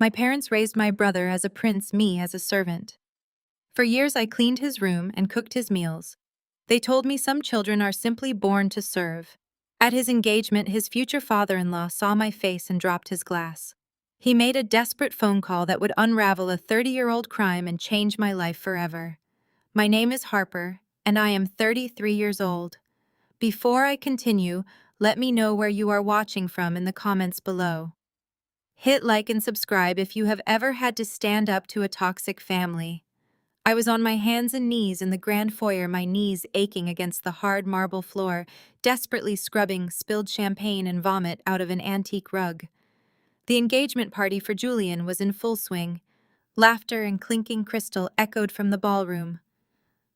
My parents raised my brother as a prince, me as a servant. For years I cleaned his room and cooked his meals. They told me some children are simply born to serve. At his engagement, his future father-in-law saw my face and dropped his glass. He made a desperate phone call that would unravel a 30-year-old crime and change my life forever. My name is Harper, and I am 33 years old. Before I continue, let me know where you are watching from in the comments below. Hit like and subscribe if you have ever had to stand up to a toxic family. I was on my hands and knees in the grand foyer, my knees aching against the hard marble floor, desperately scrubbing spilled champagne and vomit out of an antique rug. The engagement party for Julian was in full swing. Laughter and clinking crystal echoed from the ballroom.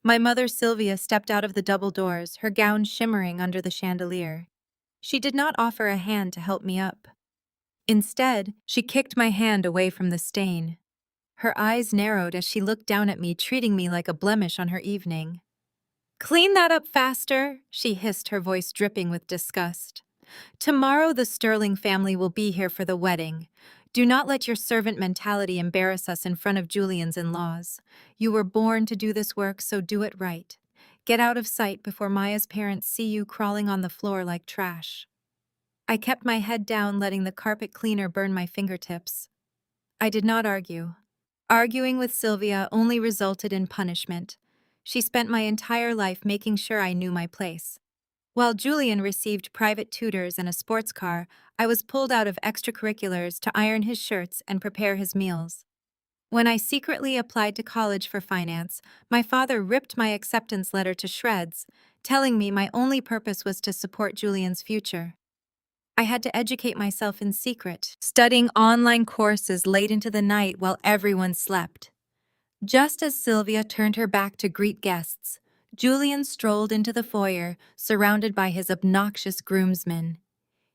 My mother Sylvia stepped out of the double doors, her gown shimmering under the chandelier. She did not offer a hand to help me up. Instead, she kicked my hand away from the stain. Her eyes narrowed as she looked down at me, treating me like a blemish on her evening. "Clean that up faster," she hissed, her voice dripping with disgust. "Tomorrow the Sterling family will be here for the wedding. Do not let your servant mentality embarrass us in front of Julian's in-laws. You were born to do this work, so do it right. Get out of sight before Maya's parents see you crawling on the floor like trash." I kept my head down, letting the carpet cleaner burn my fingertips. I did not argue. Arguing with Sylvia only resulted in punishment. She spent my entire life making sure I knew my place. While Julian received private tutors and a sports car, I was pulled out of extracurriculars to iron his shirts and prepare his meals. When I secretly applied to college for finance, my father ripped my acceptance letter to shreds, telling me my only purpose was to support Julian's future. I had to educate myself in secret, studying online courses late into the night while everyone slept. Just as Sylvia turned her back to greet guests, Julian strolled into the foyer, surrounded by his obnoxious groomsmen.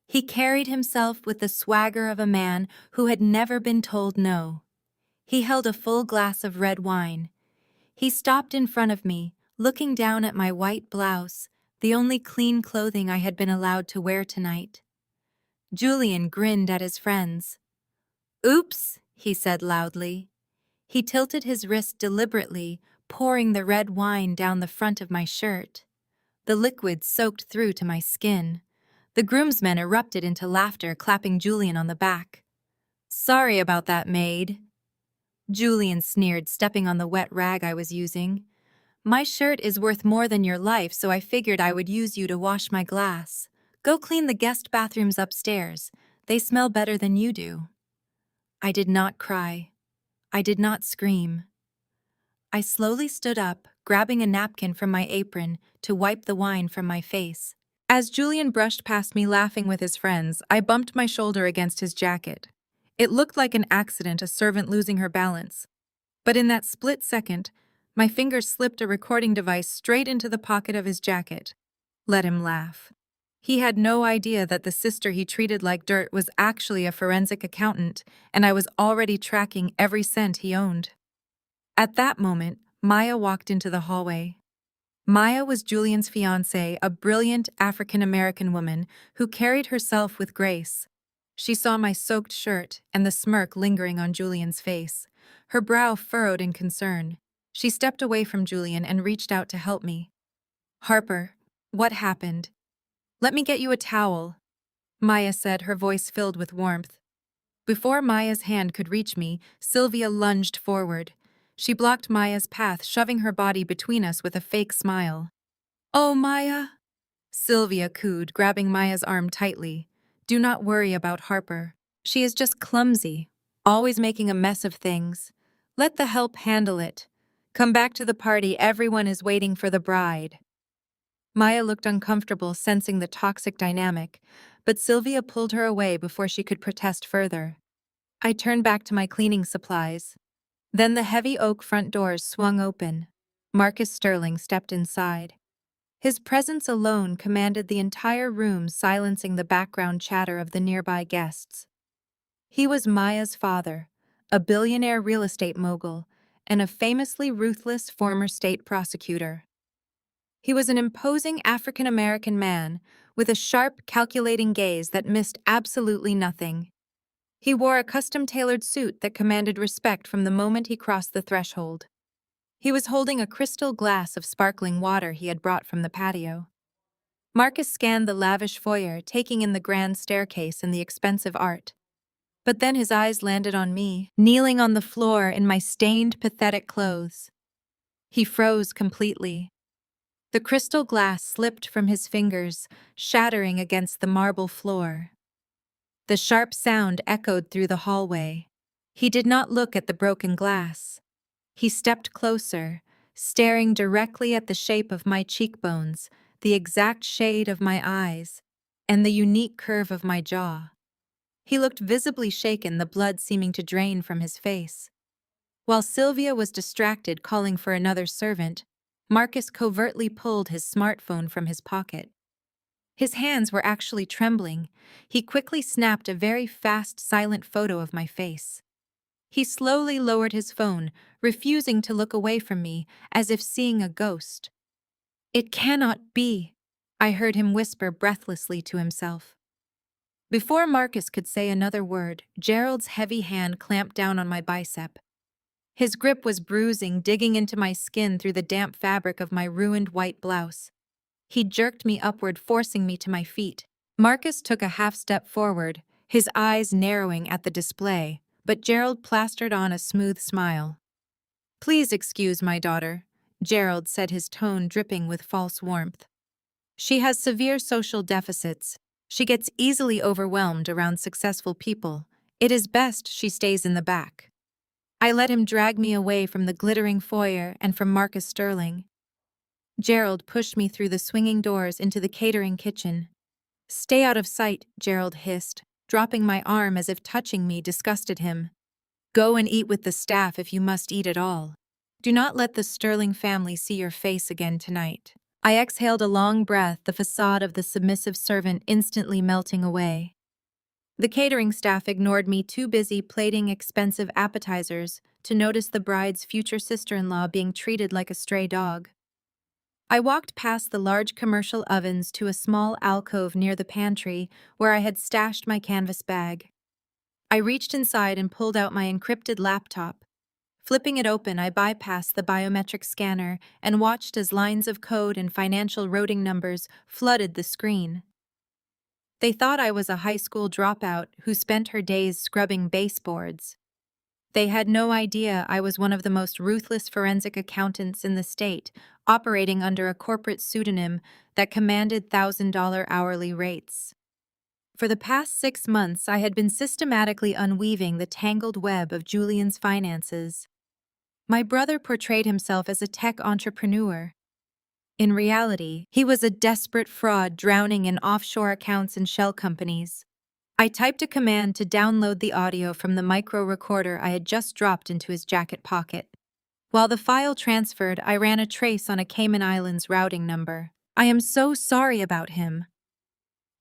He carried himself with the swagger of a man who had never been told no. He held a full glass of red wine. He stopped in front of me, looking down at my white blouse, the only clean clothing I had been allowed to wear tonight. Julian grinned at his friends. "Oops," he said loudly. He tilted his wrist deliberately, pouring the red wine down the front of my shirt. The liquid soaked through to my skin. The groomsmen erupted into laughter, clapping Julian on the back. "Sorry about that, maid," Julian sneered, stepping on the wet rag I was using. "My shirt is worth more than your life, so I figured I would use you to wash my glass. Go clean the guest bathrooms upstairs. They smell better than you do." I did not cry. I did not scream. I slowly stood up, grabbing a napkin from my apron to wipe the wine from my face. As Julian brushed past me laughing with his friends, I bumped my shoulder against his jacket. It looked like an accident, a servant losing her balance. But in that split second, my fingers slipped a recording device straight into the pocket of his jacket. Let him laugh. He had no idea that the sister he treated like dirt was actually a forensic accountant, and I was already tracking every cent he owned. At that moment, Maya walked into the hallway. Maya was Julian's fiancée, a brilliant African-American woman who carried herself with grace. She saw my soaked shirt and the smirk lingering on Julian's face, her brow furrowed in concern. She stepped away from Julian and reached out to help me. "Harper, what happened? Let me get you a towel," Maya said, her voice filled with warmth. Before Maya's hand could reach me, Sylvia lunged forward. She blocked Maya's path, shoving her body between us with a fake smile. "Oh, Maya," Sylvia cooed, grabbing Maya's arm tightly. "Do not worry about Harper. She is just clumsy, always making a mess of things. Let the help handle it. Come back to the party, everyone is waiting for the bride." Maya looked uncomfortable, sensing the toxic dynamic, but Sylvia pulled her away before she could protest further. I turned back to my cleaning supplies. Then the heavy oak front doors swung open. Marcus Sterling stepped inside. His presence alone commanded the entire room, silencing the background chatter of the nearby guests. He was Maya's father, a billionaire real estate mogul, and a famously ruthless former state prosecutor. He was an imposing African-American man with a sharp, calculating gaze that missed absolutely nothing. He wore a custom-tailored suit that commanded respect from the moment he crossed the threshold. He was holding a crystal glass of sparkling water he had brought from the patio. Marcus scanned the lavish foyer, taking in the grand staircase and the expensive art. But then his eyes landed on me, kneeling on the floor in my stained, pathetic clothes. He froze completely. The crystal glass slipped from his fingers, shattering against the marble floor. The sharp sound echoed through the hallway. He did not look at the broken glass. He stepped closer, staring directly at the shape of my cheekbones, the exact shade of my eyes, and the unique curve of my jaw. He looked visibly shaken, the blood seeming to drain from his face. While Sylvia was distracted calling for another servant, Marcus covertly pulled his smartphone from his pocket. His hands were actually trembling. He quickly snapped a very fast, silent photo of my face. He slowly lowered his phone, refusing to look away from me, as if seeing a ghost. "It cannot be," I heard him whisper breathlessly to himself. Before Marcus could say another word, Gerald's heavy hand clamped down on my bicep. His grip was bruising, digging into my skin through the damp fabric of my ruined white blouse. He jerked me upward, forcing me to my feet. Marcus took a half step forward, his eyes narrowing at the display, but Gerald plastered on a smooth smile. "Please excuse my daughter," Gerald said, his tone dripping with false warmth. "She has severe social deficits. She gets easily overwhelmed around successful people. It is best she stays in the back." I let him drag me away from the glittering foyer and from Marcus Sterling. Gerald pushed me through the swinging doors into the catering kitchen. "Stay out of sight," Gerald hissed, dropping my arm as if touching me disgusted him. "Go and eat with the staff if you must eat at all. Do not let the Sterling family see your face again tonight." I exhaled a long breath, the facade of the submissive servant instantly melting away. The catering staff ignored me, too busy plating expensive appetizers to notice the bride's future sister-in-law being treated like a stray dog. I walked past the large commercial ovens to a small alcove near the pantry where I had stashed my canvas bag. I reached inside and pulled out my encrypted laptop. Flipping it open, I bypassed the biometric scanner and watched as lines of code and financial routing numbers flooded the screen. They thought I was a high school dropout who spent her days scrubbing baseboards. They had no idea I was one of the most ruthless forensic accountants in the state, operating under a corporate pseudonym that commanded $1,000 hourly rates. For the past 6 months, I had been systematically unweaving the tangled web of Julian's finances. My brother portrayed himself as a tech entrepreneur. In reality, he was a desperate fraud drowning in offshore accounts and shell companies. I typed a command to download the audio from the micro recorder I had just dropped into his jacket pocket. While the file transferred, I ran a trace on a Cayman Islands routing number. "I am so sorry about him."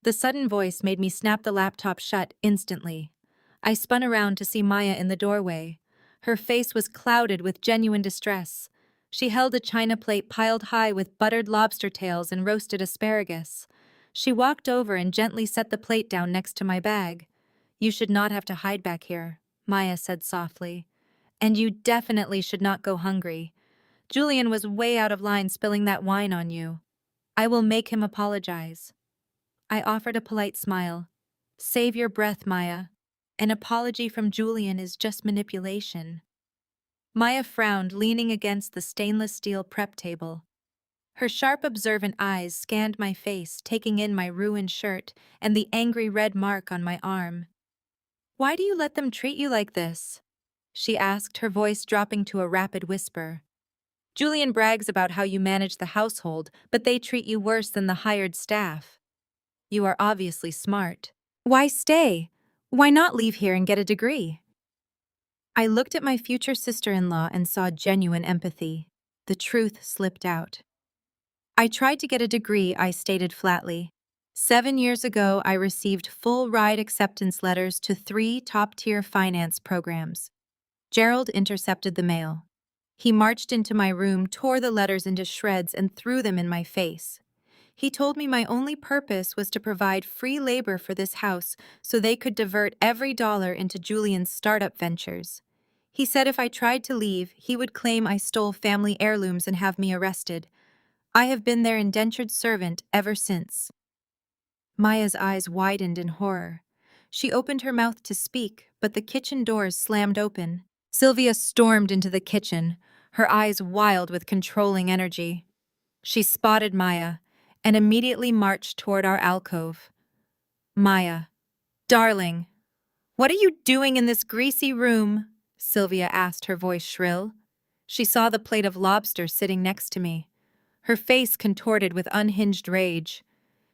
The sudden voice made me snap the laptop shut instantly. I spun around to see Maya in the doorway. Her face was clouded with genuine distress. She held a china plate piled high with buttered lobster tails and roasted asparagus. She walked over and gently set the plate down next to my bag. "You should not have to hide back here," Maya said softly. "And you definitely should not go hungry. Julian was way out of line spilling that wine on you. I will make him apologize." I offered a polite smile. "Save your breath, Maya. An apology from Julian is just manipulation." Maya frowned, leaning against the stainless steel prep table. Her sharp, observant eyes scanned my face, taking in my ruined shirt and the angry red mark on my arm. "Why do you let them treat you like this?" she asked, her voice dropping to a rapid whisper. "Julian brags about how you manage the household, but they treat you worse than the hired staff. You are obviously smart. Why stay? Why not leave here and get a degree?" I looked at my future sister-in-law and saw genuine empathy. The truth slipped out. "I tried to get a degree," I stated flatly. 7 years ago, I received full ride acceptance letters to 3 top-tier finance programs. Gerald intercepted the mail. He marched into my room, tore the letters into shreds, and threw them in my face. He told me my only purpose was to provide free labor for this house so they could divert every dollar into Julian's startup ventures. He said if I tried to leave, he would claim I stole family heirlooms and have me arrested. I have been their indentured servant ever since. Maya's eyes widened in horror. She opened her mouth to speak, but the kitchen doors slammed open. Sylvia stormed into the kitchen, her eyes wild with controlling energy. She spotted Maya and immediately marched toward our alcove. Maya, darling, what are you doing in this greasy room? Sylvia asked, her voice shrill. She saw the plate of lobster sitting next to me, her face contorted with unhinged rage.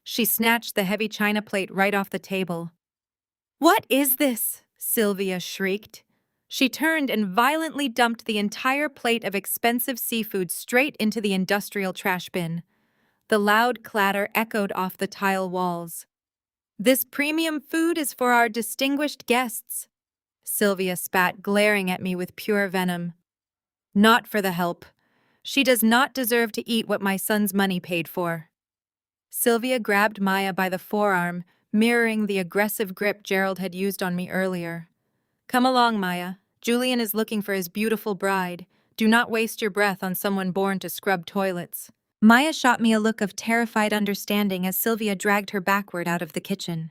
She snatched the heavy china plate right off the table. What is this? Sylvia shrieked. She turned and violently dumped the entire plate of expensive seafood straight into the industrial trash bin. The loud clatter echoed off the tile walls. This premium food is for our distinguished guests, Sylvia spat, glaring at me with pure venom. Not for the help. She does not deserve to eat what my son's money paid for. Sylvia grabbed Maya by the forearm, mirroring the aggressive grip Gerald had used on me earlier. Come along, Maya. Julian is looking for his beautiful bride. Do not waste your breath on someone born to scrub toilets. Maya shot me a look of terrified understanding as Sylvia dragged her backward out of the kitchen.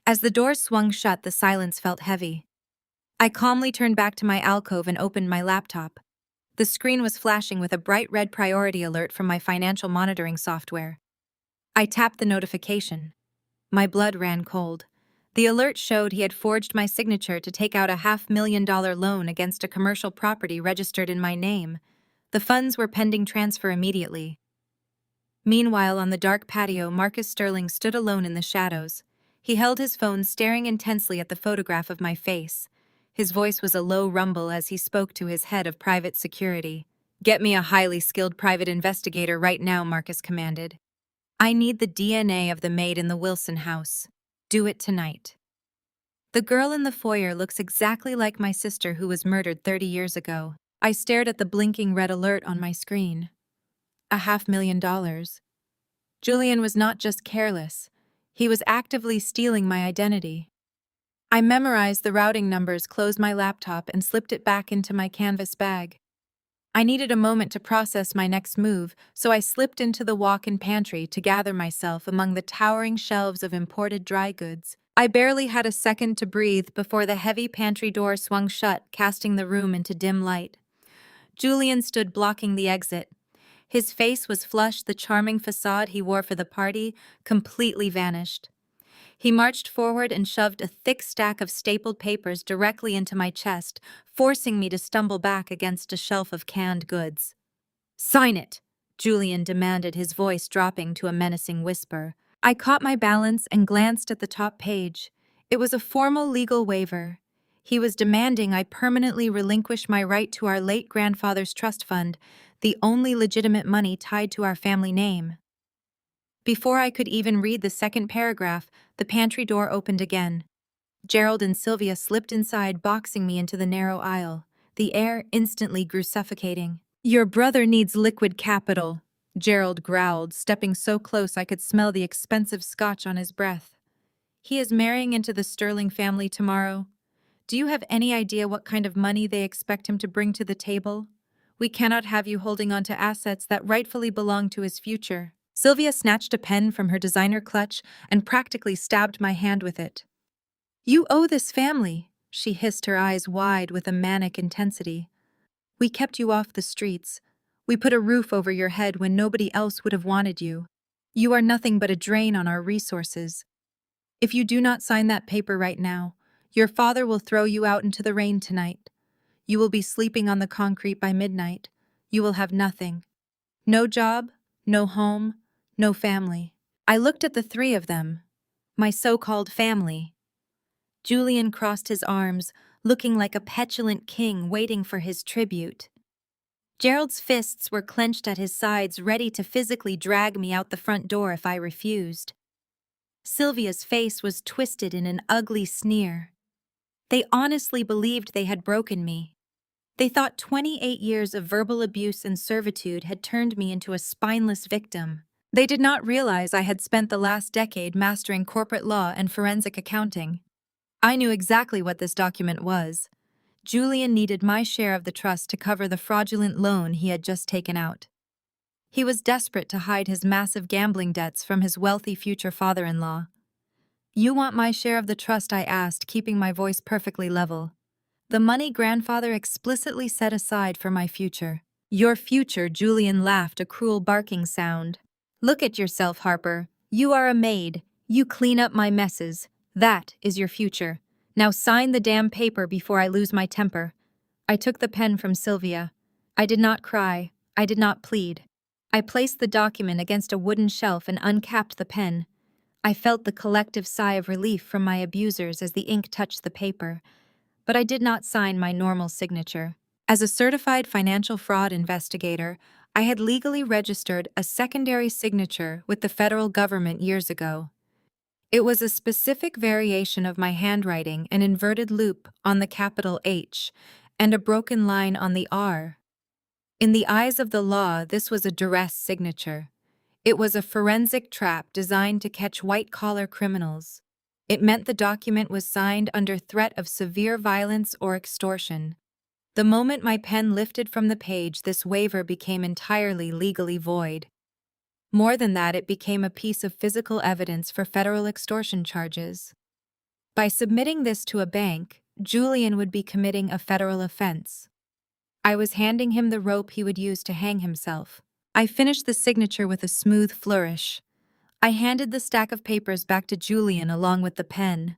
As the door swung shut, the silence felt heavy. I calmly turned back to my alcove and opened my laptop. The screen was flashing with a bright red priority alert from my financial monitoring software. I tapped the notification. My blood ran cold. The alert showed he had forged my signature to take out a $500,000 loan against a commercial property registered in my name. The funds were pending transfer immediately. Meanwhile, on the dark patio, Marcus Sterling stood alone in the shadows. He held his phone, staring intensely at the photograph of my face. His voice was a low rumble as he spoke to his head of private security. Get me a highly skilled private investigator right now, Marcus commanded. I need the DNA of the maid in the Wilson house. Do it tonight. The girl in the foyer looks exactly like my sister who was murdered 30 years ago. I stared at the blinking red alert on my screen. $500,000. Julian was not just careless. He was actively stealing my identity. I memorized the routing numbers, closed my laptop, and slipped it back into my canvas bag. I needed a moment to process my next move, so I slipped into the walk-in pantry to gather myself among the towering shelves of imported dry goods. I barely had a second to breathe before the heavy pantry door swung shut, casting the room into dim light. Julian stood blocking the exit. His face was flushed, the charming facade he wore for the party completely vanished. He marched forward and shoved a thick stack of stapled papers directly into my chest, forcing me to stumble back against a shelf of canned goods. Sign it, Julian demanded, his voice dropping to a menacing whisper. I caught my balance and glanced at the top page. It was a formal legal waiver. He was demanding I permanently relinquish my right to our late grandfather's trust fund, the only legitimate money tied to our family name. Before I could even read the second paragraph, the pantry door opened again. Gerald and Sylvia slipped inside, boxing me into the narrow aisle. The air instantly grew suffocating. Your brother needs liquid capital, Gerald growled, stepping so close I could smell the expensive scotch on his breath. He is marrying into the Sterling family tomorrow. Do you have any idea what kind of money they expect him to bring to the table? We cannot have you holding on to assets that rightfully belong to his future. Sylvia snatched a pen from her designer clutch and practically stabbed my hand with it. You owe this family, she hissed, her eyes wide with a manic intensity. We kept you off the streets. We put a roof over your head when nobody else would have wanted you. You are nothing but a drain on our resources. If you do not sign that paper right now, your father will throw you out into the rain tonight. You will be sleeping on the concrete by midnight. You will have nothing. No job, no home, no family. I looked at the three of them, my so-called family. Julian crossed his arms, looking like a petulant king waiting for his tribute. Gerald's fists were clenched at his sides, ready to physically drag me out the front door if I refused. Sylvia's face was twisted in an ugly sneer. They honestly believed they had broken me. They thought 28 years of verbal abuse and servitude had turned me into a spineless victim. They did not realize I had spent the last decade mastering corporate law and forensic accounting. I knew exactly what this document was. Julian needed my share of the trust to cover the fraudulent loan he had just taken out. He was desperate to hide his massive gambling debts from his wealthy future father-in-law. "You want my share of the trust?" I asked, keeping my voice perfectly level. "The money grandfather explicitly set aside for my future." "Your future," Julian laughed, a cruel barking sound. "Look at yourself, Harper. You are a maid. You clean up my messes. That is your future. Now sign the damn paper before I lose my temper." I took the pen from Sylvia. I did not cry. I did not plead. I placed the document against a wooden shelf and uncapped the pen. I felt the collective sigh of relief from my abusers as the ink touched the paper, but I did not sign my normal signature. As a certified financial fraud investigator, I had legally registered a secondary signature with the federal government years ago. It was a specific variation of my handwriting, an inverted loop on the capital H and a broken line on the R. In the eyes of the law, this was a duress signature. It was a forensic trap designed to catch white-collar criminals. It meant the document was signed under threat of severe violence or extortion. The moment my pen lifted from the page, this waiver became entirely legally void. More than that, it became a piece of physical evidence for federal extortion charges. By submitting this to a bank, Julian would be committing a federal offense. I was handing him the rope he would use to hang himself. I finished the signature with a smooth flourish. I handed the stack of papers back to Julian along with the pen.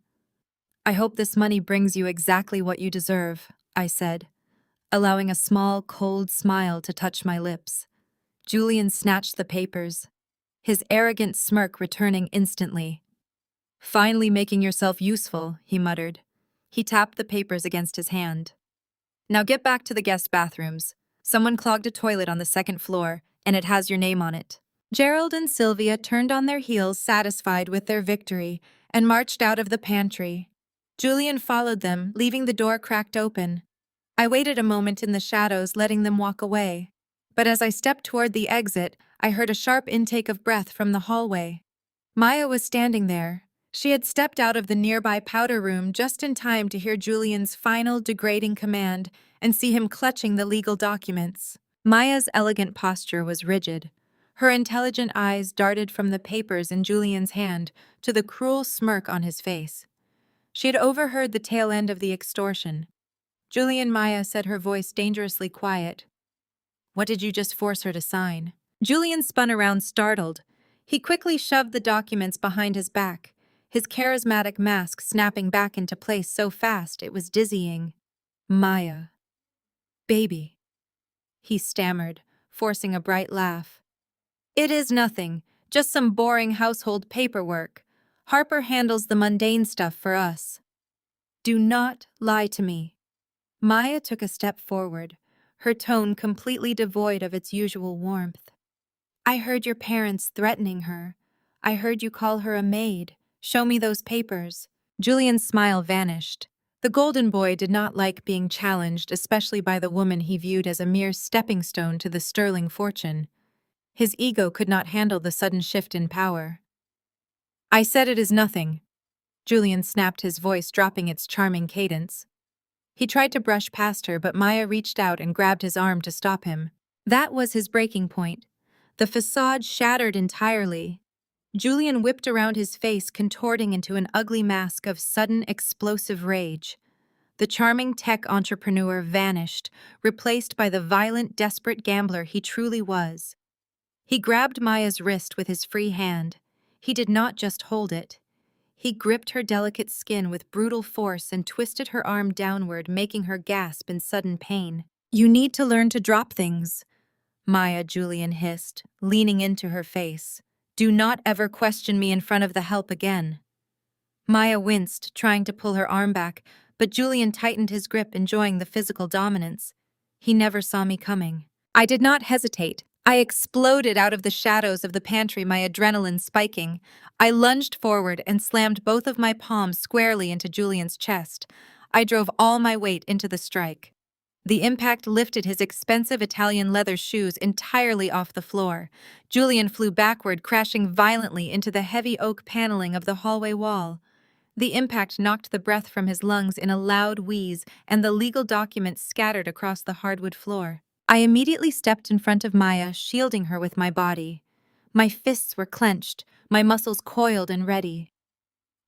"I hope this money brings you exactly what you deserve," I said, allowing a small, cold smile to touch my lips. Julian snatched the papers, his arrogant smirk returning instantly. "Finally making yourself useful," he muttered. He tapped the papers against his hand. "Now get back to the guest bathrooms. Someone clogged a toilet on the second floor, and it has your name on it." Gerald and Sylvia turned on their heels, satisfied with their victory, and marched out of the pantry. Julian followed them, leaving the door cracked open. I waited a moment in the shadows, letting them walk away. But as I stepped toward the exit, I heard a sharp intake of breath from the hallway. Maya was standing there. She had stepped out of the nearby powder room just in time to hear Julian's final degrading command and see him clutching the legal documents. Maya's elegant posture was rigid. Her intelligent eyes darted from the papers in Julian's hand to the cruel smirk on his face. She had overheard the tail end of the extortion. "Julian," Maya said, her voice dangerously quiet. "What did you just force her to sign?" Julian spun around, startled. He quickly shoved the documents behind his back, his charismatic mask snapping back into place so fast it was dizzying. "Maya. Baby," he stammered, forcing a bright laugh. "It is nothing, just some boring household paperwork. Harper handles the mundane stuff for us." "Do not lie to me." Maya took a step forward, her tone completely devoid of its usual warmth. "I heard your parents threatening her. I heard you call her a maid. Show me those papers." Julian's smile vanished. The golden boy did not like being challenged, especially by the woman he viewed as a mere stepping stone to the sterling fortune. His ego could not handle the sudden shift in power. "I said it is nothing." Julian snapped, his voice dropping its charming cadence. He tried to brush past her, but Maya reached out and grabbed his arm to stop him. That was his breaking point. The facade shattered entirely. Julian whipped around his face, contorting into an ugly mask of sudden, explosive rage. The charming tech entrepreneur vanished, replaced by the violent, desperate gambler he truly was. He grabbed Maya's wrist with his free hand. He did not just hold it. He gripped her delicate skin with brutal force and twisted her arm downward, making her gasp in sudden pain. "You need to learn to drop things," Maya, Julian hissed, leaning into her face. "Do not ever question me in front of the help again." Maya winced, trying to pull her arm back, but Julian tightened his grip, enjoying the physical dominance. He never saw me coming. I did not hesitate. I exploded out of the shadows of the pantry, my adrenaline spiking. I lunged forward and slammed both of my palms squarely into Julian's chest. I drove all my weight into the strike. The impact lifted his expensive Italian leather shoes entirely off the floor. Julian flew backward, crashing violently into the heavy oak paneling of the hallway wall. The impact knocked the breath from his lungs in a loud wheeze, and the legal documents scattered across the hardwood floor. I immediately stepped in front of Maya, shielding her with my body. My fists were clenched, my muscles coiled and ready.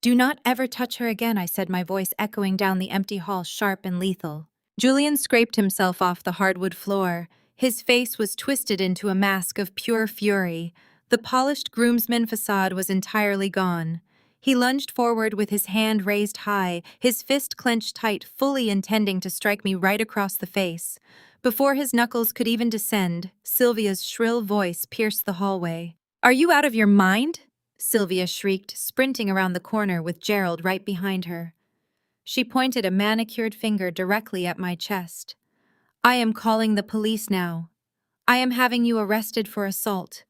"Do not ever touch her again," I said, my voice echoing down the empty hall, sharp and lethal. Julian scraped himself off the hardwood floor. His face was twisted into a mask of pure fury. The polished groomsman facade was entirely gone. He lunged forward with his hand raised high, his fist clenched tight, fully intending to strike me right across the face. Before his knuckles could even descend, Sylvia's shrill voice pierced the hallway. "Are you out of your mind?" Sylvia shrieked, sprinting around the corner with Gerald right behind her. She pointed a manicured finger directly at my chest. "I am calling the police now. I am having you arrested for assault.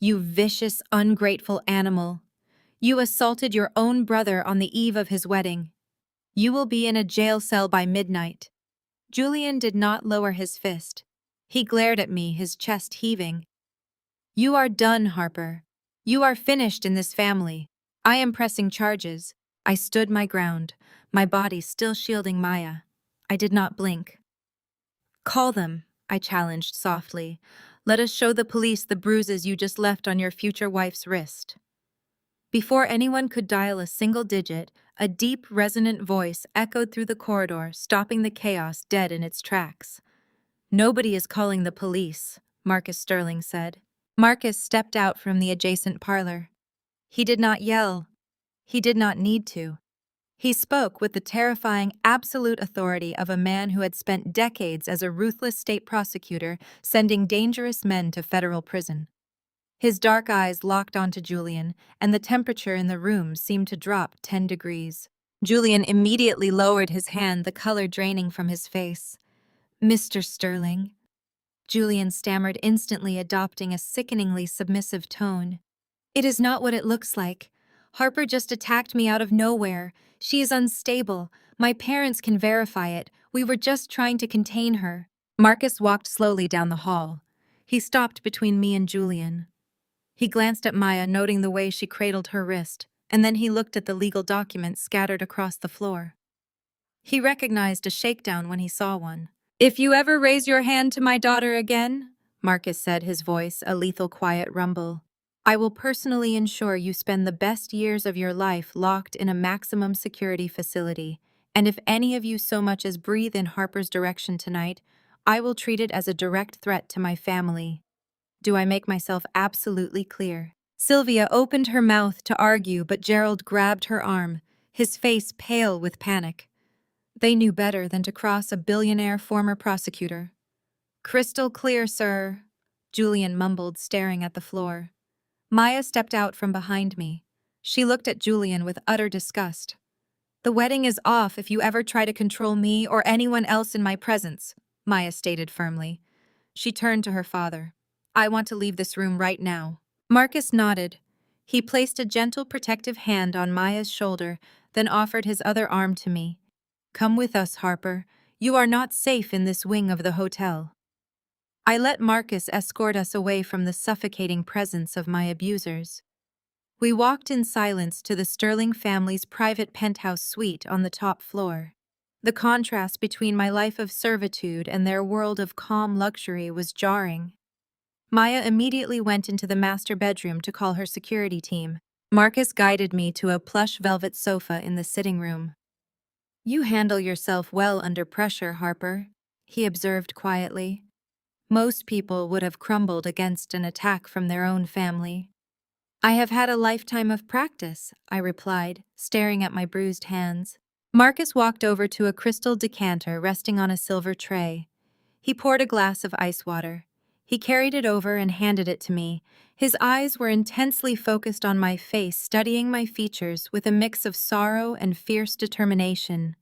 You vicious, ungrateful animal. You assaulted your own brother on the eve of his wedding. You will be in a jail cell by midnight." Julian did not lower his fist. He glared at me, his chest heaving. "You are done, Harper. You are finished in this family. I am pressing charges." I stood my ground, my body still shielding Maya. I did not blink. "Call them," I challenged softly. "Let us show the police the bruises you just left on your future wife's wrist." Before anyone could dial a single digit, a deep, resonant voice echoed through the corridor, stopping the chaos dead in its tracks. "Nobody is calling the police," Marcus Sterling said. Marcus stepped out from the adjacent parlor. He did not yell. He did not need to. He spoke with the terrifying absolute authority of a man who had spent decades as a ruthless state prosecutor sending dangerous men to federal prison. His dark eyes locked onto Julian, and the temperature in the room seemed to drop 10 degrees. Julian immediately lowered his hand, the color draining from his face. "Mr. Sterling," Julian stammered, instantly adopting a sickeningly submissive tone. "It is not what it looks like. Harper just attacked me out of nowhere. She is unstable. My parents can verify it. We were just trying to contain her." Marcus walked slowly down the hall. He stopped between me and Julian. He glanced at Maya, noting the way she cradled her wrist, and then he looked at the legal documents scattered across the floor. He recognized a shakedown when he saw one. "If you ever raise your hand to my daughter again," Marcus said, his voice a lethal quiet rumble, "I will personally ensure you spend the best years of your life locked in a maximum security facility, and if any of you so much as breathe in Harper's direction tonight, I will treat it as a direct threat to my family. Do I make myself absolutely clear?" Sylvia opened her mouth to argue, but Gerald grabbed her arm, his face pale with panic. They knew better than to cross a billionaire former prosecutor. "Crystal clear, sir," Julian mumbled, staring at the floor. Maya stepped out from behind me. She looked at Julian with utter disgust. "The wedding is off if you ever try to control me or anyone else in my presence," Maya stated firmly. She turned to her father. "I want to leave this room right now." Marcus nodded. He placed a gentle protective hand on Maya's shoulder, then offered his other arm to me. "Come with us, Harper. You are not safe in this wing of the hotel." I let Marcus escort us away from the suffocating presence of my abusers. We walked in silence to the Sterling family's private penthouse suite on the top floor. The contrast between my life of servitude and their world of calm luxury was jarring. Maya immediately went into the master bedroom to call her security team. Marcus guided me to a plush velvet sofa in the sitting room. "You handle yourself well under pressure, Harper," he observed quietly. "Most people would have crumbled against an attack from their own family." "I have had a lifetime of practice," I replied, staring at my bruised hands. Marcus walked over to a crystal decanter resting on a silver tray. He poured a glass of ice water. He carried it over and handed it to me. His eyes were intensely focused on my face, studying my features with a mix of sorrow and fierce determination.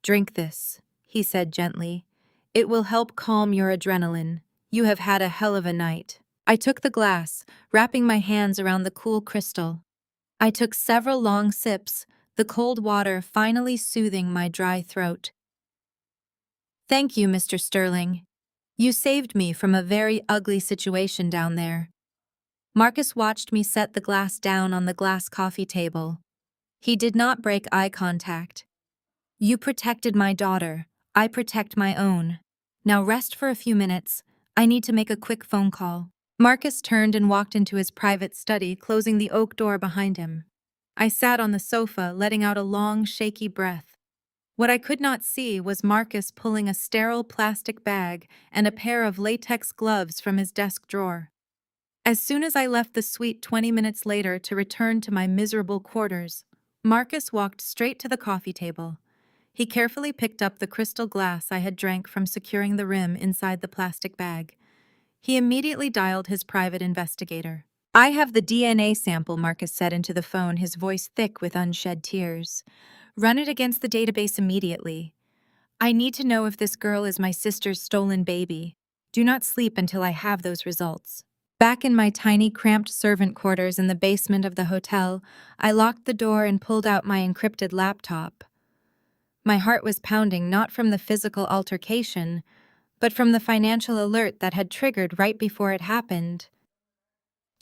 "Drink this," he said gently. "It will help calm your adrenaline. You have had a hell of a night." I took the glass, wrapping my hands around the cool crystal. I took several long sips, the cold water finally soothing my dry throat. Thank you, Mr. Sterling. You saved me from a very ugly situation down there. Marcus watched me set the glass down on the glass coffee table. He did not break eye contact. You protected my daughter. I protect my own. Now rest for a few minutes. I need to make a quick phone call. Marcus turned and walked into his private study, closing the oak door behind him. I sat on the sofa, letting out a long, shaky breath. What I could not see was Marcus pulling a sterile plastic bag and a pair of latex gloves from his desk drawer. As soon as I left the suite 20 minutes later to return to my miserable quarters, Marcus walked straight to the coffee table. He carefully picked up the crystal glass I had drank from securing the rim inside the plastic bag. He immediately dialed his private investigator. I have the DNA sample, Marcus said into the phone, his voice thick with unshed tears. Run it against the database immediately. I need to know if this girl is my sister's stolen baby. Do not sleep until I have those results. Back in my tiny, cramped servant quarters in the basement of the hotel, I locked the door and pulled out my encrypted laptop. My heart was pounding not from the physical altercation, but from the financial alert that had triggered right before it happened.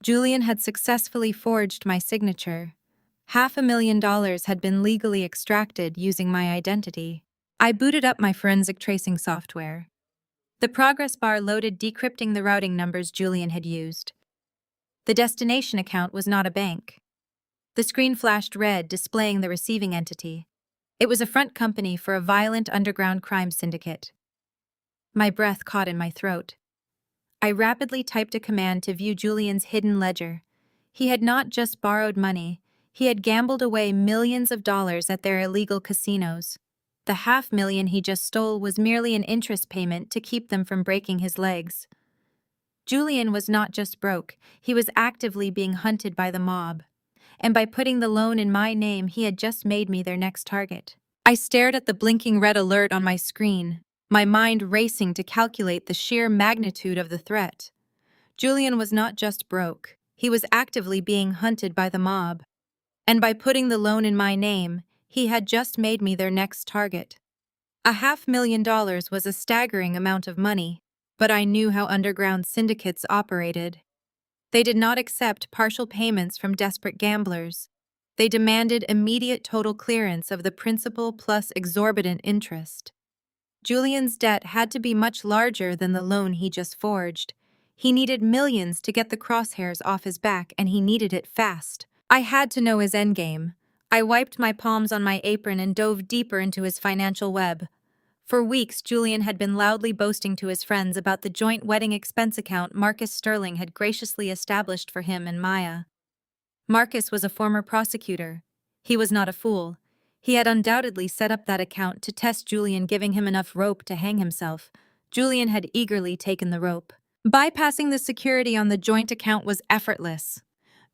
Julian had successfully forged my signature. $500,000 had been legally extracted using my identity. I booted up my forensic tracing software. The progress bar loaded, decrypting the routing numbers Julian had used. The destination account was not a bank. The screen flashed red, displaying the receiving entity. It was a front company for a violent underground crime syndicate. My breath caught in my throat. I rapidly typed a command to view Julian's hidden ledger. He had not just borrowed money, he had gambled away millions of dollars at their illegal casinos. The $500,000 he just stole was merely an interest payment to keep them from breaking his legs. Julian was not just broke, he was actively being hunted by the mob. And by putting the loan in my name, he had just made me their next target. I stared at the blinking red alert on my screen, my mind racing to calculate the sheer magnitude of the threat. Julian was not just broke, he was actively being hunted by the mob. And by putting the loan in my name, he had just made me their next target. $500,000 was a staggering amount of money, but I knew how underground syndicates operated. They did not accept partial payments from desperate gamblers. They demanded immediate total clearance of the principal plus exorbitant interest. Julian's debt had to be much larger than the loan he just forged. He needed millions to get the crosshairs off his back, and he needed it fast. I had to know his endgame. I wiped my palms on my apron and dove deeper into his financial web. For weeks, Julian had been loudly boasting to his friends about the joint wedding expense account Marcus Sterling had graciously established for him and Maya. Marcus was a former prosecutor. He was not a fool. He had undoubtedly set up that account to test Julian, giving him enough rope to hang himself. Julian had eagerly taken the rope. Bypassing the security on the joint account was effortless.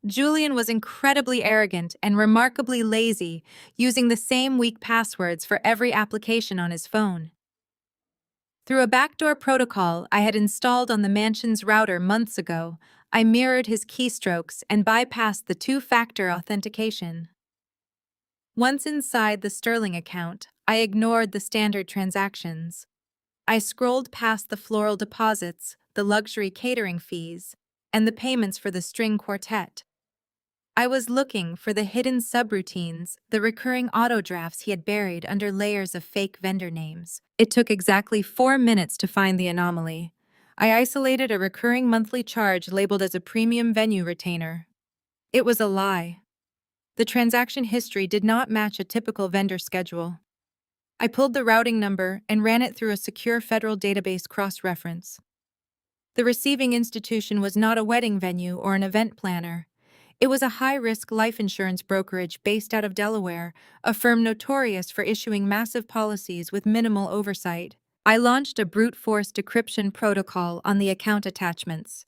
Julian was incredibly arrogant and remarkably lazy, using the same weak passwords for every application on his phone. Through a backdoor protocol I had installed on the mansion's router months ago, I mirrored his keystrokes and bypassed the two-factor authentication. Once inside the Sterling account, I ignored the standard transactions. I scrolled past the floral deposits, the luxury catering fees, and the payments for the string quartet. I was looking for the hidden subroutines, the recurring auto drafts he had buried under layers of fake vendor names. It took exactly 4 minutes to find the anomaly. I isolated a recurring monthly charge labeled as a premium venue retainer. It was a lie. The transaction history did not match a typical vendor schedule. I pulled the routing number and ran it through a secure federal database cross-reference. The receiving institution was not a wedding venue or an event planner. It was a high-risk life insurance brokerage based out of Delaware, a firm notorious for issuing massive policies with minimal oversight. I launched a brute force decryption protocol on the account attachments.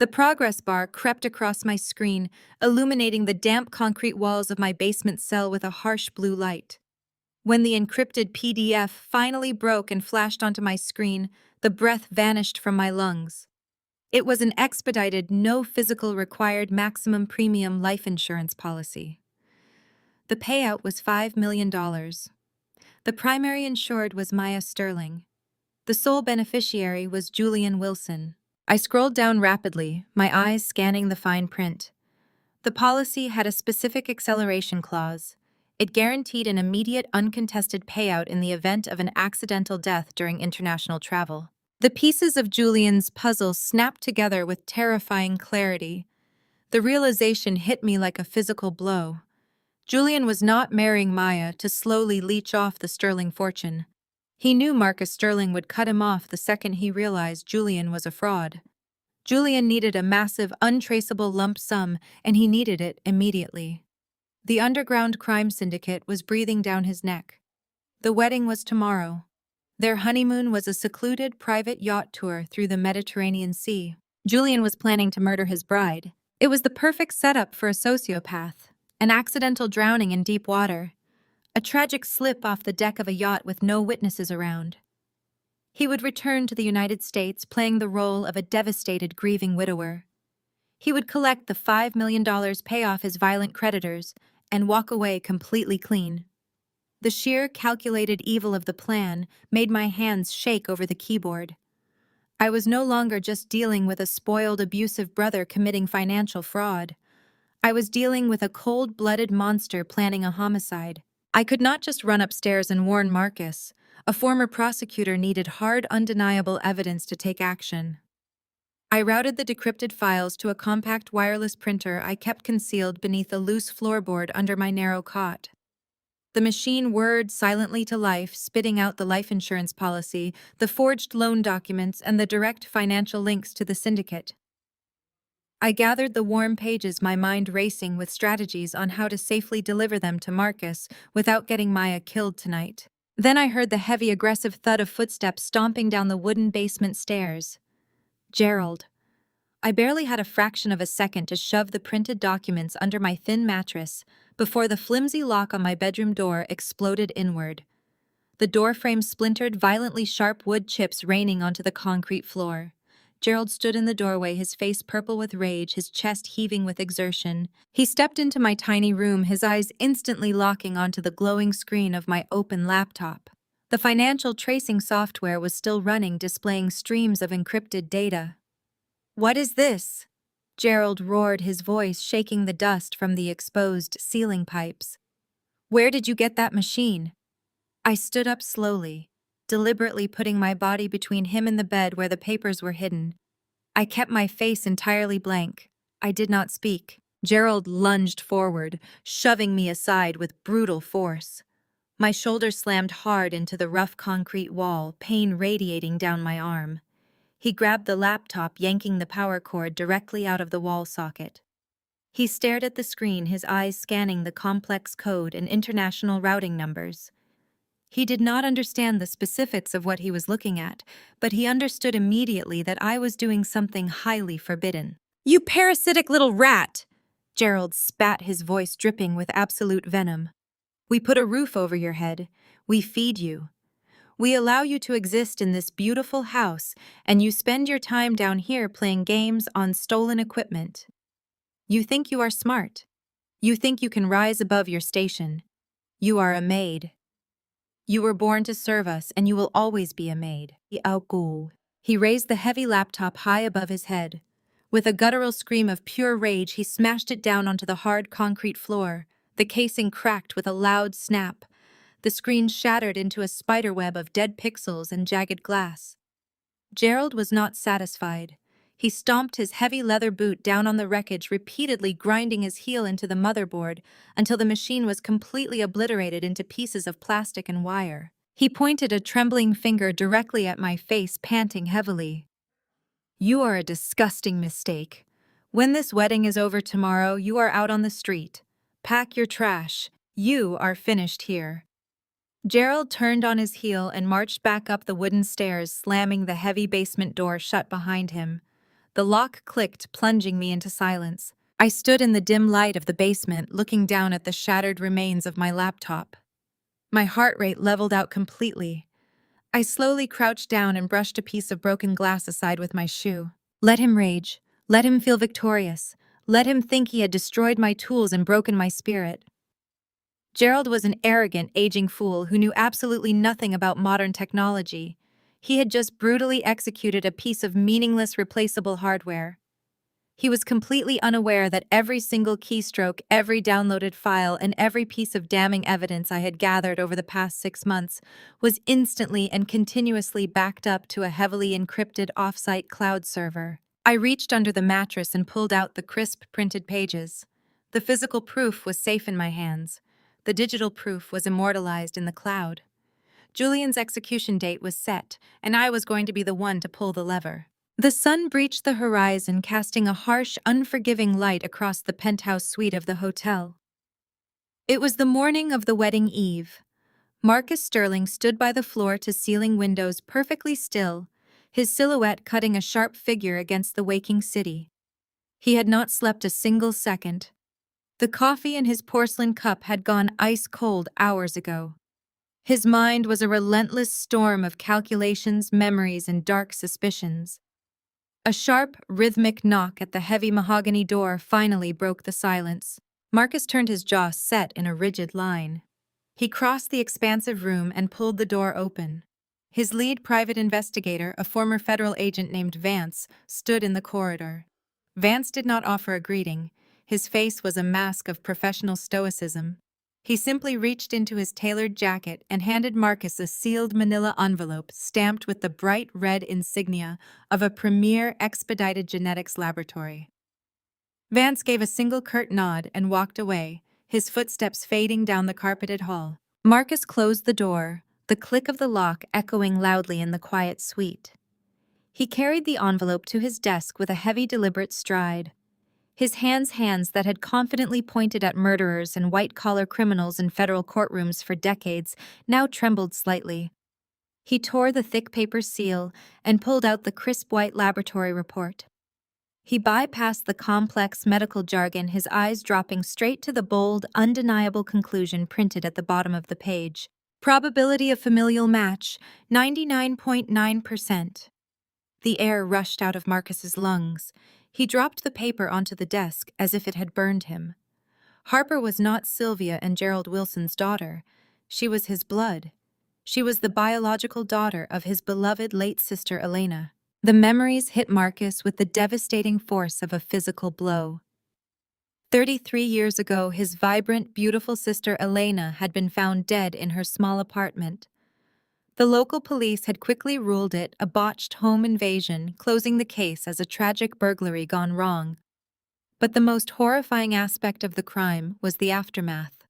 The progress bar crept across my screen, illuminating the damp concrete walls of my basement cell with a harsh blue light. When the encrypted PDF finally broke and flashed onto my screen, the breath vanished from my lungs. It was an expedited, no physical required maximum premium life insurance policy. The payout was $5 million. The primary insured was Maya Sterling. The sole beneficiary was Julian Wilson. I scrolled down rapidly, my eyes scanning the fine print. The policy had a specific acceleration clause. It guaranteed an immediate, uncontested payout in the event of an accidental death during international travel. The pieces of Julian's puzzle snapped together with terrifying clarity. The realization hit me like a physical blow. Julian was not marrying Maya to slowly leech off the Sterling fortune. He knew Marcus Sterling would cut him off the second he realized Julian was a fraud. Julian needed a massive, untraceable lump sum, and he needed it immediately. The underground crime syndicate was breathing down his neck. The wedding was tomorrow. Their honeymoon was a secluded private yacht tour through the Mediterranean Sea. Julian was planning to murder his bride. It was the perfect setup for a sociopath. An accidental drowning in deep water. A tragic slip off the deck of a yacht with no witnesses around. He would return to the United States playing the role of a devastated, grieving widower. He would collect the $5 million, pay off his violent creditors, and walk away completely clean. The sheer, calculated evil of the plan made my hands shake over the keyboard. I was no longer just dealing with a spoiled, abusive brother committing financial fraud. I was dealing with a cold-blooded monster planning a homicide. I could not just run upstairs and warn Marcus. A former prosecutor needed hard, undeniable evidence to take action. I routed the decrypted files to a compact wireless printer I kept concealed beneath a loose floorboard under my narrow cot. The machine whirred silently to life, spitting out the life insurance policy, the forged loan documents, and the direct financial links to the syndicate. I gathered the warm pages, my mind racing with strategies on how to safely deliver them to Marcus without getting Maya killed tonight. Then I heard the heavy, aggressive thud of footsteps stomping down the wooden basement stairs. Gerald. I barely had a fraction of a second to shove the printed documents under my thin mattress before the flimsy lock on my bedroom door exploded inward. The doorframe splintered, violently sharp wood chips raining onto the concrete floor. Gerald stood in the doorway, his face purple with rage, his chest heaving with exertion. He stepped into my tiny room, his eyes instantly locking onto the glowing screen of my open laptop. The financial tracing software was still running, displaying streams of encrypted data. "What is this?" Gerald roared, his voice shaking the dust from the exposed ceiling pipes. "Where did you get that machine?" I stood up slowly, deliberately putting my body between him and the bed where the papers were hidden. I kept my face entirely blank. I did not speak. Gerald lunged forward, shoving me aside with brutal force. My shoulder slammed hard into the rough concrete wall, pain radiating down my arm. He grabbed the laptop, yanking the power cord directly out of the wall socket. He stared at the screen, his eyes scanning the complex code and international routing numbers. He did not understand the specifics of what he was looking at, but he understood immediately that I was doing something highly forbidden. "You parasitic little rat!" Gerald spat, his voice dripping with absolute venom. "We put a roof over your head. We feed you. We allow you to exist in this beautiful house, and you spend your time down here playing games on stolen equipment. You think you are smart. You think you can rise above your station. You are a maid. You were born to serve us, and you will always be a maid." He raised the heavy laptop high above his head. With a guttural scream of pure rage, he smashed it down onto the hard concrete floor. The casing cracked with a loud snap. The screen shattered into a spiderweb of dead pixels and jagged glass. Gerald was not satisfied. He stomped his heavy leather boot down on the wreckage, repeatedly grinding his heel into the motherboard until the machine was completely obliterated into pieces of plastic and wire. He pointed a trembling finger directly at my face, panting heavily. "You are a disgusting mistake. When this wedding is over tomorrow, you are out on the street. Pack your trash. You are finished here." Gerald turned on his heel and marched back up the wooden stairs, slamming the heavy basement door shut behind him. The lock clicked, plunging me into silence. I stood in the dim light of the basement, looking down at the shattered remains of my laptop. My heart rate leveled out completely. I slowly crouched down and brushed a piece of broken glass aside with my shoe. Let him rage. Let him feel victorious. Let him think he had destroyed my tools and broken my spirit. Gerald was an arrogant, aging fool who knew absolutely nothing about modern technology. He had just brutally executed a piece of meaningless replaceable hardware. He was completely unaware that every single keystroke, every downloaded file, and every piece of damning evidence I had gathered over the past 6 months was instantly and continuously backed up to a heavily encrypted off-site cloud server. I reached under the mattress and pulled out the crisp printed pages. The physical proof was safe in my hands. The digital proof was immortalized in the cloud. Julian's execution date was set, and I was going to be the one to pull the lever. The sun breached the horizon, casting a harsh, unforgiving light across the penthouse suite of the hotel. It was the morning of the wedding eve. Marcus Sterling stood by the floor-to-ceiling windows perfectly still, his silhouette cutting a sharp figure against the waking city. He had not slept a single second. The coffee in his porcelain cup had gone ice-cold hours ago. His mind was a relentless storm of calculations, memories, and dark suspicions. A sharp, rhythmic knock at the heavy mahogany door finally broke the silence. Marcus turned his jaw set in a rigid line. He crossed the expansive room and pulled the door open. His lead private investigator, a former federal agent named Vance, stood in the corridor. Vance did not offer a greeting. His face was a mask of professional stoicism. He simply reached into his tailored jacket and handed Marcus a sealed manila envelope stamped with the bright red insignia of a premier expedited genetics laboratory. Vance gave a single curt nod and walked away, his footsteps fading down the carpeted hall. Marcus closed the door, the click of the lock echoing loudly in the quiet suite. He carried the envelope to his desk with a heavy, deliberate stride. His hands that had confidently pointed at murderers and white-collar criminals in federal courtrooms for decades now trembled slightly. He tore the thick paper seal and pulled out the crisp white laboratory report. He bypassed the complex medical jargon, his eyes dropping straight to the bold, undeniable conclusion printed at the bottom of the page. Probability of familial match, 99.9%. The air rushed out of Marcus's lungs. He dropped the paper onto the desk as if it had burned him. Harper was not Sylvia and Gerald Wilson's daughter. She was his blood. She was the biological daughter of his beloved late sister Elena. The memories hit Marcus with the devastating force of a physical blow. 33 years ago, his vibrant, beautiful sister Elena had been found dead in her small apartment. The local police had quickly ruled it a botched home invasion, closing the case as a tragic burglary gone wrong. But the most horrifying aspect of the crime was the aftermath.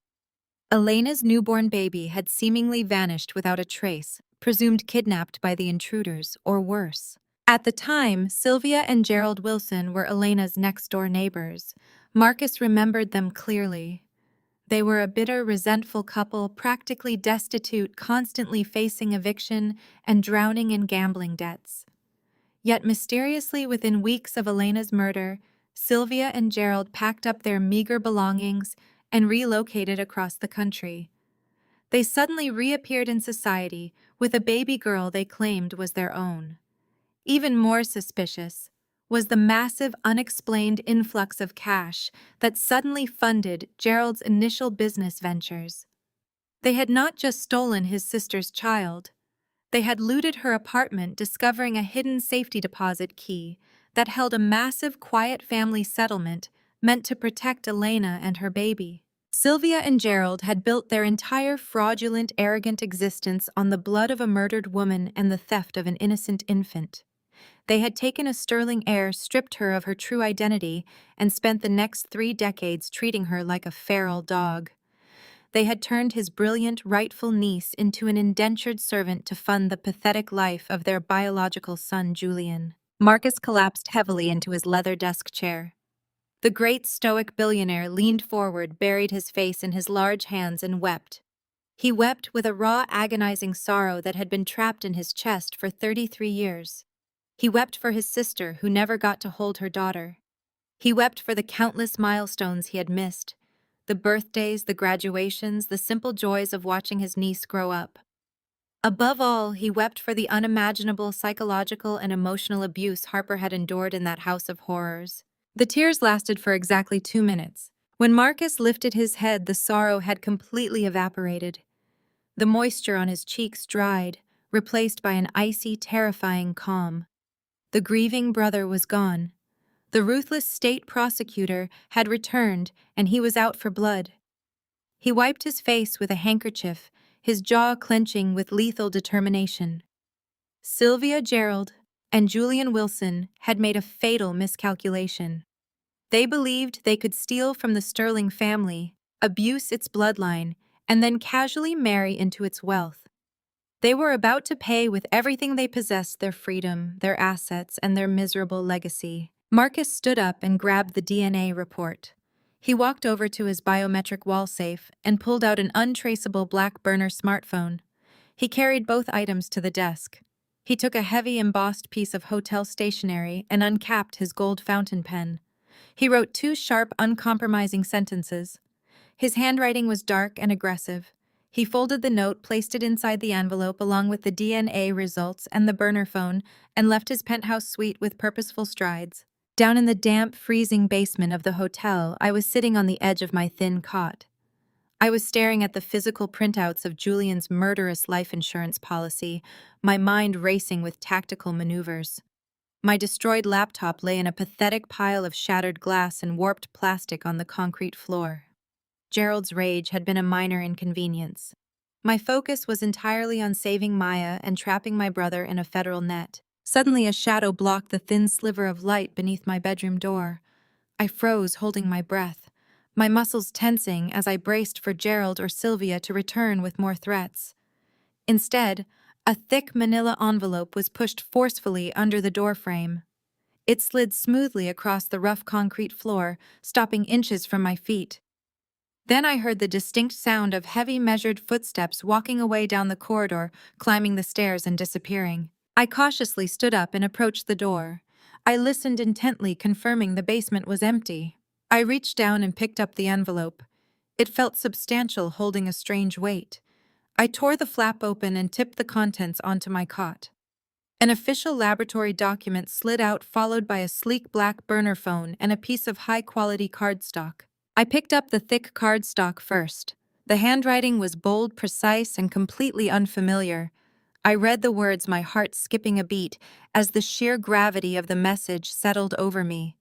Elena's newborn baby had seemingly vanished without a trace, presumed kidnapped by the intruders, or worse. At the time, Sylvia and Gerald Wilson were Elena's next-door neighbors. Marcus remembered them clearly. They were a bitter, resentful couple, practically destitute, constantly facing eviction and drowning in gambling debts. Yet mysteriously, within weeks of Elena's murder, Sylvia and Gerald packed up their meager belongings and relocated across the country. They suddenly reappeared in society with a baby girl they claimed was their own. Even more suspicious was the massive, unexplained influx of cash that suddenly funded Gerald's initial business ventures. They had not just stolen his sister's child. They had looted her apartment, discovering a hidden safety deposit key that held a massive, quiet family settlement meant to protect Elena and her baby. Sylvia and Gerald had built their entire fraudulent, arrogant existence on the blood of a murdered woman and the theft of an innocent infant. They had taken a sterling heir, stripped her of her true identity, and spent the next 3 decades treating her like a feral dog. They had turned his brilliant, rightful niece into an indentured servant to fund the pathetic life of their biological son, Julian. Marcus collapsed heavily into his leather desk chair. The great stoic billionaire leaned forward, buried his face in his large hands, and wept. He wept with a raw, agonizing sorrow that had been trapped in his chest for 33 years. He wept for his sister, who never got to hold her daughter. He wept for the countless milestones he had missed, the birthdays, the graduations, the simple joys of watching his niece grow up. Above all, he wept for the unimaginable psychological and emotional abuse Harper had endured in that house of horrors. The tears lasted for exactly 2 minutes. When Marcus lifted his head, the sorrow had completely evaporated. The moisture on his cheeks dried, replaced by an icy, terrifying calm. The grieving brother was gone. The ruthless state prosecutor had returned, and he was out for blood. He wiped his face with a handkerchief, his jaw clenching with lethal determination. Sylvia Gerald and Julian Wilson had made a fatal miscalculation. They believed they could steal from the Sterling family, abuse its bloodline, and then casually marry into its wealth. They were about to pay with everything they possessed: their freedom, their assets, and their miserable legacy. Marcus stood up and grabbed the DNA report. He walked over to his biometric wall safe and pulled out an untraceable black burner smartphone. He carried both items to the desk. He took a heavy embossed piece of hotel stationery and uncapped his gold fountain pen. He wrote 2 sharp, uncompromising sentences. His handwriting was dark and aggressive. He folded the note, placed it inside the envelope along with the DNA results and the burner phone, and left his penthouse suite with purposeful strides. Down in the damp, freezing basement of the hotel, I was sitting on the edge of my thin cot. I was staring at the physical printouts of Julian's murderous life insurance policy, my mind racing with tactical maneuvers. My destroyed laptop lay in a pathetic pile of shattered glass and warped plastic on the concrete floor. Gerald's rage had been a minor inconvenience. My focus was entirely on saving Maya and trapping my brother in a federal net. Suddenly, a shadow blocked the thin sliver of light beneath my bedroom door. I froze, holding my breath, my muscles tensing as I braced for Gerald or Sylvia to return with more threats. Instead, a thick manila envelope was pushed forcefully under the doorframe. It slid smoothly across the rough concrete floor, stopping inches from my feet. Then I heard the distinct sound of heavy, measured footsteps walking away down the corridor, climbing the stairs and disappearing. I cautiously stood up and approached the door. I listened intently, confirming the basement was empty. I reached down and picked up the envelope. It felt substantial, holding a strange weight. I tore the flap open and tipped the contents onto my cot. An official laboratory document slid out, followed by a sleek black burner phone and a piece of high-quality cardstock. I picked up the thick cardstock first. The handwriting was bold, precise, and completely unfamiliar. I read the words, my heart skipping a beat, as the sheer gravity of the message settled over me.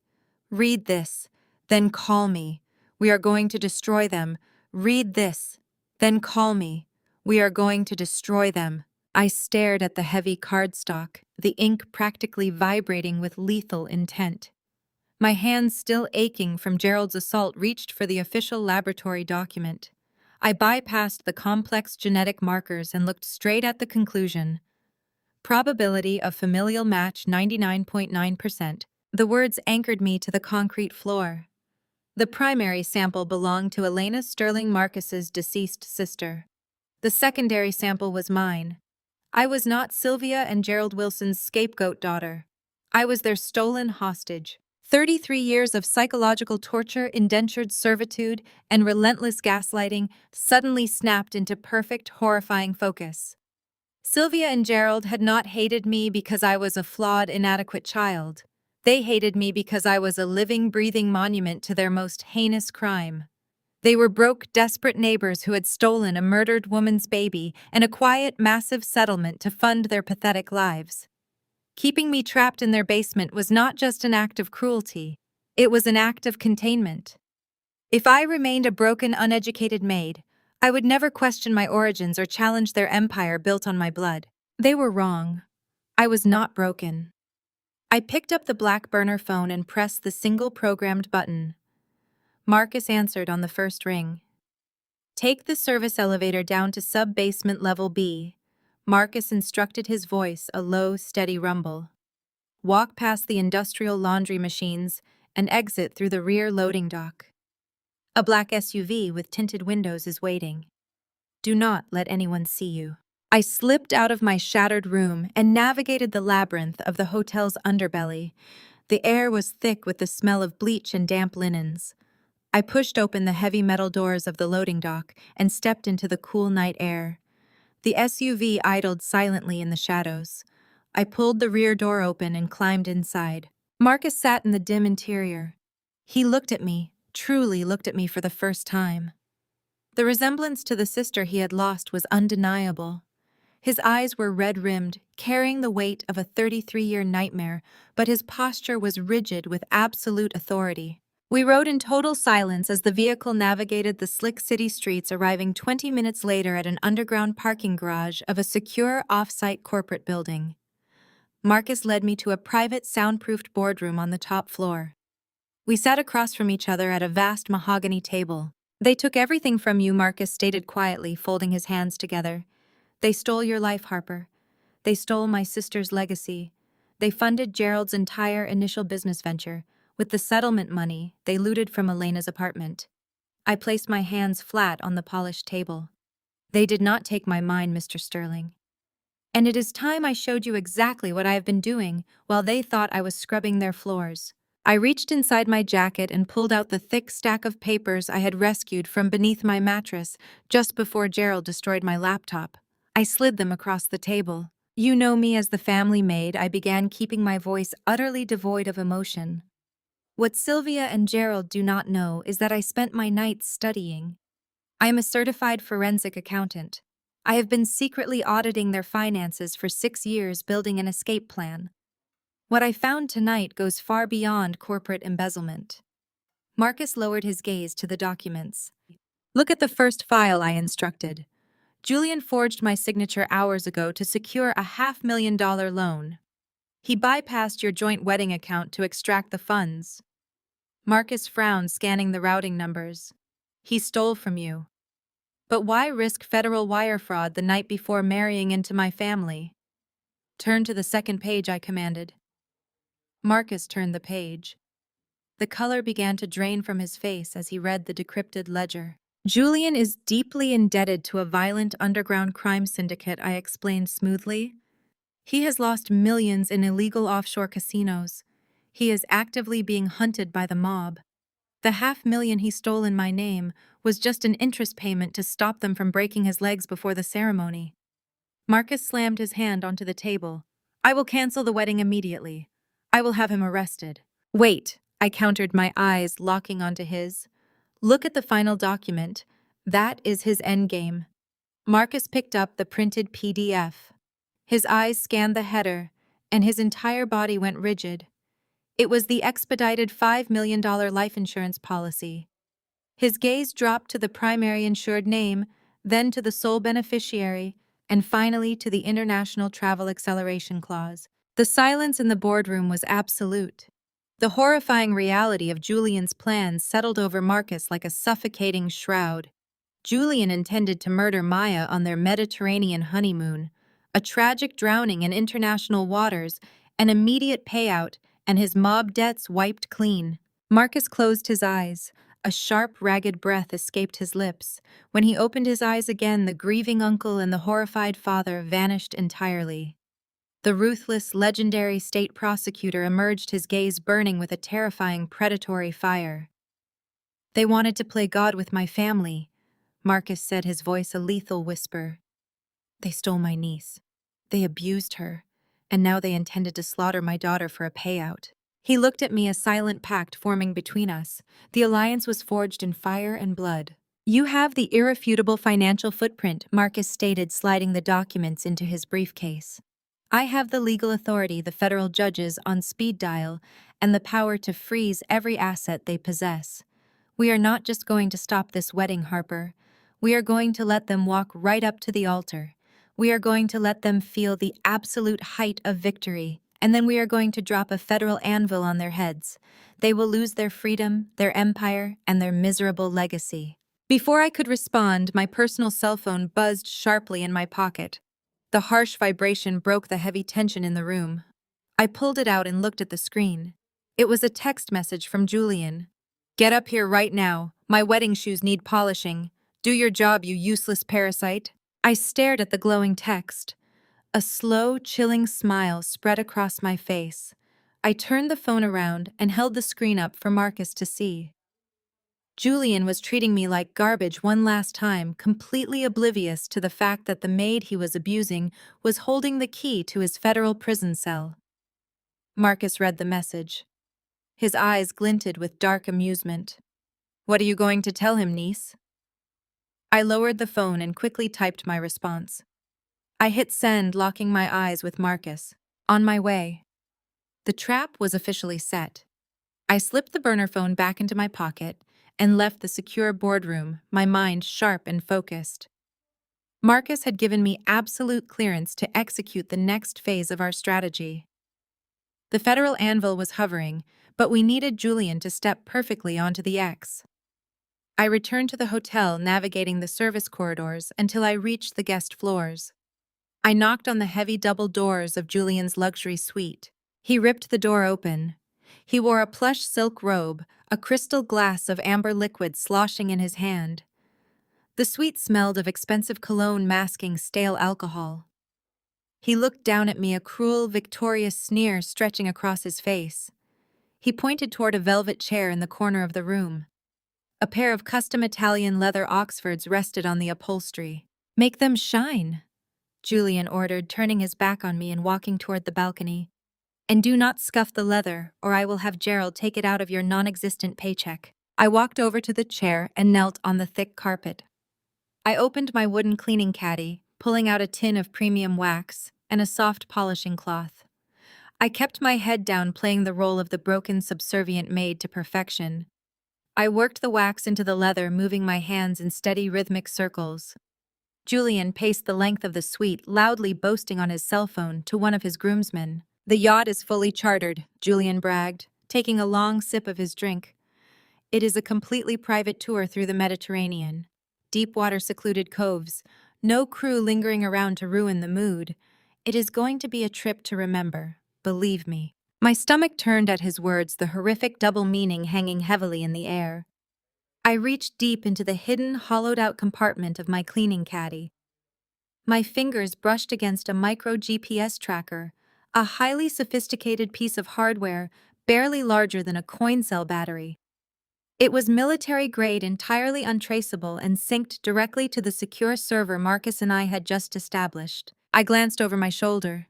Read this, then call me. We are going to destroy them. Read this, then call me. We are going to destroy them. I stared at the heavy cardstock, the ink practically vibrating with lethal intent. My hands, still aching from Gerald's assault, reached for the official laboratory document. I bypassed the complex genetic markers and looked straight at the conclusion. Probability of familial match 99.9%. The words anchored me to the concrete floor. The primary sample belonged to Elena Sterling Marcus's deceased sister. The secondary sample was mine. I was not Sylvia and Gerald Wilson's scapegoat daughter. I was their stolen hostage. 33 years of psychological torture, indentured servitude, and relentless gaslighting suddenly snapped into perfect, horrifying focus. Sylvia and Gerald had not hated me because I was a flawed, inadequate child. They hated me because I was a living, breathing monument to their most heinous crime. They were broke, desperate neighbors who had stolen a murdered woman's baby and a quiet, massive settlement to fund their pathetic lives. Keeping me trapped in their basement was not just an act of cruelty, it was an act of containment. If I remained a broken, uneducated maid, I would never question my origins or challenge their empire built on my blood. They were wrong. I was not broken. I picked up the black burner phone and pressed the single programmed button. Marcus answered on the first ring. Take the service elevator down to sub-basement level B. Marcus instructed, his voice a low, steady rumble. Walk past the industrial laundry machines and exit through the rear loading dock. A black SUV with tinted windows is waiting. Do not let anyone see you. I slipped out of my shattered room and navigated the labyrinth of the hotel's underbelly. The air was thick with the smell of bleach and damp linens. I pushed open the heavy metal doors of the loading dock and stepped into the cool night air. The SUV idled silently in the shadows. I pulled the rear door open and climbed inside. Marcus sat in the dim interior. He looked at me, truly looked at me for the first time. The resemblance to the sister he had lost was undeniable. His eyes were red-rimmed, carrying the weight of a 33-year nightmare, but his posture was rigid with absolute authority. We rode in total silence as the vehicle navigated the slick city streets, arriving 20 minutes later at an underground parking garage of a secure off-site corporate building. Marcus led me to a private, soundproofed boardroom on the top floor. We sat across from each other at a vast mahogany table. "They took everything from you," Marcus stated quietly, folding his hands together. "They stole your life, Harper. They stole my sister's legacy. They funded Gerald's entire initial business venture. With the settlement money, they looted from Elena's apartment." I placed my hands flat on the polished table. "They did not take my mind, Mr. Sterling. And it is time I showed you exactly what I have been doing while they thought I was scrubbing their floors." I reached inside my jacket and pulled out the thick stack of papers I had rescued from beneath my mattress just before Gerald destroyed my laptop. I slid them across the table. "You know me as the family maid," I began, keeping my voice utterly devoid of emotion. "What Sylvia and Gerald do not know is that I spent my nights studying. I am a certified forensic accountant. I have been secretly auditing their finances for 6 years, building an escape plan. What I found tonight goes far beyond corporate embezzlement." Marcus lowered his gaze to the documents. "Look at the first file," I instructed. "Julian forged my signature hours ago to secure a $500,000 loan. He bypassed your joint wedding account to extract the funds." Marcus frowned, scanning the routing numbers. "He stole from you. But why risk federal wire fraud the night before marrying into my family?" "Turn to the second page," I commanded. Marcus turned the page. The color began to drain from his face as he read the decrypted ledger. "Julian is deeply indebted to a violent underground crime syndicate," I explained smoothly. "He has lost millions in illegal offshore casinos. He is actively being hunted by the mob. The $500,000 he stole in my name was just an interest payment to stop them from breaking his legs before the ceremony." Marcus slammed his hand onto the table. "I will cancel the wedding immediately. I will have him arrested." "Wait," I countered, my eyes locking onto his. "Look at the final document. That is his endgame." Marcus picked up the printed PDF. His eyes scanned the header, and his entire body went rigid. It was the expedited $5 million life insurance policy. His gaze dropped to the primary insured name, then to the sole beneficiary, and finally to the International Travel Acceleration Clause. The silence in the boardroom was absolute. The horrifying reality of Julian's plans settled over Marcus like a suffocating shroud. Julian intended to murder Maya on their Mediterranean honeymoon, a tragic drowning in international waters, an immediate payout, and his mob debts wiped clean. Marcus closed his eyes. A sharp, ragged breath escaped his lips. When he opened his eyes again, the grieving uncle and the horrified father vanished entirely. The ruthless, legendary state prosecutor emerged, his gaze burning with a terrifying, predatory fire. "They wanted to play God with my family," Marcus said, his voice a lethal whisper. "They stole my niece. They abused her. And now they intended to slaughter my daughter for a payout." He looked at me, a silent pact forming between us. The alliance was forged in fire and blood. "You have the irrefutable financial footprint," Marcus stated, sliding the documents into his briefcase. "I have the legal authority, the federal judges on speed dial, and the power to freeze every asset they possess. We are not just going to stop this wedding, Harper. We are going to let them walk right up to the altar. We are going to let them feel the absolute height of victory, and then we are going to drop a federal anvil on their heads. They will lose their freedom, their empire, and their miserable legacy." Before I could respond, my personal cell phone buzzed sharply in my pocket. The harsh vibration broke the heavy tension in the room. I pulled it out and looked at the screen. It was a text message from Julian. "Get up here right now. My wedding shoes need polishing. Do your job, you useless parasite." I stared at the glowing text. A slow, chilling smile spread across my face. I turned the phone around and held the screen up for Marcus to see. Julian was treating me like garbage one last time, completely oblivious to the fact that the maid he was abusing was holding the key to his federal prison cell. Marcus read the message. His eyes glinted with dark amusement. "What are you going to tell him, niece?" I lowered the phone and quickly typed my response. I hit send, locking my eyes with Marcus. On my way. The trap was officially set. I slipped the burner phone back into my pocket and left the secure boardroom, my mind sharp and focused. Marcus had given me absolute clearance to execute the next phase of our strategy. The federal anvil was hovering, but we needed Julian to step perfectly onto the X. I returned to the hotel, navigating the service corridors until I reached the guest floors. I knocked on the heavy double doors of Julian's luxury suite. He ripped the door open. He wore a plush silk robe, a crystal glass of amber liquid sloshing in his hand. The suite smelled of expensive cologne masking stale alcohol. He looked down at me, a cruel, victorious sneer stretching across his face. He pointed toward a velvet chair in the corner of the room. A pair of custom Italian leather Oxfords rested on the upholstery. "Make them shine," Julian ordered, turning his back on me and walking toward the balcony. "And do not scuff the leather, or I will have Gerald take it out of your non-existent paycheck." I walked over to the chair and knelt on the thick carpet. I opened my wooden cleaning caddy, pulling out a tin of premium wax and a soft polishing cloth. I kept my head down, playing the role of the broken, subservient maid to perfection. I worked the wax into the leather, moving my hands in steady, rhythmic circles. Julian paced the length of the suite, loudly boasting on his cell phone to one of his groomsmen. "The yacht is fully chartered," Julian bragged, taking a long sip of his drink. "It is a completely private tour through the Mediterranean. Deep-water secluded coves, no crew lingering around to ruin the mood. It is going to be a trip to remember, believe me." My stomach turned at his words, the horrific double meaning hanging heavily in the air. I reached deep into the hidden, hollowed-out compartment of my cleaning caddy. My fingers brushed against a micro GPS tracker, a highly sophisticated piece of hardware barely larger than a coin cell battery. It was military-grade, entirely untraceable, and synced directly to the secure server Marcus and I had just established. I glanced over my shoulder.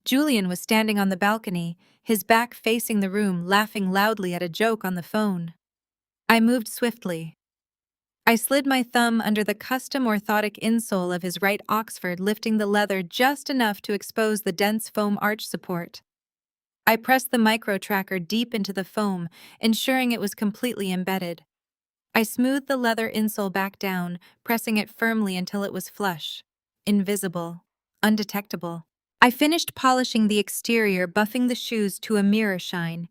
Julian was standing on the balcony, his back facing the room, laughing loudly at a joke on the phone. I moved swiftly. I slid my thumb under the custom orthotic insole of his right Oxford, lifting the leather just enough to expose the dense foam arch support. I pressed the micro tracker deep into the foam, ensuring it was completely embedded. I smoothed the leather insole back down, pressing it firmly until it was flush, invisible, undetectable. I finished polishing the exterior, buffing the shoes to a mirror shine.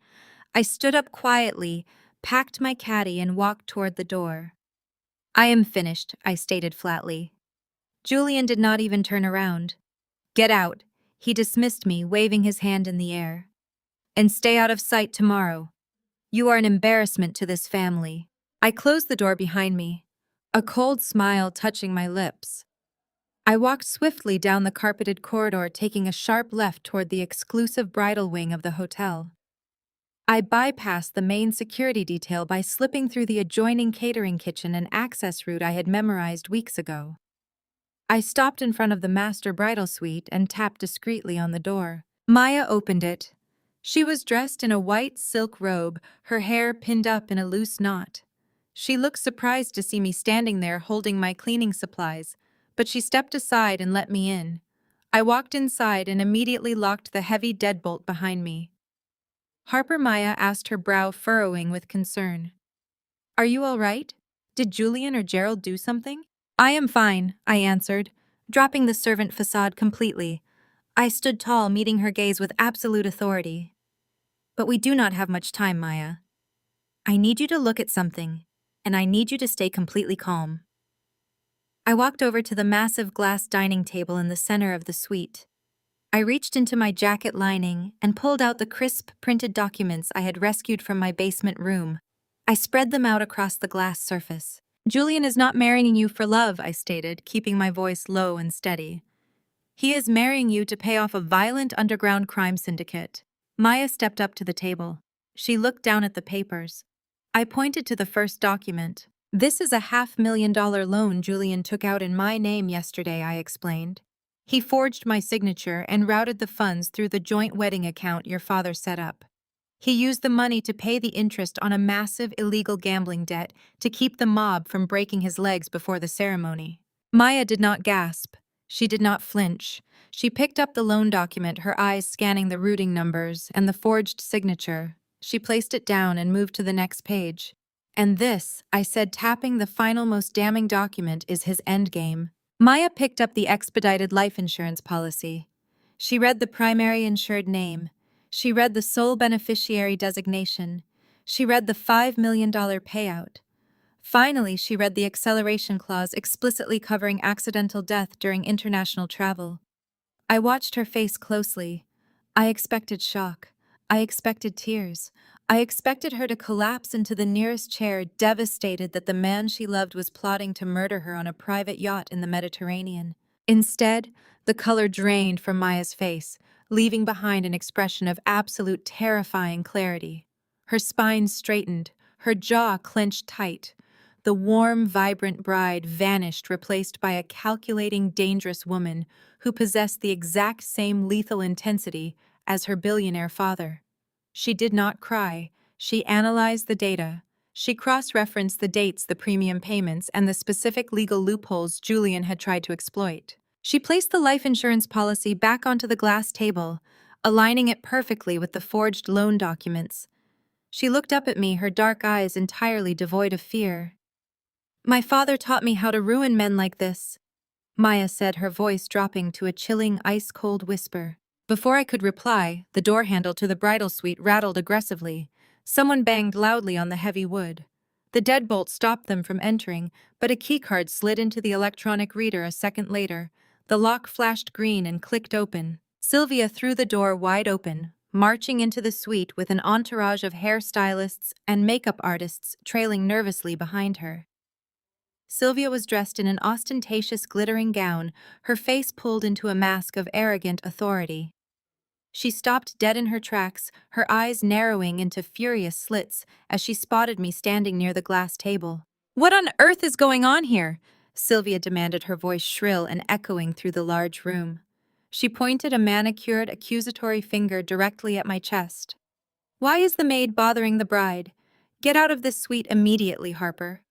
I stood up quietly, packed my caddy, and walked toward the door. "I am finished," I stated flatly. Julian did not even turn around. "Get out," he dismissed me, waving his hand in the air. "And stay out of sight tomorrow. You are an embarrassment to this family." I closed the door behind me, a cold smile touching my lips. I walked swiftly down the carpeted corridor, taking a sharp left toward the exclusive bridal wing of the hotel. I bypassed the main security detail by slipping through the adjoining catering kitchen, an access route I had memorized weeks ago. I stopped in front of the master bridal suite and tapped discreetly on the door. Maya opened it. She was dressed in a white silk robe, her hair pinned up in a loose knot. She looked surprised to see me standing there holding my cleaning supplies, but she stepped aside and let me in. I walked inside and immediately locked the heavy deadbolt behind me. "Harper," Maya asked, her brow furrowing with concern. "Are you all right? Did Julian or Gerald do something?" "I am fine," I answered, dropping the servant facade completely. I stood tall, meeting her gaze with absolute authority. "But we do not have much time, Maya. I need you to look at something, and I need you to stay completely calm." I walked over to the massive glass dining table in the center of the suite. I reached into my jacket lining and pulled out the crisp, printed documents I had rescued from my basement room. I spread them out across the glass surface. "Julian is not marrying you for love," I stated, keeping my voice low and steady. "He is marrying you to pay off a violent underground crime syndicate." Maya stepped up to the table. She looked down at the papers. I pointed to the first document. "This is a $500,000 loan Julian took out in my name yesterday," I explained. "He forged my signature and routed the funds through the joint wedding account your father set up. He used the money to pay the interest on a massive illegal gambling debt to keep the mob from breaking his legs before the ceremony." Maya did not gasp. She did not flinch. She picked up the loan document, her eyes scanning the routing numbers and the forged signature. She placed it down and moved to the next page. "And this," I said, tapping the final most damning document, "is his endgame." Maya picked up the expedited life insurance policy. She read the primary insured name. She read the sole beneficiary designation. She read the $5 million payout. Finally, she read the acceleration clause explicitly covering accidental death during international travel. I watched her face closely. I expected shock. I expected tears. I expected her to collapse into the nearest chair, devastated that the man she loved was plotting to murder her on a private yacht in the Mediterranean. Instead, the color drained from Maya's face, leaving behind an expression of absolute terrifying clarity. Her spine straightened, her jaw clenched tight. The warm, vibrant bride vanished, replaced by a calculating, dangerous woman who possessed the exact same lethal intensity as her billionaire father. She did not cry. She analyzed the data. She cross-referenced the dates, the premium payments, and the specific legal loopholes Julian had tried to exploit. She placed the life insurance policy back onto the glass table, aligning it perfectly with the forged loan documents. She looked up at me, her dark eyes entirely devoid of fear. "My father taught me how to ruin men like this," Maya said, her voice dropping to a chilling, ice-cold whisper. Before I could reply, the door handle to the bridal suite rattled aggressively. Someone banged loudly on the heavy wood. The deadbolt stopped them from entering, but a keycard slid into the electronic reader a second later. The lock flashed green and clicked open. Sylvia threw the door wide open, marching into the suite with an entourage of hairstylists and makeup artists trailing nervously behind her. Sylvia was dressed in an ostentatious glittering gown, her face pulled into a mask of arrogant authority. She stopped dead in her tracks, her eyes narrowing into furious slits as she spotted me standing near the glass table. "What on earth is going on here?" Sylvia demanded, her voice shrill and echoing through the large room. She pointed a manicured, accusatory finger directly at my chest. "Why is the maid bothering the bride? Get out of this suite immediately, Harper."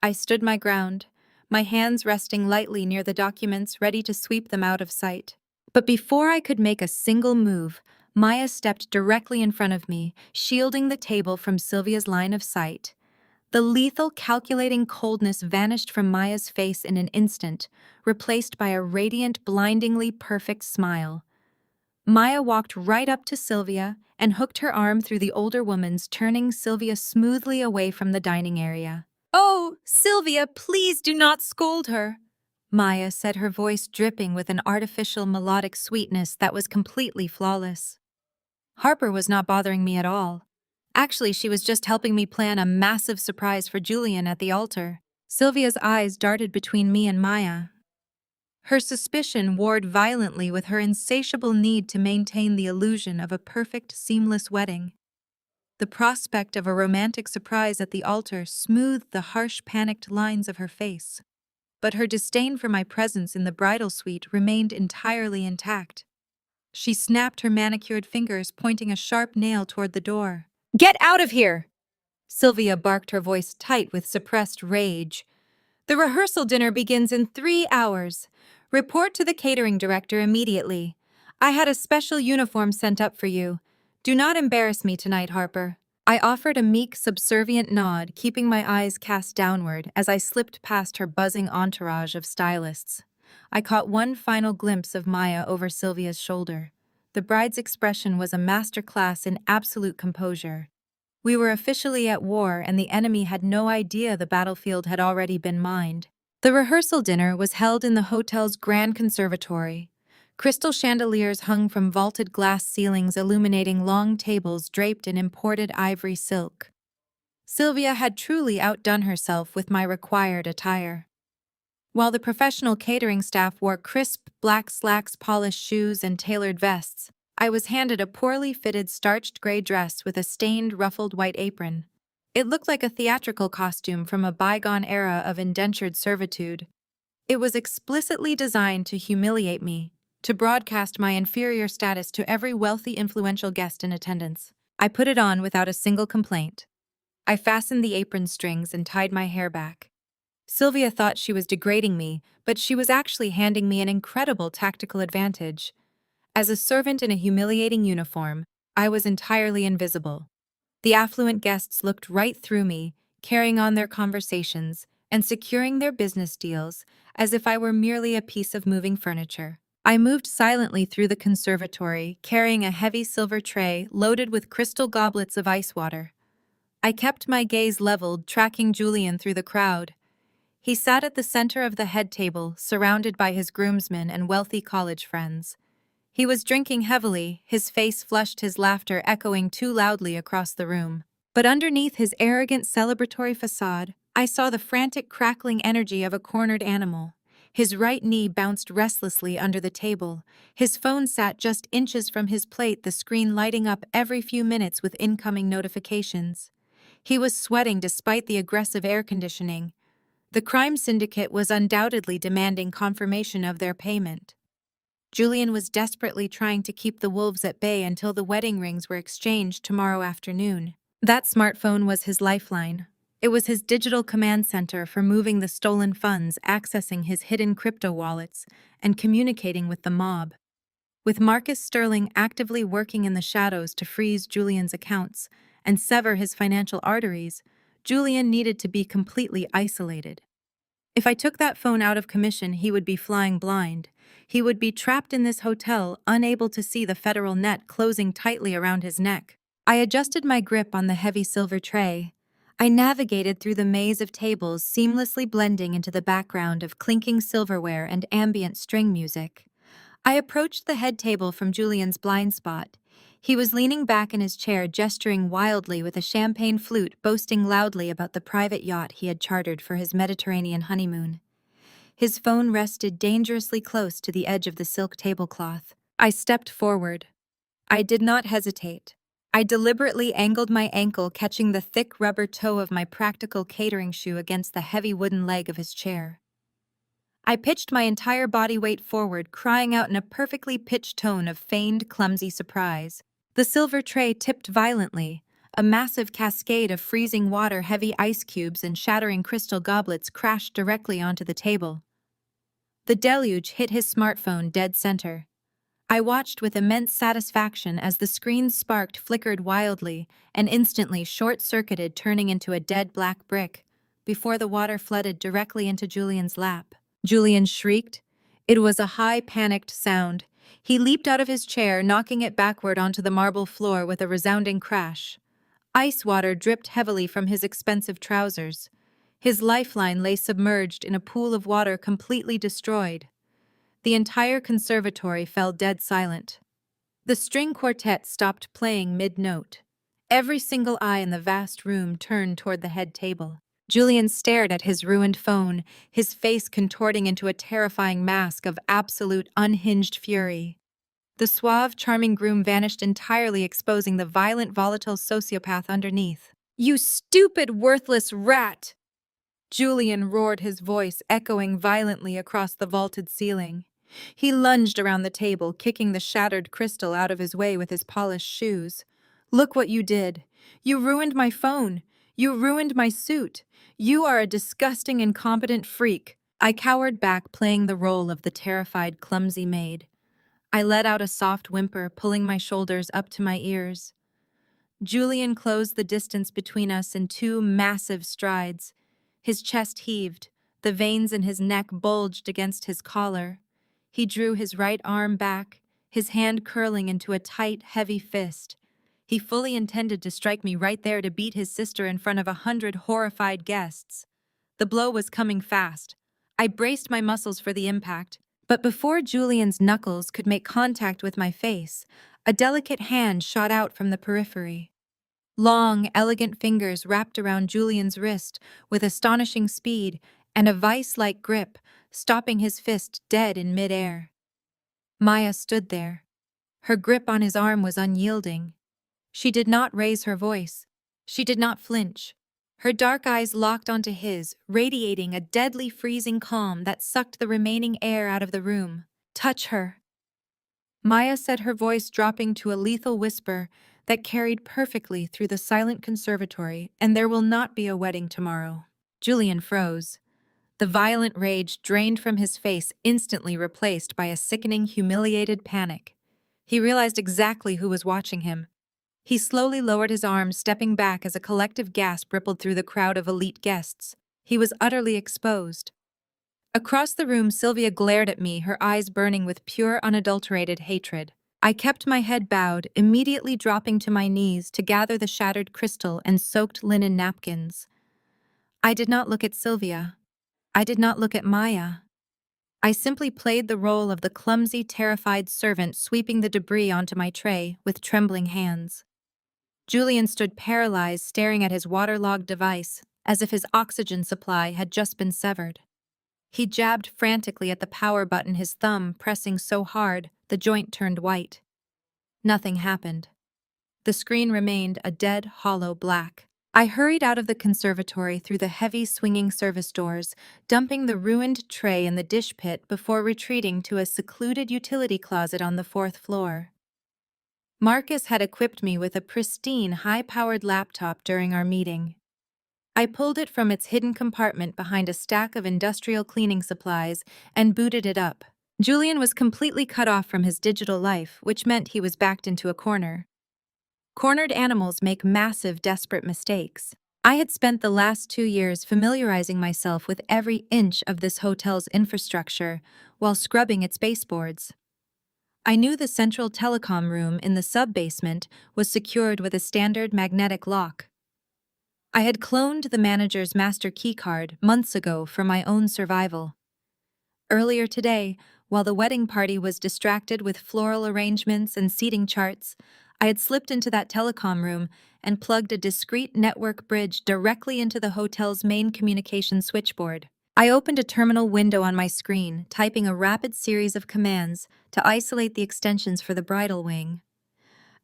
I stood my ground, my hands resting lightly near the documents, ready to sweep them out of sight. But before I could make a single move, Maya stepped directly in front of me, shielding the table from Sylvia's line of sight. The lethal, calculating coldness vanished from Maya's face in an instant, replaced by a radiant, blindingly perfect smile. Maya walked right up to Sylvia and hooked her arm through the older woman's, turning Sylvia smoothly away from the dining area. "Oh, Sylvia, please do not scold her," Maya said, her voice dripping with an artificial melodic sweetness that was completely flawless. Harper was not bothering me at all. Actually, she was just helping me plan a massive surprise for Julian at the altar. Sylvia's eyes darted between me and Maya. Her suspicion warred violently with her insatiable need to maintain the illusion of a perfect, seamless wedding. The prospect of a romantic surprise at the altar smoothed the harsh, panicked lines of her face. But her disdain for my presence in the bridal suite remained entirely intact. She snapped her manicured fingers, pointing a sharp nail toward the door. "Get out of here!" Sylvia barked, her voice tight with suppressed rage. "The rehearsal dinner begins in 3 hours. Report to the catering director immediately. I had a special uniform sent up for you. Do not embarrass me tonight, Harper." I offered a meek, subservient nod, keeping my eyes cast downward as I slipped past her buzzing entourage of stylists. I caught one final glimpse of Maya over Sylvia's shoulder. The bride's expression was a masterclass in absolute composure. We were officially at war, and the enemy had no idea the battlefield had already been mined. The rehearsal dinner was held in the hotel's grand conservatory. Crystal chandeliers hung from vaulted glass ceilings, illuminating long tables draped in imported ivory silk. Sylvia had truly outdone herself with my required attire. While the professional catering staff wore crisp black slacks, polished shoes, and tailored vests, I was handed a poorly fitted starched gray dress with a stained, ruffled white apron. It looked like a theatrical costume from a bygone era of indentured servitude. It was explicitly designed to humiliate me, to broadcast my inferior status to every wealthy, influential guest in attendance. I put it on without a single complaint. I fastened the apron strings and tied my hair back. Sylvia thought she was degrading me, but she was actually handing me an incredible tactical advantage. As a servant in a humiliating uniform, I was entirely invisible. The affluent guests looked right through me, carrying on their conversations and securing their business deals as if I were merely a piece of moving furniture. I moved silently through the conservatory, carrying a heavy silver tray loaded with crystal goblets of ice water. I kept my gaze leveled, tracking Julian through the crowd. He sat at the center of the head table, surrounded by his groomsmen and wealthy college friends. He was drinking heavily, his face flushed, his laughter echoing too loudly across the room. But underneath his arrogant celebratory facade, I saw the frantic crackling energy of a cornered animal. His right knee bounced restlessly under the table. His phone sat just inches from his plate, the screen lighting up every few minutes with incoming notifications. He was sweating despite the aggressive air conditioning. The crime syndicate was undoubtedly demanding confirmation of their payment. Julian was desperately trying to keep the wolves at bay until the wedding rings were exchanged tomorrow afternoon. That smartphone was his lifeline. It was his digital command center for moving the stolen funds, accessing his hidden crypto wallets, and communicating with the mob. With Marcus Sterling actively working in the shadows to freeze Julian's accounts and sever his financial arteries, Julian needed to be completely isolated. If I took that phone out of commission, he would be flying blind. He would be trapped in this hotel, unable to see the federal net closing tightly around his neck. I adjusted my grip on the heavy silver tray. I navigated through the maze of tables, seamlessly blending into the background of clinking silverware and ambient string music. I approached the head table from Julian's blind spot. He was leaning back in his chair, gesturing wildly with a champagne flute, boasting loudly about the private yacht he had chartered for his Mediterranean honeymoon. His phone rested dangerously close to the edge of the silk tablecloth. I stepped forward. I did not hesitate. I deliberately angled my ankle, catching the thick rubber toe of my practical catering shoe against the heavy wooden leg of his chair. I pitched my entire body weight forward, crying out in a perfectly pitched tone of feigned, clumsy surprise. The silver tray tipped violently. A massive cascade of freezing water, heavy ice cubes, and shattering crystal goblets crashed directly onto the table. The deluge hit his smartphone dead center. I watched with immense satisfaction as the screen sparked, flickered wildly, and instantly short-circuited, turning into a dead black brick, before the water flooded directly into Julian's lap. Julian shrieked. It was a high, panicked sound. He leaped out of his chair, knocking it backward onto the marble floor with a resounding crash. Ice water dripped heavily from his expensive trousers. His lifeline lay submerged in a pool of water, completely destroyed. The entire conservatory fell dead silent. The string quartet stopped playing mid-note. Every single eye in the vast room turned toward the head table. Julian stared at his ruined phone, his face contorting into a terrifying mask of absolute unhinged fury. The suave, charming groom vanished entirely, exposing the violent, volatile sociopath underneath. "You stupid, worthless rat!" Julian roared, his voice echoing violently across the vaulted ceiling. He lunged around the table, kicking the shattered crystal out of his way with his polished shoes. "Look what you did. You ruined my phone. You ruined my suit. You are a disgusting, incompetent freak." I cowered back, playing the role of the terrified, clumsy maid. I let out a soft whimper, pulling my shoulders up to my ears. Julian closed the distance between us in two massive strides. His chest heaved, the veins in his neck bulged against his collar. He drew his right arm back, his hand curling into a tight, heavy fist. He fully intended to strike me right there, to beat his sister in front of 100 horrified guests. The blow was coming fast. I braced my muscles for the impact, but before Julian's knuckles could make contact with my face, a delicate hand shot out from the periphery. Long, elegant fingers wrapped around Julian's wrist with astonishing speed and a vice-like grip, stopping his fist dead in midair. Maya stood there. Her grip on his arm was unyielding. She did not raise her voice. She did not flinch. Her dark eyes locked onto his, radiating a deadly, freezing calm that sucked the remaining air out of the room. "Touch her," Maya said, her voice dropping to a lethal whisper that carried perfectly through the silent conservatory, "and there will not be a wedding tomorrow." Julian froze. The violent rage drained from his face, instantly replaced by a sickening, humiliated panic. He realized exactly who was watching him. He slowly lowered his arms, stepping back as a collective gasp rippled through the crowd of elite guests. He was utterly exposed. Across the room, Sylvia glared at me, her eyes burning with pure, unadulterated hatred. I kept my head bowed, immediately dropping to my knees to gather the shattered crystal and soaked linen napkins. I did not look at Sylvia. I did not look at Maya. I simply played the role of the clumsy, terrified servant sweeping the debris onto my tray with trembling hands. Julian stood paralyzed, staring at his waterlogged device, as if his oxygen supply had just been severed. He jabbed frantically at the power button, his thumb pressing so hard the joint turned white. Nothing happened. The screen remained a dead, hollow black. I hurried out of the conservatory through the heavy, swinging service doors, dumping the ruined tray in the dish pit before retreating to a secluded utility closet on the 4th floor. Marcus had equipped me with a pristine, high-powered laptop during our meeting. I pulled it from its hidden compartment behind a stack of industrial cleaning supplies and booted it up. Julian was completely cut off from his digital life, which meant he was backed into a corner. Cornered animals make massive, desperate mistakes. I had spent the last 2 years familiarizing myself with every inch of this hotel's infrastructure while scrubbing its baseboards. I knew the central telecom room in the sub-basement was secured with a standard magnetic lock. I had cloned the manager's master keycard months ago for my own survival. Earlier today, while the wedding party was distracted with floral arrangements and seating charts, I had slipped into that telecom room and plugged a discrete network bridge directly into the hotel's main communication switchboard. I opened a terminal window on my screen, typing a rapid series of commands to isolate the extensions for the bridal wing.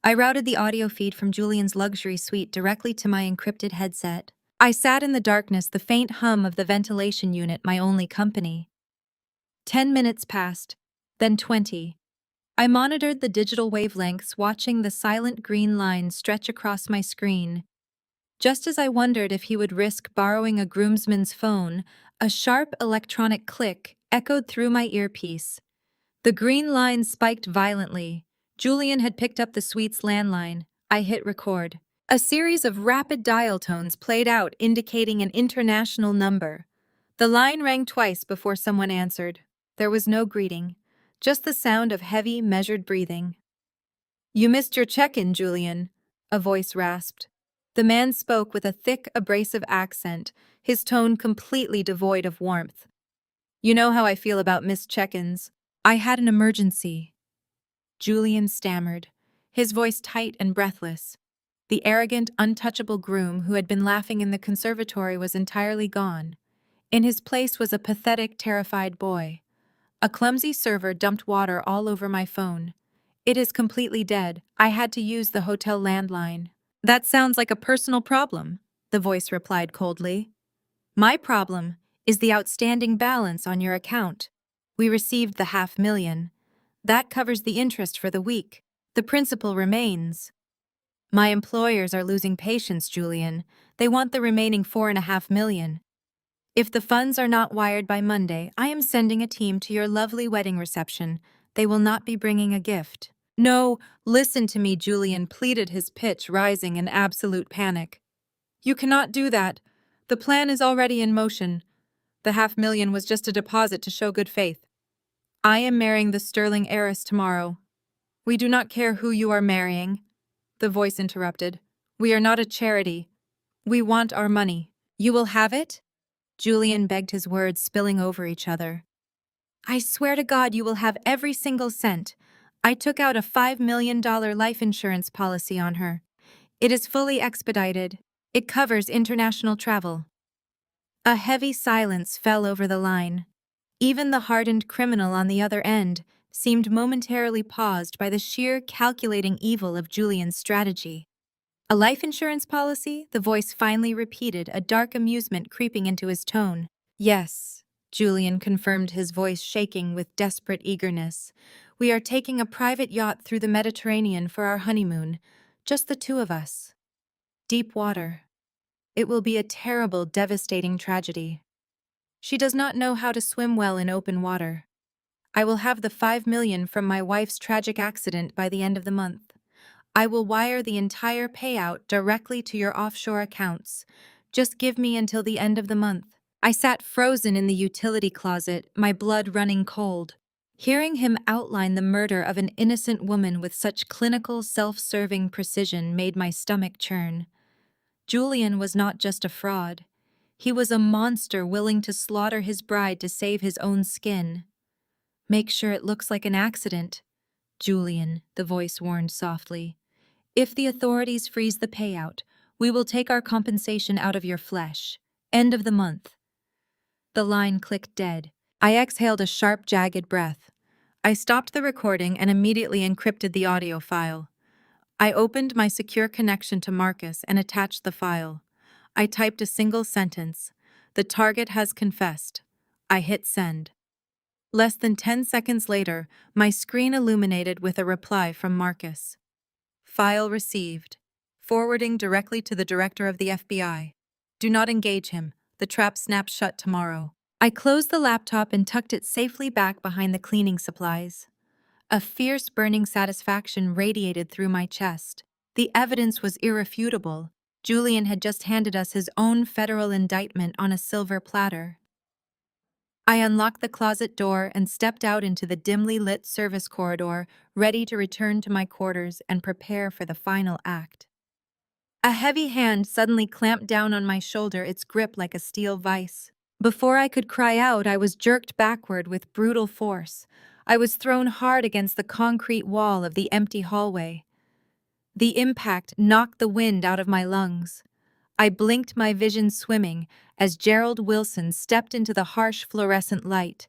I routed the audio feed from Julian's luxury suite directly to my encrypted headset. I sat in the darkness, the faint hum of the ventilation unit my only company. 10 minutes passed, then 20. I monitored the digital wavelengths, watching the silent green line stretch across my screen. Just as I wondered if he would risk borrowing a groomsman's phone, a sharp electronic click echoed through my earpiece. The green line spiked violently. Julian had picked up the suite's landline. I hit record. A series of rapid dial tones played out, indicating an international number. The line rang twice before someone answered. There was no greeting, just the sound of heavy, measured breathing. "You missed your check-in, Julian," a voice rasped. The man spoke with a thick, abrasive accent, his tone completely devoid of warmth. "You know how I feel about missed check-ins. I had an emergency." Julian stammered, his voice tight and breathless. The arrogant, untouchable groom who had been laughing in the conservatory was entirely gone. In his place was a pathetic, terrified boy. A clumsy server dumped water all over my phone. "It is completely dead. I had to use the hotel landline." "That sounds like a personal problem," the voice replied coldly. "My problem is the outstanding balance on your account. We received the $500,000. That covers the interest for the week. The principal remains." "My employers are losing patience, Julian. They want the remaining $4.5 million. If the funds are not wired by Monday, I am sending a team to your lovely wedding reception. They will not be bringing a gift." "No, listen to me," Julian pleaded, his pitch rising in absolute panic. "You cannot do that. The plan is already in motion. The $500,000 was just a deposit to show good faith. I am marrying the sterling heiress tomorrow." "We do not care who you are marrying," the voice interrupted. "We are not a charity. We want our money." "You will have it?" Julian begged, his words spilling over each other. "I swear to God you will have every single cent. I took out a $5 million life insurance policy on her. It is fully expedited. It covers international travel." A heavy silence fell over the line. Even the hardened criminal on the other end seemed momentarily paused by the sheer calculating evil of Julian's strategy. "A life insurance policy?" the voice finally repeated, a dark amusement creeping into his tone. "Yes," Julian confirmed, his voice shaking with desperate eagerness. "We are taking a private yacht through the Mediterranean for our honeymoon, just the two of us. Deep water. It will be a terrible, devastating tragedy." She does not know how to swim well in open water. I will have the 5 million from my wife's tragic accident by the end of the month. I will wire the entire payout directly to your offshore accounts. Just give me until the end of the month. I sat frozen in the utility closet, my blood running cold. Hearing him outline the murder of an innocent woman with such clinical, self-serving precision made my stomach churn. Julian was not just a fraud. He was a monster willing to slaughter his bride to save his own skin. Make sure it looks like an accident, Julian, the voice warned softly. If the authorities freeze the payout, we will take our compensation out of your flesh. End of the month. The line clicked dead. I exhaled a sharp, jagged breath. I stopped the recording and immediately encrypted the audio file. I opened my secure connection to Marcus and attached the file. I typed a single sentence. The target has confessed. I hit send. Less than 10 seconds later, my screen illuminated with a reply from Marcus. File received. Forwarding directly to the director of the FBI. Do not engage him. The trap snaps shut tomorrow. I closed the laptop and tucked it safely back behind the cleaning supplies. A fierce burning satisfaction radiated through my chest. The evidence was irrefutable. Julian had just handed us his own federal indictment on a silver platter. I unlocked the closet door and stepped out into the dimly lit service corridor, ready to return to my quarters and prepare for the final act. A heavy hand suddenly clamped down on my shoulder, its grip like a steel vise. Before I could cry out, I was jerked backward with brutal force. I was thrown hard against the concrete wall of the empty hallway. The impact knocked the wind out of my lungs. I blinked, my vision swimming, as Gerald Wilson stepped into the harsh fluorescent light.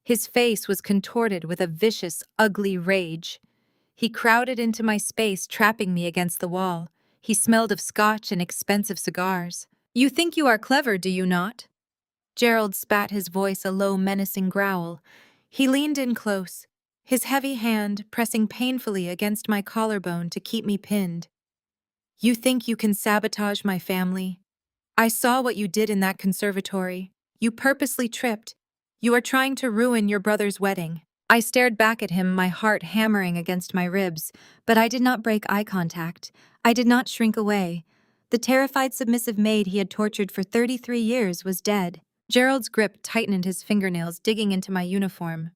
His face was contorted with a vicious, ugly rage. He crowded into my space, trapping me against the wall. He smelled of scotch and expensive cigars. You think you are clever, do you not? Gerald spat, his voice a low, menacing growl. He leaned in close, his heavy hand pressing painfully against my collarbone to keep me pinned. You think you can sabotage my family? I saw what you did in that conservatory. You purposely tripped. You are trying to ruin your brother's wedding. I stared back at him, my heart hammering against my ribs, but I did not break eye contact. I did not shrink away. The terrified submissive maid he had tortured for 33 years was dead. Gerald's grip tightened, his fingernails digging into my uniform.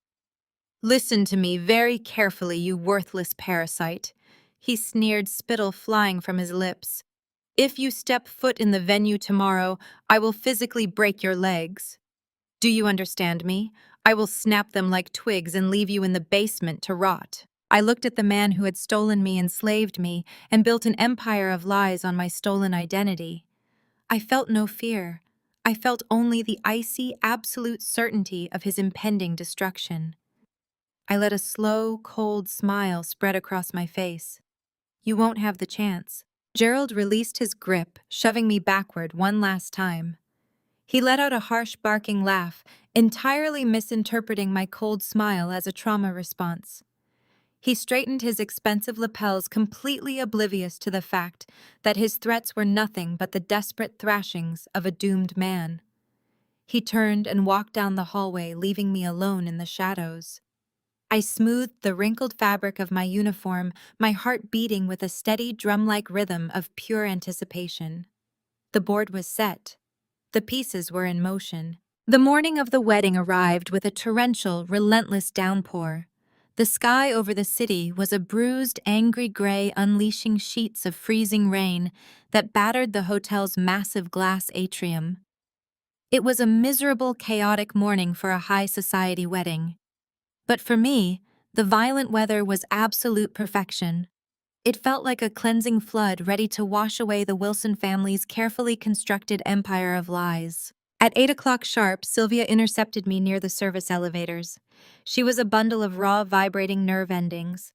Listen to me very carefully, you worthless parasite. He sneered, spittle flying from his lips. If you step foot in the venue tomorrow, I will physically break your legs. Do you understand me? I will snap them like twigs and leave you in the basement to rot. I looked at the man who had stolen me, enslaved me, and built an empire of lies on my stolen identity. I felt no fear. I felt only the icy, absolute certainty of his impending destruction. I let a slow, cold smile spread across my face. You won't have the chance. Gerald released his grip, shoving me backward one last time. He let out a harsh, barking laugh, entirely misinterpreting my cold smile as a trauma response. He straightened his expensive lapels, completely oblivious to the fact that his threats were nothing but the desperate thrashings of a doomed man. He turned and walked down the hallway, leaving me alone in the shadows. I smoothed the wrinkled fabric of my uniform, my heart beating with a steady, drum-like rhythm of pure anticipation. The board was set. The pieces were in motion. The morning of the wedding arrived with a torrential, relentless downpour. The sky over the city was a bruised, angry gray, unleashing sheets of freezing rain that battered the hotel's massive glass atrium. It was a miserable, chaotic morning for a high society wedding. But for me, the violent weather was absolute perfection. It felt like a cleansing flood ready to wash away the Wilson family's carefully constructed empire of lies. At 8 o'clock sharp, Sylvia intercepted me near the service elevators. She was a bundle of raw, vibrating nerve endings.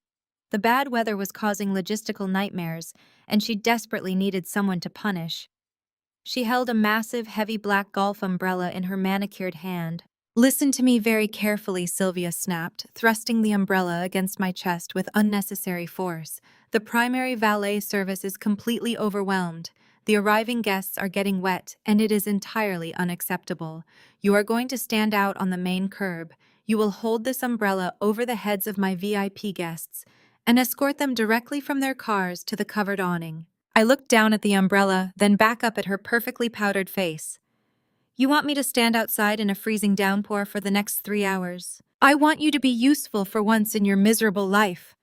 The bad weather was causing logistical nightmares, and she desperately needed someone to punish. She held a massive, heavy black golf umbrella in her manicured hand. Listen to me very carefully, Sylvia snapped, thrusting the umbrella against my chest with unnecessary force. The primary valet service is completely overwhelmed. The arriving guests are getting wet, and it is entirely unacceptable. You are going to stand out on the main curb. You will hold this umbrella over the heads of my VIP guests and escort them directly from their cars to the covered awning. I looked down at the umbrella, then back up at her perfectly powdered face. You want me to stand outside in a freezing downpour for the next 3 hours? I want you to be useful for once in your miserable life,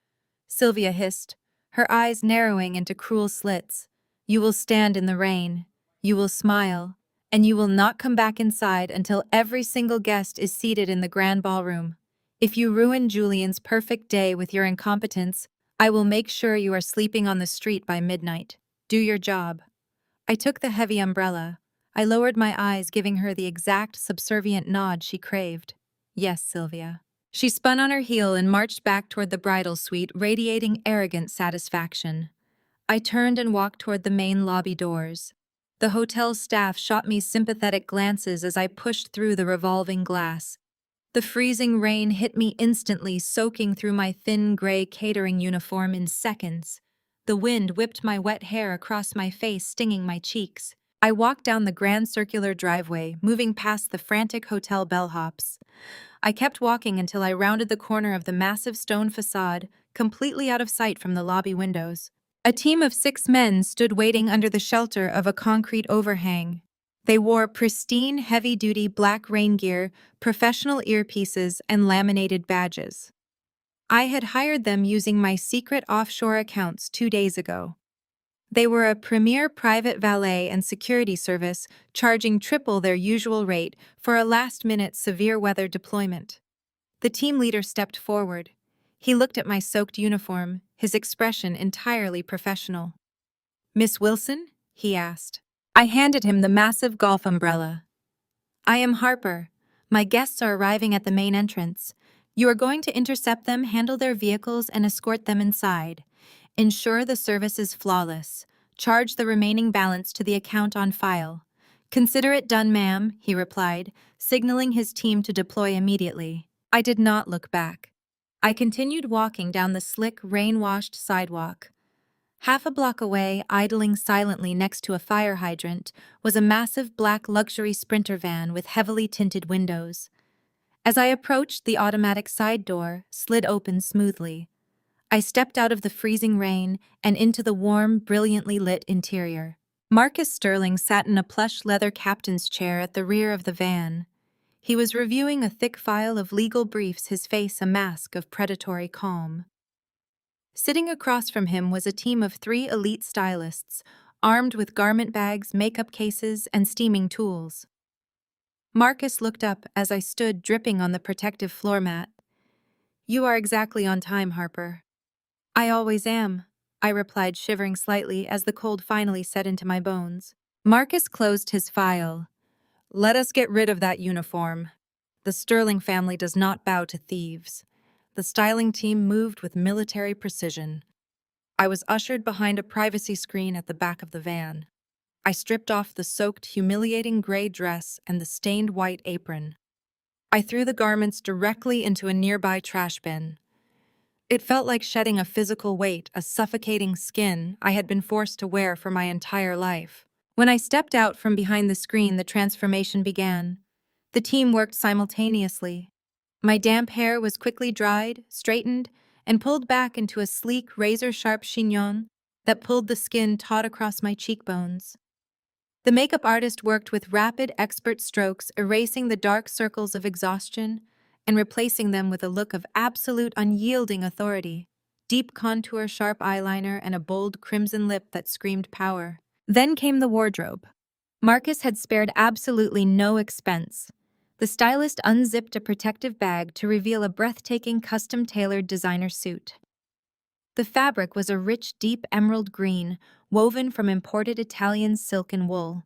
Sylvia hissed, her eyes narrowing into cruel slits. You will stand in the rain, you will smile, and you will not come back inside until every single guest is seated in the grand ballroom. If you ruin Julian's perfect day with your incompetence, I will make sure you are sleeping on the street by midnight. Do your job. I took the heavy umbrella. I lowered my eyes, giving her the exact subservient nod she craved. Yes, Sylvia. She spun on her heel and marched back toward the bridal suite, radiating arrogant satisfaction. I turned and walked toward the main lobby doors. The hotel staff shot me sympathetic glances as I pushed through the revolving glass. The freezing rain hit me instantly, soaking through my thin gray catering uniform in seconds. The wind whipped my wet hair across my face, stinging my cheeks. I walked down the grand circular driveway, moving past the frantic hotel bellhops. I kept walking until I rounded the corner of the massive stone facade, completely out of sight from the lobby windows. A team of 6 men stood waiting under the shelter of a concrete overhang. They wore pristine, heavy-duty black rain gear, professional earpieces, and laminated badges. I had hired them using my secret offshore accounts 2 days ago. They were a premier private valet and security service, charging triple their usual rate for a last-minute severe weather deployment. The team leader stepped forward. He looked at my soaked uniform, his expression entirely professional. "Miss Wilson?" he asked. I handed him the massive golf umbrella. "I am Harper. My guests are arriving at the main entrance. You are going to intercept them, handle their vehicles, and escort them inside. Ensure the service is flawless. Charge the remaining balance to the account on file." "Consider it done, ma'am," he replied, signaling his team to deploy immediately. I did not look back. I continued walking down the slick, rain-washed sidewalk. Half a block away, idling silently next to a fire hydrant, was a massive black luxury Sprinter van with heavily tinted windows. As I approached, the automatic side door slid open smoothly. I stepped out of the freezing rain and into the warm, brilliantly lit interior. Marcus Sterling sat in a plush leather captain's chair at the rear of the van. He was reviewing a thick file of legal briefs, his face a mask of predatory calm. Sitting across from him was a team of 3 elite stylists, armed with garment bags, makeup cases, and steaming tools. Marcus looked up as I stood dripping on the protective floor mat. "You are exactly on time, Harper." "I always am," I replied, shivering slightly as the cold finally set into my bones. Marcus closed his file. "Let us get rid of that uniform. The Sterling family does not bow to thieves." The styling team moved with military precision. I was ushered behind a privacy screen at the back of the van. I stripped off the soaked, humiliating gray dress and the stained white apron. I threw the garments directly into a nearby trash bin. It felt like shedding a physical weight, a suffocating skin I had been forced to wear for my entire life. When I stepped out from behind the screen, the transformation began. The team worked simultaneously. My damp hair was quickly dried, straightened, and pulled back into a sleek, razor-sharp chignon that pulled the skin taut across my cheekbones. The makeup artist worked with rapid, expert strokes, erasing the dark circles of exhaustion and replacing them with a look of absolute, unyielding authority. Deep contour, sharp eyeliner, and a bold crimson lip that screamed power. Then came the wardrobe. Marcus had spared absolutely no expense. The stylist unzipped a protective bag to reveal a breathtaking, custom-tailored designer suit. The fabric was a rich, deep emerald green, woven from imported Italian silk and wool.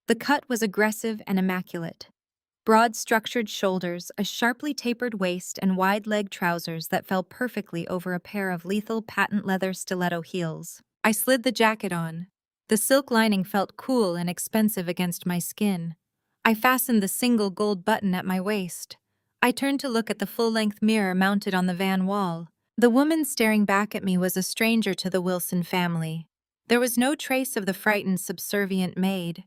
The cut was aggressive and immaculate. Broad, structured shoulders, a sharply tapered waist, and wide-leg trousers that fell perfectly over a pair of lethal patent leather stiletto heels. I slid the jacket on. The silk lining felt cool and expensive against my skin. I fastened the single gold button at my waist. I turned to look at the full-length mirror mounted on the van wall. The woman staring back at me was a stranger to the Wilson family. There was no trace of the frightened, subservient maid.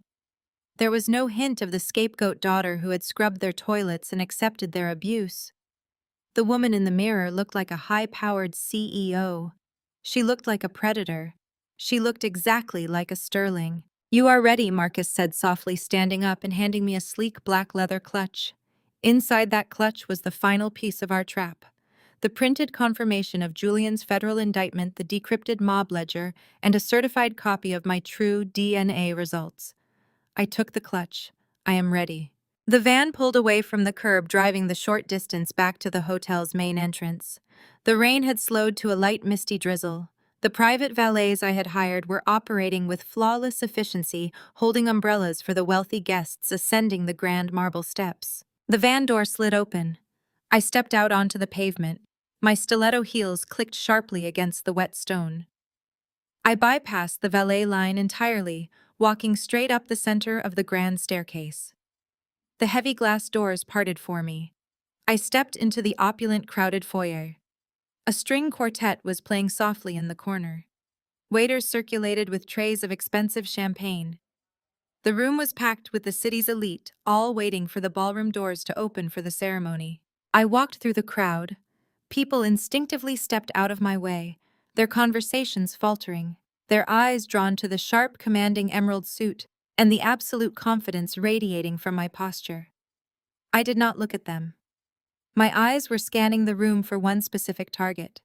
There was no hint of the scapegoat daughter who had scrubbed their toilets and accepted their abuse. The woman in the mirror looked like a high-powered CEO. She looked like a predator. She looked exactly like a Sterling. "You are ready," Marcus said softly, standing up and handing me a sleek black leather clutch. Inside that clutch was the final piece of our trap. The printed confirmation of Julian's federal indictment, the decrypted mob ledger, and a certified copy of my true DNA results. I took the clutch. I am ready. The van pulled away from the curb, driving the short distance back to the hotel's main entrance. The rain had slowed to a light, misty drizzle. The private valets I had hired were operating with flawless efficiency, holding umbrellas for the wealthy guests ascending the grand marble steps. The van door slid open. I stepped out onto the pavement. My stiletto heels clicked sharply against the wet stone. I bypassed the valet line entirely, walking straight up the center of the grand staircase. The heavy glass doors parted for me. I stepped into the opulent, crowded foyer. A string quartet was playing softly in the corner. Waiters circulated with trays of expensive champagne. The room was packed with the city's elite, all waiting for the ballroom doors to open for the ceremony. I walked through the crowd. People instinctively stepped out of my way, their conversations faltering, their eyes drawn to the sharp, commanding emerald suit and the absolute confidence radiating from my posture. I did not look at them. My eyes were scanning the room for one specific target.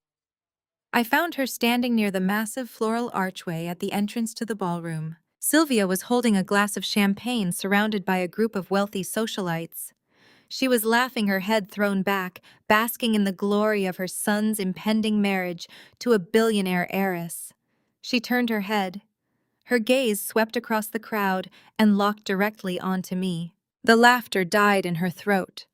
I found her standing near the massive floral archway at the entrance to the ballroom. Sylvia was holding a glass of champagne surrounded by a group of wealthy socialites. She was laughing, her head thrown back, basking in the glory of her son's impending marriage to a billionaire heiress. She turned her head. Her gaze swept across the crowd and locked directly onto me. The laughter died in her throat.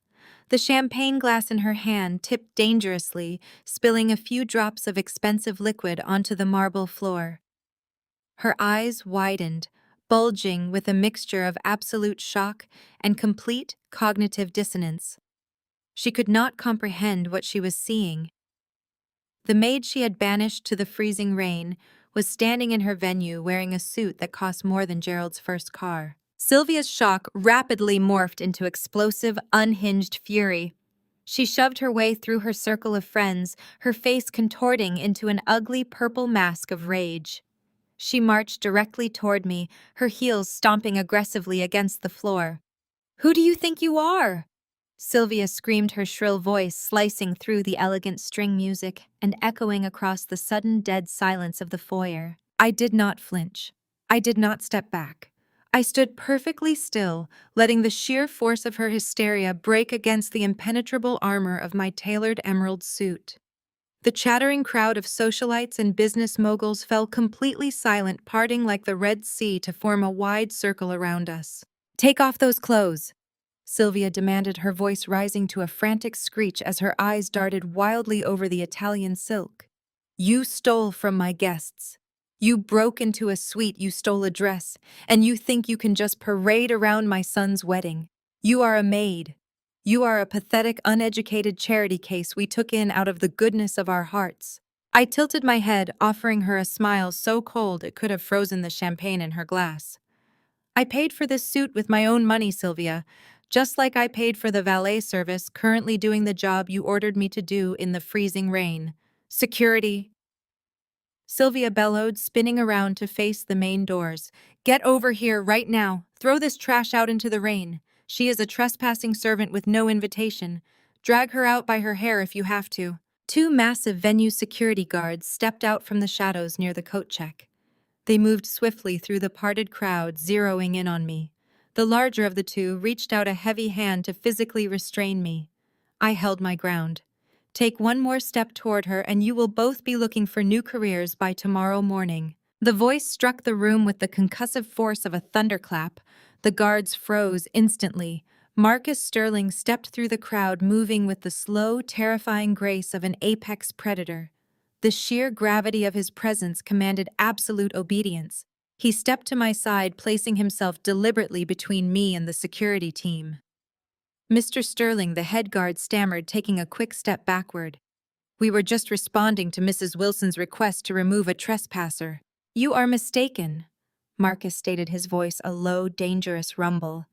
The champagne glass in her hand tipped dangerously, spilling a few drops of expensive liquid onto the marble floor. Her eyes widened, bulging with a mixture of absolute shock and complete cognitive dissonance. She could not comprehend what she was seeing. The maid she had banished to the freezing rain was standing in her venue wearing a suit that cost more than Gerald's first car. Sylvia's shock rapidly morphed into explosive, unhinged fury. She shoved her way through her circle of friends, her face contorting into an ugly purple mask of rage. She marched directly toward me, her heels stomping aggressively against the floor. "Who do you think you are?" Sylvia screamed, her shrill voice slicing through the elegant string music and echoing across the sudden dead silence of the foyer. I did not flinch. I did not step back. I stood perfectly still, letting the sheer force of her hysteria break against the impenetrable armor of my tailored emerald suit. The chattering crowd of socialites and business moguls fell completely silent, parting like the Red Sea to form a wide circle around us. "Take off those clothes," Sylvia demanded, her voice rising to a frantic screech as her eyes darted wildly over the Italian silk. "You stole from my guests. You broke into a suite, you stole a dress, and you think you can just parade around my son's wedding. You are a maid. You are a pathetic, uneducated charity case we took in out of the goodness of our hearts." I tilted my head, offering her a smile so cold it could have frozen the champagne in her glass. "I paid for this suit with my own money, Sylvia, just like I paid for the valet service currently doing the job you ordered me to do in the freezing rain. Security!" Sylvia bellowed, spinning around to face the main doors. "Get over here right now. Throw this trash out into the rain. She is a trespassing servant with no invitation. Drag her out by her hair if you have to." Two massive venue security guards stepped out from the shadows near the coat check. They moved swiftly through the parted crowd, zeroing in on me. The larger of the two reached out a heavy hand to physically restrain me. I held my ground. "Take one more step toward her and you will both be looking for new careers by tomorrow morning." The voice struck the room with the concussive force of a thunderclap. The guards froze instantly. Marcus Sterling stepped through the crowd, moving with the slow, terrifying grace of an apex predator. The sheer gravity of his presence commanded absolute obedience. He stepped to my side, placing himself deliberately between me and the security team. "Mr. Sterling," the head guard stammered, taking a quick step backward. "We were just responding to Mrs. Wilson's request to remove a trespasser." You are mistaken, Marcus stated, his voice a low, dangerous rumble.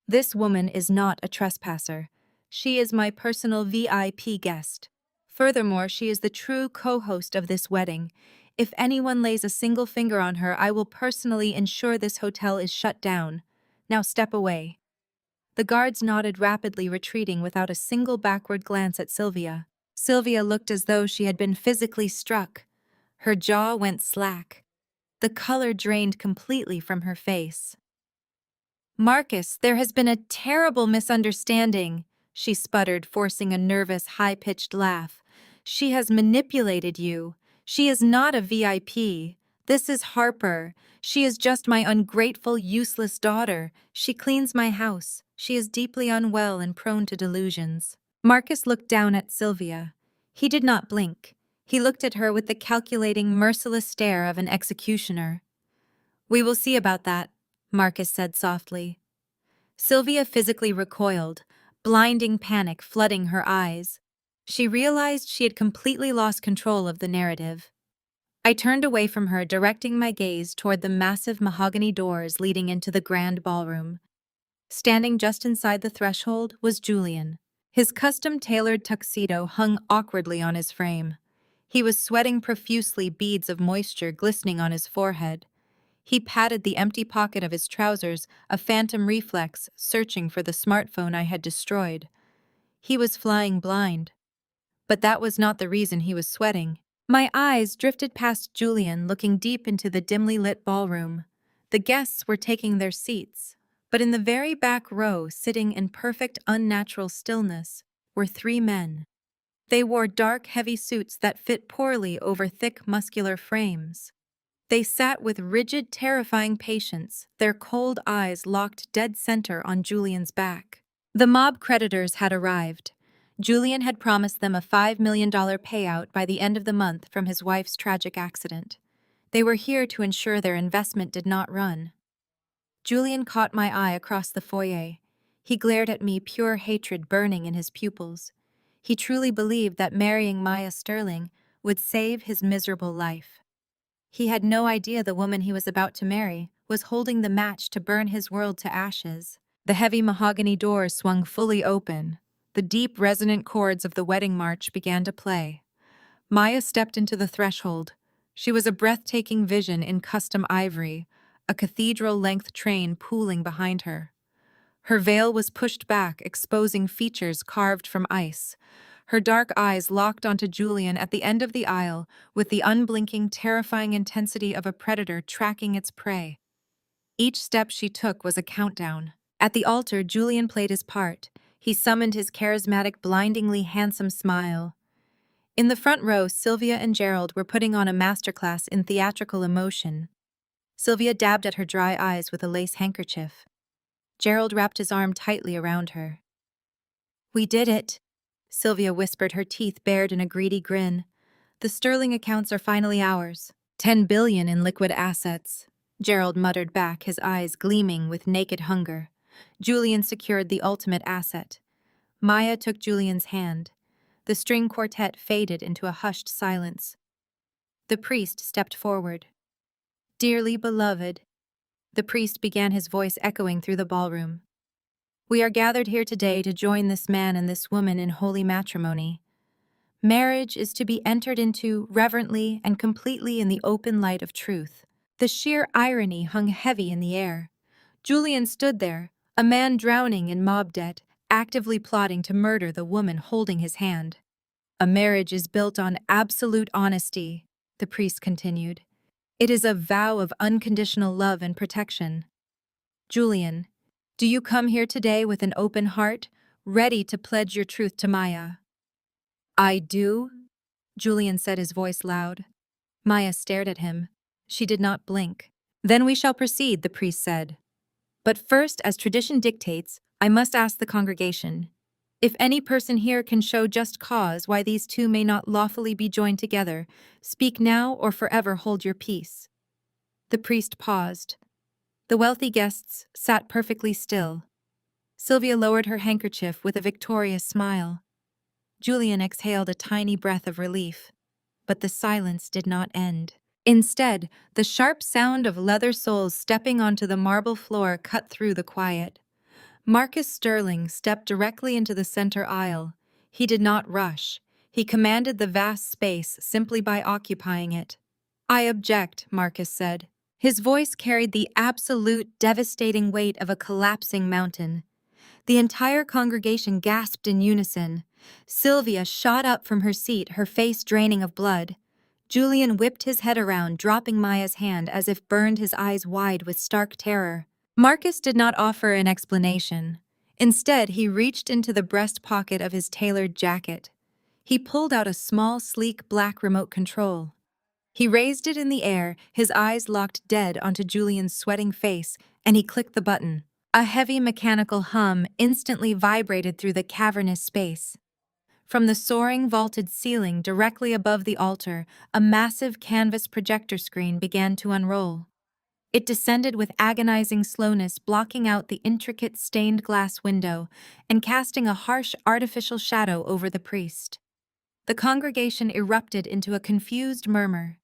This woman is not a trespasser. She is my personal VIP guest. Furthermore, she is the true co-host of this wedding. If anyone lays a single finger on her, I will personally ensure this hotel is shut down. Now step away. The guards nodded, rapidly retreating without a single backward glance at Sylvia. Sylvia looked as though she had been physically struck. Her jaw went slack. The color drained completely from her face. Marcus, there has been a terrible misunderstanding, she sputtered, forcing a nervous, high-pitched laugh. She has manipulated you. She is not a VIP. This is Harper. She is just my ungrateful, useless daughter. She cleans my house. She is deeply unwell and prone to delusions. Marcus looked down at Sylvia. He did not blink. He looked at her with the calculating, merciless stare of an executioner. We will see about that, Marcus said softly. Sylvia physically recoiled, blinding panic flooding her eyes. She realized she had completely lost control of the narrative. I turned away from her, directing my gaze toward the massive mahogany doors leading into the grand ballroom. Standing just inside the threshold was Julian. His custom-tailored tuxedo hung awkwardly on his frame. He was sweating profusely, beads of moisture glistening on his forehead. He patted the empty pocket of his trousers, a phantom reflex, searching for the smartphone I had destroyed. He was flying blind. But that was not the reason he was sweating. My eyes drifted past Julian, looking deep into the dimly lit ballroom. The guests were taking their seats, but in the very back row, sitting in perfect unnatural stillness, were 3 men. They wore dark, heavy suits that fit poorly over thick, muscular frames. They sat with rigid, terrifying patience, their cold eyes locked dead center on Julian's back. The mob creditors had arrived. Julian had promised them a $5 million payout by the end of the month from his wife's tragic accident. They were here to ensure their investment did not run. Julian caught my eye across the foyer. He glared at me, pure hatred burning in his pupils. He truly believed that marrying Maya Sterling would save his miserable life. He had no idea the woman he was about to marry was holding the match to burn his world to ashes. The heavy mahogany doors swung fully open. The deep, resonant chords of the wedding march began to play. Maya stepped into the threshold. She was a breathtaking vision in custom ivory, a cathedral-length train pooling behind her. Her veil was pushed back, exposing features carved from ice. Her dark eyes locked onto Julian at the end of the aisle with the unblinking, terrifying intensity of a predator tracking its prey. Each step she took was a countdown. At the altar, Julian played his part. He summoned his charismatic, blindingly handsome smile. In the front row, Sylvia and Gerald were putting on a masterclass in theatrical emotion. Sylvia dabbed at her dry eyes with a lace handkerchief. Gerald wrapped his arm tightly around her. "We did it," Sylvia whispered, her teeth bared in a greedy grin. "The Sterling accounts are finally ours. 10 billion in liquid assets," Gerald muttered back, his eyes gleaming with naked hunger. Julian secured the ultimate asset. Maya took Julian's hand. The string quartet faded into a hushed silence. The priest stepped forward. "Dearly beloved," the priest began, his voice echoing through the ballroom. "We are gathered here today to join this man and this woman in holy matrimony. Marriage is to be entered into reverently and completely in the open light of truth." The sheer irony hung heavy in the air. Julian stood there, a man drowning in mob debt, actively plotting to murder the woman holding his hand. "A marriage is built on absolute honesty," the priest continued. "It is a vow of unconditional love and protection. Julian, do you come here today with an open heart, ready to pledge your truth to Maya?" "I do," Julian said, his voice loud. Maya stared at him. She did not blink. "Then we shall proceed," the priest said. "But first, as tradition dictates, I must ask the congregation, if any person here can show just cause why these two may not lawfully be joined together, speak now or forever hold your peace." The priest paused. The wealthy guests sat perfectly still. Sylvia lowered her handkerchief with a victorious smile. Julian exhaled a tiny breath of relief. But the silence did not end. Instead, the sharp sound of leather soles stepping onto the marble floor cut through the quiet. Marcus Sterling stepped directly into the center aisle. He did not rush. He commanded the vast space simply by occupying it. "I object," Marcus said. His voice carried the absolute, devastating weight of a collapsing mountain. The entire congregation gasped in unison. Sylvia shot up from her seat, her face draining of blood. Julian whipped his head around, dropping Maya's hand as if burned, his eyes wide with stark terror. Marcus did not offer an explanation. Instead, he reached into the breast pocket of his tailored jacket. He pulled out a small, sleek black remote control. He raised it in the air, his eyes locked dead onto Julian's sweating face, and he clicked the button. A heavy mechanical hum instantly vibrated through the cavernous space. From the soaring vaulted ceiling directly above the altar, a massive canvas projector screen began to unroll. It descended with agonizing slowness, blocking out the intricate stained glass window and casting a harsh artificial shadow over the priest. The congregation erupted into a confused murmur.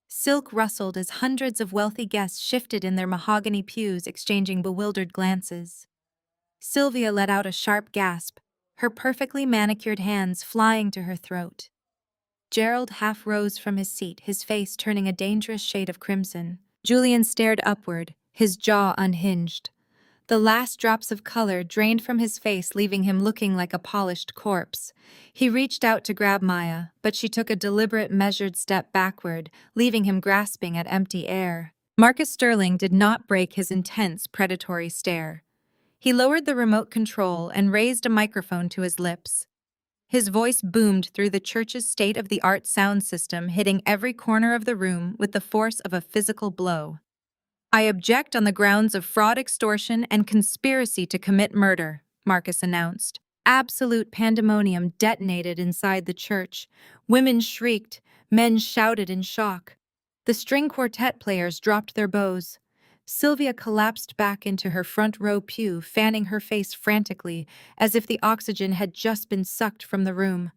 Silk rustled as hundreds of wealthy guests shifted in their mahogany pews, exchanging bewildered glances. Sylvia let out a sharp gasp, her perfectly manicured hands flying to her throat. Gerald half rose from his seat, his face turning a dangerous shade of crimson. Julian stared upward, his jaw unhinged. The last drops of color drained from his face, leaving him looking like a polished corpse. He reached out to grab Maya, but she took a deliberate, measured step backward, leaving him grasping at empty air. Marcus Sterling did not break his intense, predatory stare. He lowered the remote control and raised a microphone to his lips. His voice boomed through the church's state-of-the-art sound system, hitting every corner of the room with the force of a physical blow. "I object on the grounds of fraud, extortion, and conspiracy to commit murder," Marcus announced. Absolute pandemonium detonated inside the church. Women shrieked, men shouted in shock. The string quartet players dropped their bows. Sylvia collapsed back into her front row pew, fanning her face frantically, as if the oxygen had just been sucked from the room.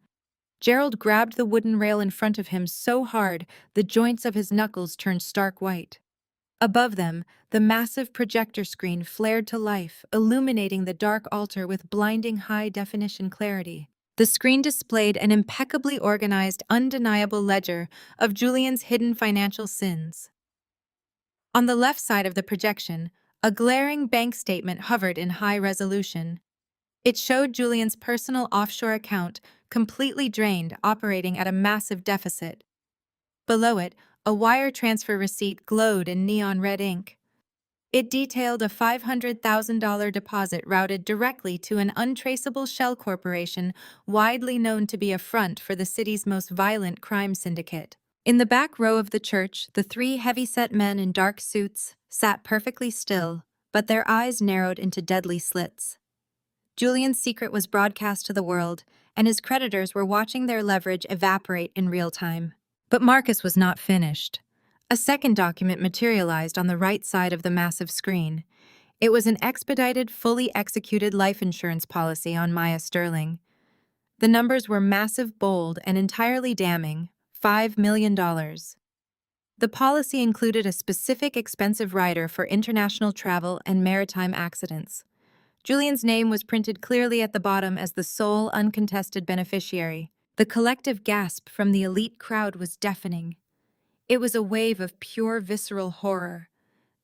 Gerald grabbed the wooden rail in front of him so hard the joints of his knuckles turned stark white. Above them, the massive projector screen flared to life, illuminating the dark altar with blinding high-definition clarity. The screen displayed an impeccably organized, undeniable ledger of Julian's hidden financial sins. On the left side of the projection, a glaring bank statement hovered in high resolution. It showed Julian's personal offshore account, completely drained, operating at a massive deficit. Below it, a wire transfer receipt glowed in neon red ink. It detailed a $500,000 deposit routed directly to an untraceable shell corporation widely known to be a front for the city's most violent crime syndicate. In the back row of the church, the three heavy-set men in dark suits sat perfectly still, but their eyes narrowed into deadly slits. Julian's secret was broadcast to the world, and his creditors were watching their leverage evaporate in real time. But Marcus was not finished. A second document materialized on the right side of the massive screen. It was an expedited, fully executed life insurance policy on Maya Sterling. The numbers were massive, bold, and entirely damning: $5 million. The policy included a specific expensive rider for international travel and maritime accidents. Julian's name was printed clearly at the bottom as the sole, uncontested beneficiary. The collective gasp from the elite crowd was deafening. It was a wave of pure visceral horror.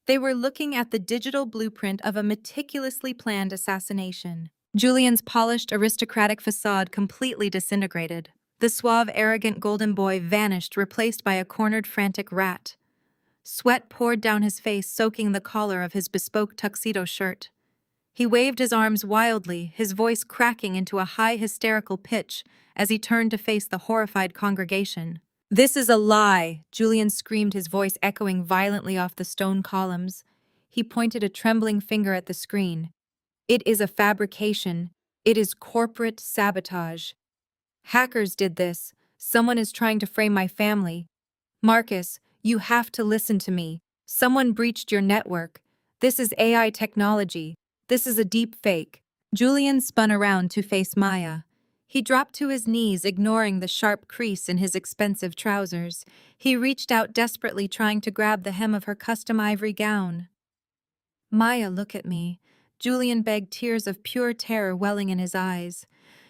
They were looking at the digital blueprint of a meticulously planned assassination. Julian's polished, aristocratic facade completely disintegrated. The suave, arrogant golden boy vanished, replaced by a cornered, frantic rat. Sweat poured down his face, soaking the collar of his bespoke tuxedo shirt. He waved his arms wildly, his voice cracking into a high, hysterical pitch as he turned to face the horrified congregation. "This is a lie!" Julian screamed, his voice echoing violently off the stone columns. He pointed a trembling finger at the screen. "It is a fabrication. It is corporate sabotage. Hackers did this. Someone is trying to frame my family. Marcus, you have to listen to me. Someone breached your network. This is AI technology. This is a deep fake." Julian spun around to face Maya. He dropped to his knees, ignoring the sharp crease in his expensive trousers. He reached out desperately, trying to grab the hem of her custom ivory gown. "Maya, look at me," Julian begged, tears of pure terror welling in his eyes.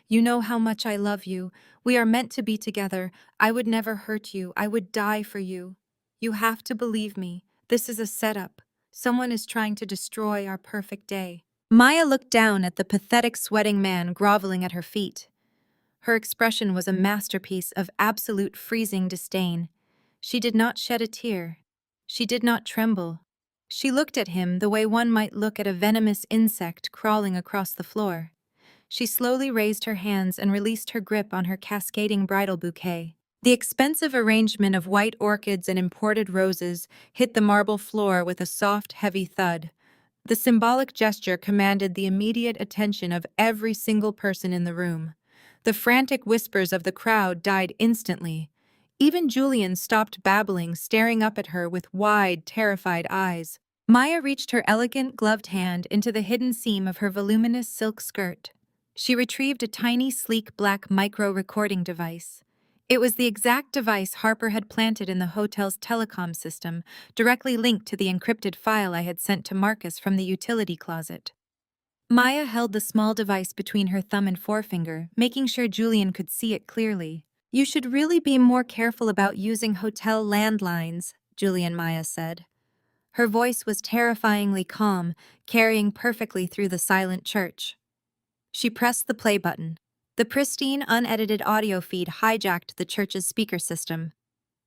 "You know how much I love you. We are meant to be together. I would never hurt you. I would die for you. You have to believe me. This is a setup. Someone is trying to destroy our perfect day." Maya looked down at the pathetic sweating man groveling at her feet. Her expression was a masterpiece of absolute freezing disdain. She did not shed a tear. She did not tremble. She looked at him the way one might look at a venomous insect crawling across the floor. She slowly raised her hands and released her grip on her cascading bridal bouquet. The expensive arrangement of white orchids and imported roses hit the marble floor with a soft, heavy thud. The symbolic gesture commanded the immediate attention of every single person in the room. The frantic whispers of the crowd died instantly. Even Julian stopped babbling, staring up at her with wide, terrified eyes. Maya reached her elegant, gloved hand into the hidden seam of her voluminous silk skirt. She retrieved a tiny, sleek black micro-recording device. It was the exact device Harper had planted in the hotel's telecom system, directly linked to the encrypted file I had sent to Marcus from the utility closet. Maya held the small device between her thumb and forefinger, making sure Julian could see it clearly. "You should really be more careful about using hotel landlines," Maya said. Her voice was terrifyingly calm, carrying perfectly through the silent church. She pressed the play button. The pristine, unedited audio feed hijacked the church's speaker system.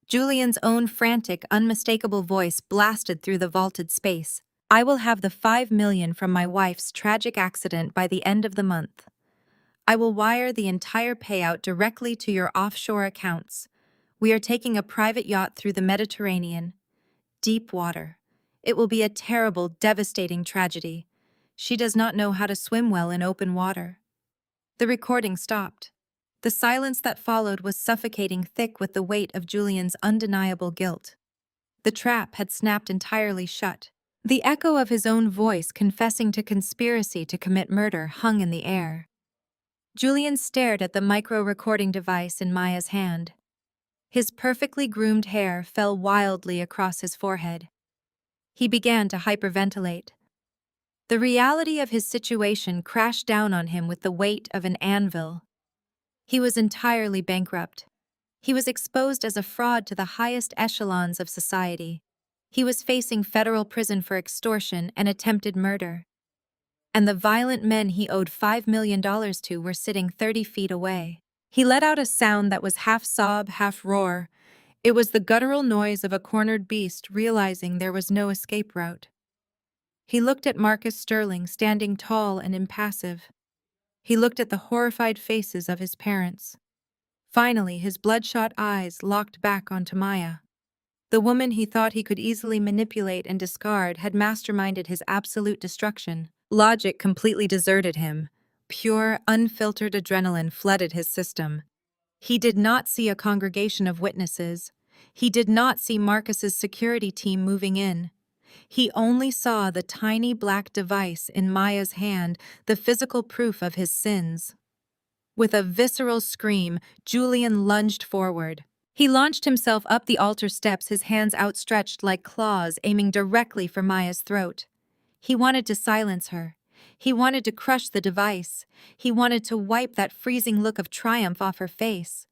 Julian's own frantic, unmistakable voice blasted through the vaulted space. "I will have the $5 million from my wife's tragic accident by the end of the month. I will wire the entire payout directly to your offshore accounts. We are taking a private yacht through the Mediterranean. Deep water. It will be a terrible, devastating tragedy. She does not know how to swim well in open water." The recording stopped. The silence that followed was suffocating, thick with the weight of Julian's undeniable guilt. The trap had snapped entirely shut. The echo of his own voice confessing to conspiracy to commit murder hung in the air. Julian stared at the micro-recording device in Maya's hand. His perfectly groomed hair fell wildly across his forehead. He began to hyperventilate. The reality of his situation crashed down on him with the weight of an anvil. He was entirely bankrupt. He was exposed as a fraud to the highest echelons of society. He was facing federal prison for extortion and attempted murder. And the violent men he owed $5 million to were sitting 30 feet away. He let out a sound that was half sob, half roar. It was the guttural noise of a cornered beast realizing there was no escape route. He looked at Marcus Sterling, standing tall and impassive. He looked at the horrified faces of his parents. Finally, his bloodshot eyes locked back onto Maya. The woman he thought he could easily manipulate and discard had masterminded his absolute destruction. Logic completely deserted him. Pure, unfiltered adrenaline flooded his system. He did not see a congregation of witnesses. He did not see Marcus's security team moving in. He only saw the tiny black device in Maya's hand, the physical proof of his sins. With a visceral scream, Julian lunged forward. He launched himself up the altar steps, his hands outstretched like claws, aiming directly for Maya's throat. He wanted to silence her. He wanted to crush the device. He wanted to wipe that freezing look of triumph off her face.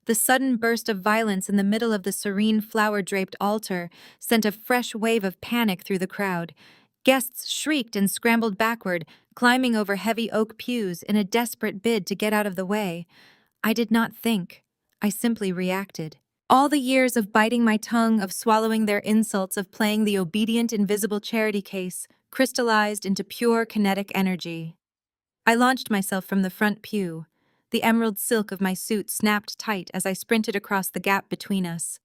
The sudden burst of violence in the middle of the serene, flower-draped altar sent a fresh wave of panic through the crowd. Guests shrieked and scrambled backward, climbing over heavy oak pews in a desperate bid to get out of the way. I did not think. I simply reacted. All the years of biting my tongue, of swallowing their insults, of playing the obedient, invisible charity case, crystallized into pure kinetic energy. I launched myself from the front pew. The emerald silk of my suit snapped tight as I sprinted across the gap between us.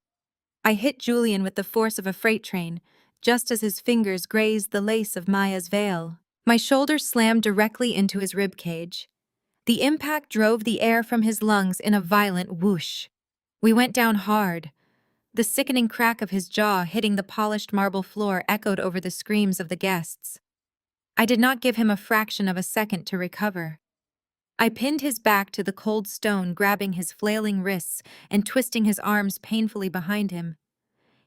I hit Julian with the force of a freight train, just as his fingers grazed the lace of Maya's veil. My shoulder slammed directly into his ribcage. The impact drove the air from his lungs in a violent whoosh. We went down hard. The sickening crack of his jaw hitting the polished marble floor echoed over the screams of the guests. I did not give him a fraction of a second to recover. I pinned his back to the cold stone, grabbing his flailing wrists and twisting his arms painfully behind him.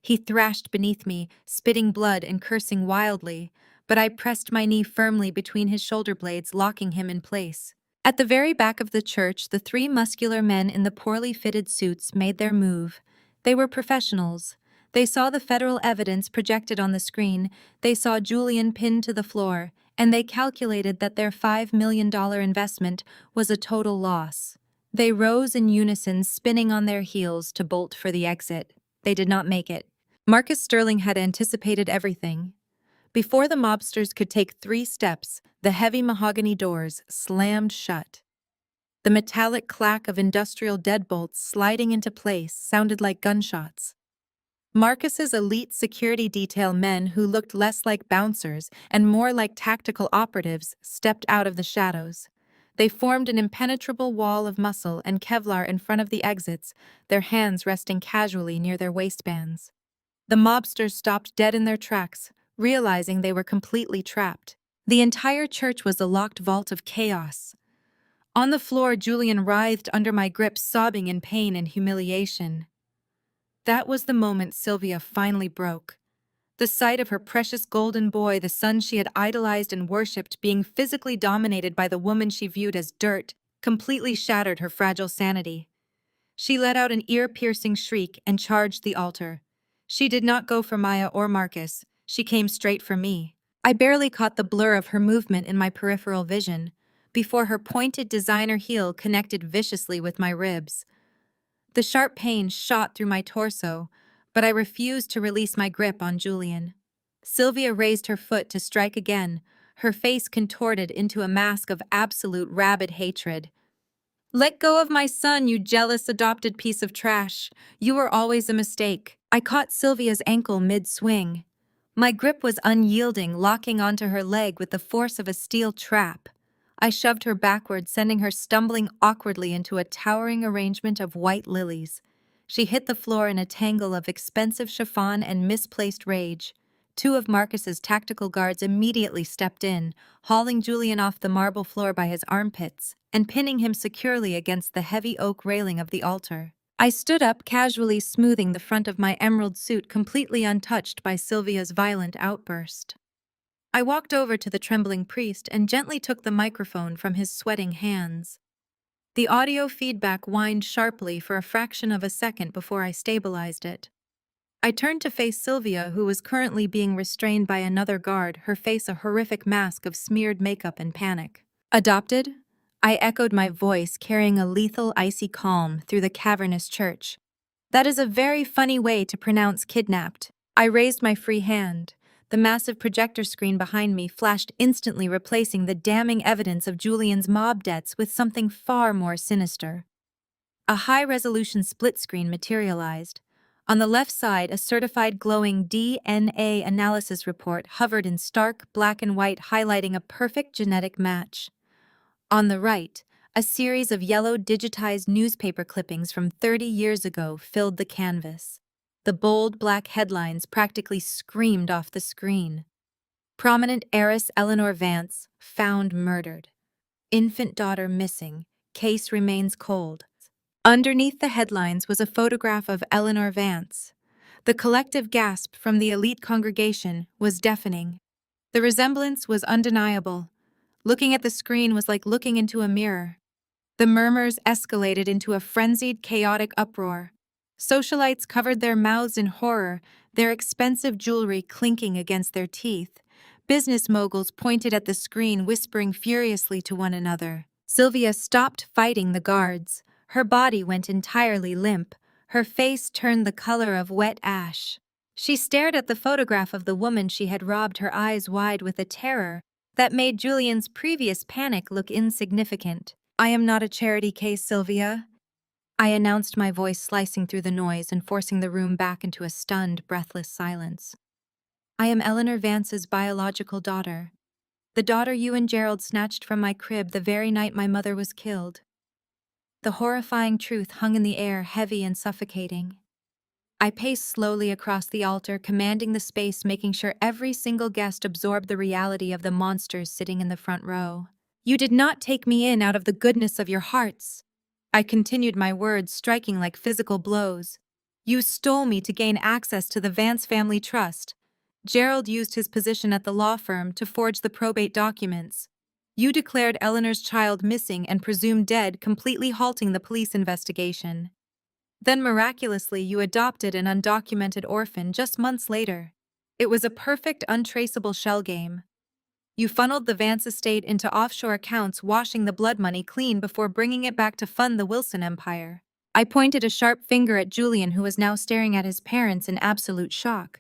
He thrashed beneath me, spitting blood and cursing wildly, but I pressed my knee firmly between his shoulder blades, locking him in place. At the very back of the church, the three muscular men in the poorly fitted suits made their move. They were professionals. They saw the federal evidence projected on the screen, they saw Julian pinned to the floor, and they calculated that their $5 million investment was a total loss. They rose in unison, spinning on their heels to bolt for the exit. They did not make it. Marcus Sterling had anticipated everything. Before the mobsters could take 3 steps, the heavy mahogany doors slammed shut. The metallic clack of industrial deadbolts sliding into place sounded like gunshots. Marcus's elite security detail men, who looked less like bouncers and more like tactical operatives, stepped out of the shadows. They formed an impenetrable wall of muscle and Kevlar in front of the exits, their hands resting casually near their waistbands. The mobsters stopped dead in their tracks, realizing they were completely trapped. The entire church was a locked vault of chaos. On the floor, Julian writhed under my grip, sobbing in pain and humiliation. That was the moment Sylvia finally broke. The sight of her precious golden boy, the son she had idolized and worshipped, being physically dominated by the woman she viewed as dirt, completely shattered her fragile sanity. She let out an ear-piercing shriek and charged the altar. She did not go for Maya or Marcus. She came straight for me. I barely caught the blur of her movement in my peripheral vision, before her pointed designer heel connected viciously with my ribs. The sharp pain shot through my torso, but I refused to release my grip on Julian. Sylvia raised her foot to strike again, her face contorted into a mask of absolute rabid hatred. "Let go of my son, you jealous adopted piece of trash. You were always a mistake." I caught Sylvia's ankle mid-swing. My grip was unyielding, locking onto her leg with the force of a steel trap. I shoved her backward, sending her stumbling awkwardly into a towering arrangement of white lilies. She hit the floor in a tangle of expensive chiffon and misplaced rage. 2 of Marcus's tactical guards immediately stepped in, hauling Julian off the marble floor by his armpits and pinning him securely against the heavy oak railing of the altar. I stood up, casually smoothing the front of my emerald suit, completely untouched by Sylvia's violent outburst. I walked over to the trembling priest and gently took the microphone from his sweating hands. The audio feedback whined sharply for a fraction of a second before I stabilized it. I turned to face Sylvia, who was currently being restrained by another guard, her face a horrific mask of smeared makeup and panic. "Adopted?" I echoed, my voice carrying a lethal, icy calm through the cavernous church. "That is a very funny way to pronounce kidnapped." I raised my free hand. The massive projector screen behind me flashed instantly, replacing the damning evidence of Julian's mob debts with something far more sinister. A high-resolution split screen materialized. On the left side, a certified glowing DNA analysis report hovered in stark black and white, highlighting a perfect genetic match. On the right, a series of yellow digitized newspaper clippings from 30 years ago filled the canvas. The bold black headlines practically screamed off the screen. "Prominent heiress Eleanor Vance found murdered. Infant daughter missing. Case remains cold." Underneath the headlines was a photograph of Eleanor Vance. The collective gasp from the elite congregation was deafening. The resemblance was undeniable. Looking at the screen was like looking into a mirror. The murmurs escalated into a frenzied, chaotic uproar. Socialites covered their mouths in horror, their expensive jewelry clinking against their teeth. Business moguls pointed at the screen, whispering furiously to one another. Sylvia stopped fighting the guards. Her body went entirely limp. Her face turned the color of wet ash. She stared at the photograph of the woman she had robbed, her eyes wide with a terror that made Julian's previous panic look insignificant. "I am not a charity case, Sylvia," I announced, my voice slicing through the noise and forcing the room back into a stunned, breathless silence. "I am Eleanor Vance's biological daughter. The daughter you and Gerald snatched from my crib the very night my mother was killed." The horrifying truth hung in the air, heavy and suffocating. I paced slowly across the altar, commanding the space, making sure every single guest absorbed the reality of the monsters sitting in the front row. You did not take me in out of the goodness of your hearts. I continued, my words striking like physical blows. You stole me to gain access to the Vance family trust. Gerald used his position at the law firm to forge the probate documents. You declared Eleanor's child missing and presumed dead, completely halting the police investigation. Then miraculously, you adopted an undocumented orphan just months later. It was a perfect, untraceable shell game. You funneled the Vance estate into offshore accounts, washing the blood money clean before bringing it back to fund the Wilson empire. I pointed a sharp finger at Julian, who was now staring at his parents in absolute shock.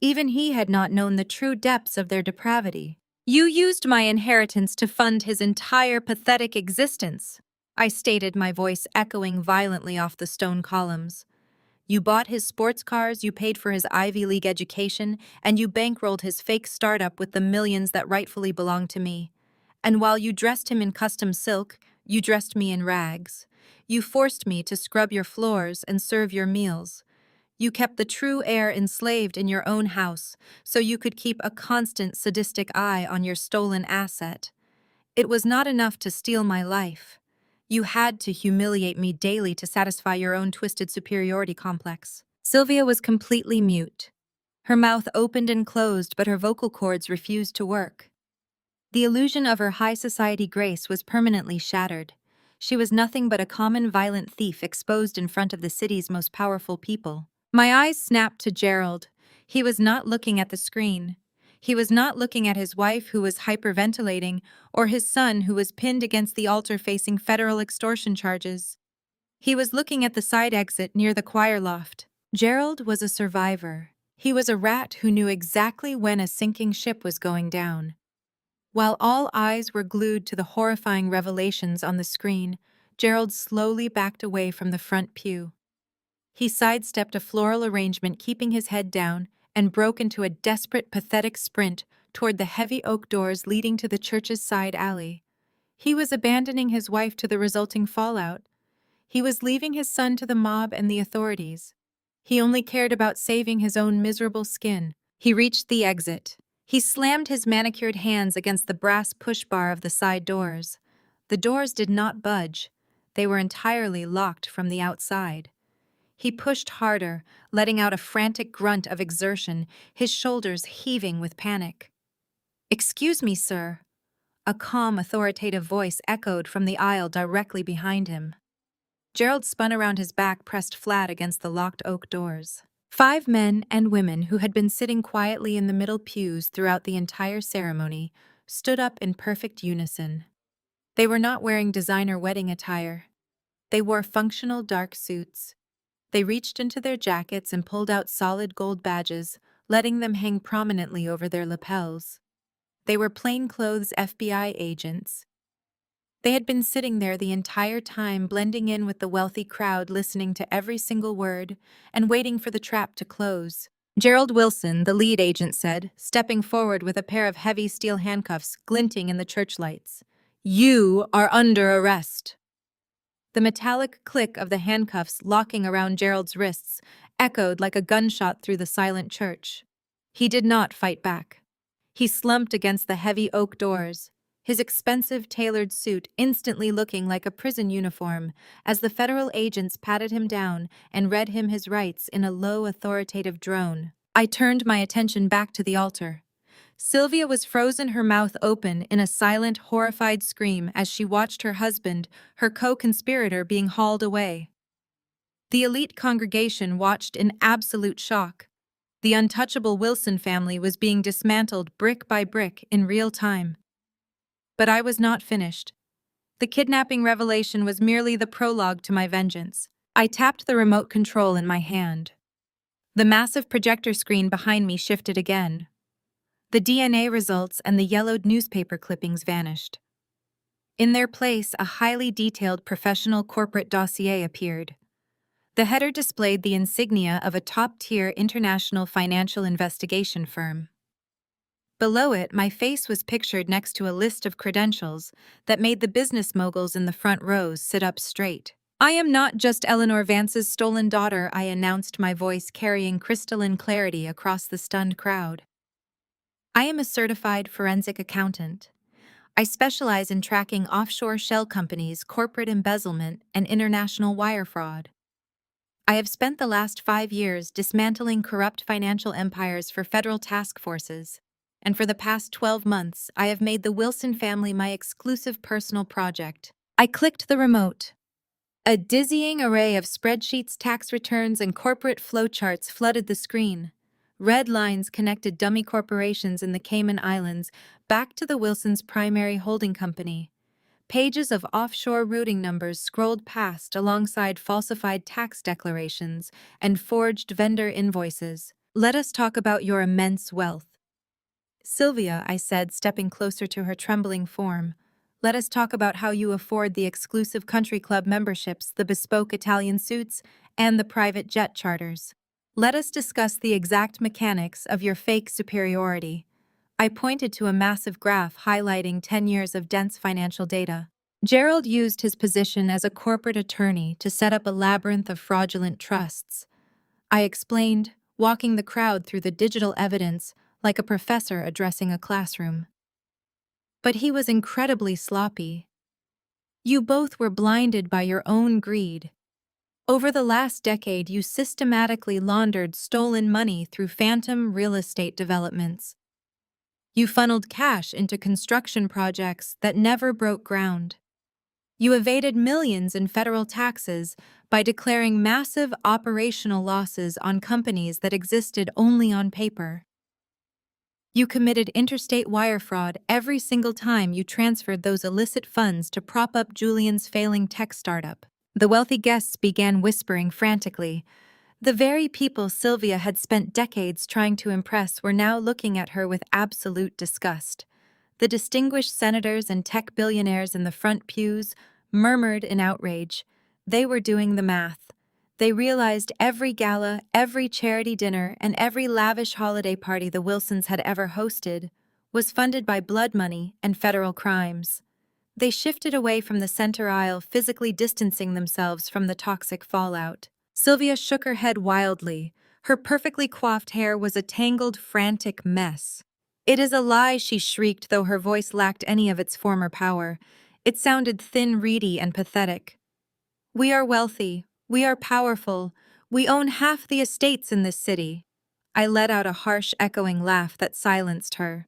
Even he had not known the true depths of their depravity. You used my inheritance to fund his entire pathetic existence, I stated, my voice echoing violently off the stone columns. You bought his sports cars, you paid for his Ivy League education, and you bankrolled his fake startup with the millions that rightfully belonged to me. And while you dressed him in custom silk, you dressed me in rags. You forced me to scrub your floors and serve your meals. You kept the true heir enslaved in your own house, so you could keep a constant sadistic eye on your stolen asset. It was not enough to steal my life. You had to humiliate me daily to satisfy your own twisted superiority complex. Sylvia was completely mute. Her mouth opened and closed, but her vocal cords refused to work. The illusion of her high society grace was permanently shattered. She was nothing but a common violent thief exposed in front of the city's most powerful people. My eyes snapped to Gerald. He was not looking at the screen. He was not looking at his wife, who was hyperventilating, or his son, who was pinned against the altar facing federal extortion charges. He was looking at the side exit near the choir loft. Gerald was a survivor. He was a rat who knew exactly when a sinking ship was going down. While all eyes were glued to the horrifying revelations on the screen, Gerald slowly backed away from the front pew. He sidestepped a floral arrangement, keeping his head down, and broke into a desperate, pathetic sprint toward the heavy oak doors leading to the church's side alley. He was abandoning his wife to the resulting fallout. He was leaving his son to the mob and the authorities. He only cared about saving his own miserable skin. He reached the exit. He slammed his manicured hands against the brass push bar of the side doors. The doors did not budge. They were entirely locked from the outside. He pushed harder, letting out a frantic grunt of exertion, his shoulders heaving with panic. "Excuse me, sir." A calm, authoritative voice echoed from the aisle directly behind him. Gerald spun around, his back pressed flat against the locked oak doors. 5 men and women who had been sitting quietly in the middle pews throughout the entire ceremony stood up in perfect unison. They were not wearing designer wedding attire. They wore functional dark suits. They reached into their jackets and pulled out solid gold badges, letting them hang prominently over their lapels. They were plainclothes FBI agents. They had been sitting there the entire time, blending in with the wealthy crowd, listening to every single word and waiting for the trap to close. Gerald Wilson, the lead agent, said, stepping forward with a pair of heavy steel handcuffs glinting in the church lights. "You are under arrest." The metallic click of the handcuffs locking around Gerald's wrists echoed like a gunshot through the silent church. He did not fight back. He slumped against the heavy oak doors, his expensive tailored suit instantly looking like a prison uniform as the federal agents patted him down and read him his rights in a low, authoritative drone. I turned my attention back to the altar. Sylvia was frozen, her mouth open in a silent, horrified scream as she watched her husband, her co-conspirator, being hauled away. The elite congregation watched in absolute shock. The untouchable Wilson family was being dismantled brick by brick in real time. But I was not finished. The kidnapping revelation was merely the prologue to my vengeance. I tapped the remote control in my hand. The massive projector screen behind me shifted again. The DNA results and the yellowed newspaper clippings vanished. In their place, a highly detailed professional corporate dossier appeared. The header displayed the insignia of a top-tier international financial investigation firm. Below it, my face was pictured next to a list of credentials that made the business moguls in the front rows sit up straight. "I am not just Eleanor Vance's stolen daughter," I announced, my voice carrying crystalline clarity across the stunned crowd. "I am a certified forensic accountant. I specialize in tracking offshore shell companies, corporate embezzlement, and international wire fraud. I have spent the last 5 years dismantling corrupt financial empires for federal task forces, and for the past 12 months, I have made the Wilson family my exclusive personal project. I clicked the remote. A dizzying array of spreadsheets, tax returns, and corporate flowcharts flooded the screen. Red lines connected dummy corporations in the Cayman Islands back to the Wilsons' primary holding company. Pages of offshore routing numbers scrolled past alongside falsified tax declarations and forged vendor invoices. Let us talk about your immense wealth. Sylvia, I said, stepping closer to her trembling form. Let us talk about how you afford the exclusive country club memberships, the bespoke Italian suits, and the private jet charters. Let us discuss the exact mechanics of your fake superiority. I pointed to a massive graph highlighting 10 years of dense financial data. Gerald used his position as a corporate attorney to set up a labyrinth of fraudulent trusts. I explained, walking the crowd through the digital evidence like a professor addressing a classroom. But he was incredibly sloppy. You both were blinded by your own greed. Over the last decade, you systematically laundered stolen money through phantom real estate developments. You funneled cash into construction projects that never broke ground. You evaded millions in federal taxes by declaring massive operational losses on companies that existed only on paper. You committed interstate wire fraud every single time you transferred those illicit funds to prop up Julian's failing tech startup. The wealthy guests began whispering frantically. The very people Sylvia had spent decades trying to impress were now looking at her with absolute disgust. The distinguished senators and tech billionaires in the front pews murmured in outrage. They were doing the math. They realized every gala, every charity dinner, and every lavish holiday party the Wilsons had ever hosted was funded by blood money and federal crimes. They shifted away from the center aisle, physically distancing themselves from the toxic fallout. Sylvia shook her head wildly. Her perfectly coiffed hair was a tangled, frantic mess. "It is a lie," she shrieked, though her voice lacked any of its former power. It sounded thin, reedy, and pathetic. "We are wealthy. We are powerful. We own half the estates in this city." I let out a harsh, echoing laugh that silenced her.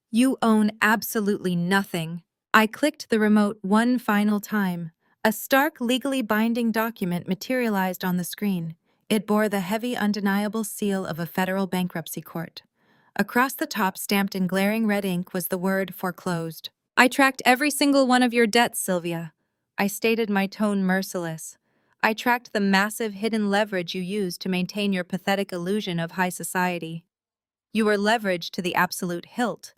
"You own absolutely nothing." I clicked the remote one final time. A stark, legally binding document materialized on the screen. It bore the heavy, undeniable seal of a federal bankruptcy court. Across the top, stamped in glaring red ink, was the word "foreclosed." "I tracked every single one of your debts, Sylvia." I stated, my tone merciless. "I tracked the massive hidden leverage you used to maintain your pathetic illusion of high society. You were leveraged to the absolute hilt.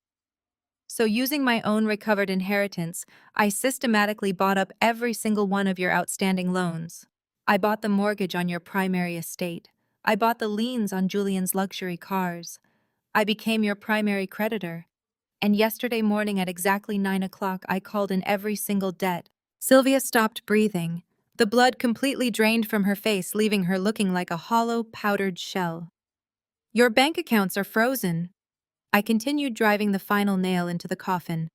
So using my own recovered inheritance, I systematically bought up every single one of your outstanding loans. I bought the mortgage on your primary estate. I bought the liens on Julian's luxury cars. I became your primary creditor. And yesterday morning at exactly 9 o'clock, I called in every single debt." Sylvia stopped breathing. The blood completely drained from her face, leaving her looking like a hollow, powdered shell. "Your bank accounts are frozen." I continued, driving the final nail into the coffin.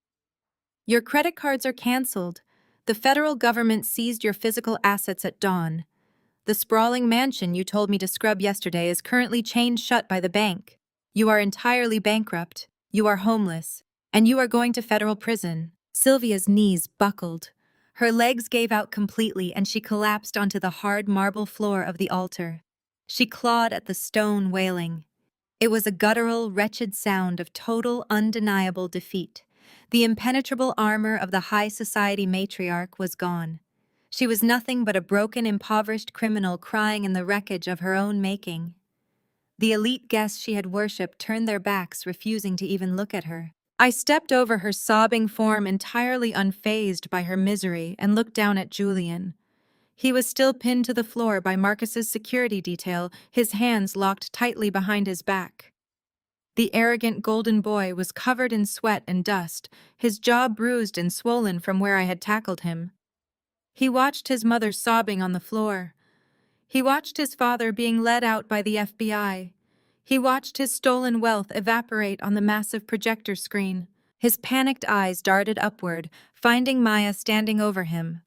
"Your credit cards are canceled. The federal government seized your physical assets at dawn. The sprawling mansion you told me to scrub yesterday is currently chained shut by the bank. You are entirely bankrupt. You are homeless. And you are going to federal prison." Sylvia's knees buckled. Her legs gave out completely, and she collapsed onto the hard marble floor of the altar. She clawed at the stone, wailing. It was a guttural, wretched sound of total, undeniable defeat. The impenetrable armor of the high society matriarch was gone. She was nothing but a broken, impoverished criminal crying in the wreckage of her own making. The elite guests she had worshipped turned their backs, refusing to even look at her. I stepped over her sobbing form, entirely unfazed by her misery, and looked down at Julian. He was still pinned to the floor by Marcus's security detail, his hands locked tightly behind his back. The arrogant golden boy was covered in sweat and dust, his jaw bruised and swollen from where I had tackled him. He watched his mother sobbing on the floor. He watched his father being led out by the FBI. He watched his stolen wealth evaporate on the massive projector screen. His panicked eyes darted upward, finding Maya standing over him.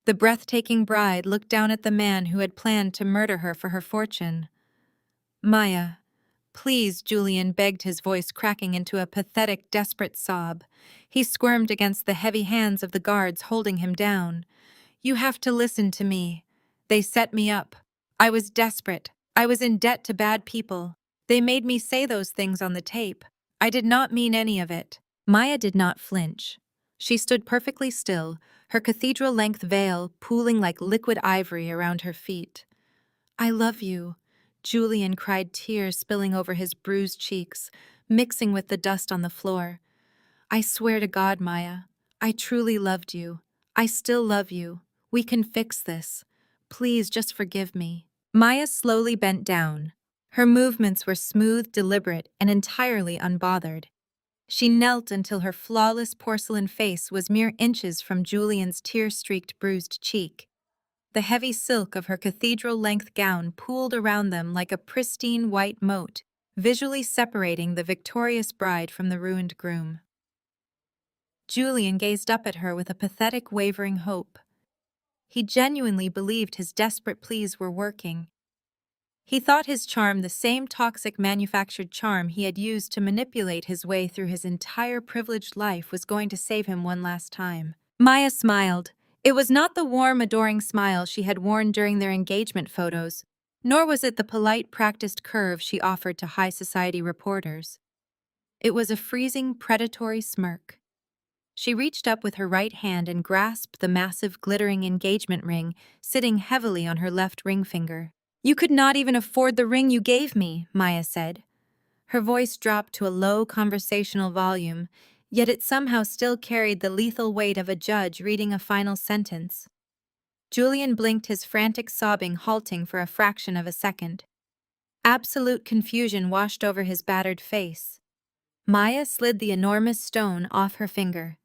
The breathtaking bride looked down at the man who had planned to murder her for her fortune. Maya, please, Julian begged, his voice cracking into a pathetic, desperate sob. He squirmed against the heavy hands of the guards holding him down. You have to listen to me. They set me up. I was desperate. I was in debt to bad people. They made me say those things on the tape. I did not mean any of it. Maya did not flinch. She stood perfectly still, her cathedral-length veil pooling like liquid ivory around her feet. I love you, Julian cried, tears spilling over his bruised cheeks, mixing with the dust on the floor. I swear to God, Maya, I truly loved you. I still love you. We can fix this. Please just forgive me. Maya slowly bent down. Her movements were smooth, deliberate, and entirely unbothered. She knelt until her flawless porcelain face was mere inches from Julian's tear-streaked, bruised cheek. The heavy silk of her cathedral-length gown pooled around them like a pristine white moat, visually separating the victorious bride from the ruined groom. Julian gazed up at her with a pathetic, wavering hope. He genuinely believed his desperate pleas were working. He thought his charm, the same toxic manufactured charm he had used to manipulate his way through his entire privileged life, was going to save him one last time. Maya smiled. It was not the warm, adoring smile she had worn during their engagement photos, nor was it the polite, practiced curve she offered to high society reporters. It was a freezing, predatory smirk. She reached up with her right hand and grasped the massive, glittering engagement ring sitting heavily on her left ring finger. You could not even afford the ring you gave me, Maya said. Her voice dropped to a low conversational volume, yet it somehow still carried the lethal weight of a judge reading a final sentence. Julian blinked, his frantic sobbing halting for a fraction of a second. Absolute confusion washed over his battered face. Maya slid the enormous stone off her finger.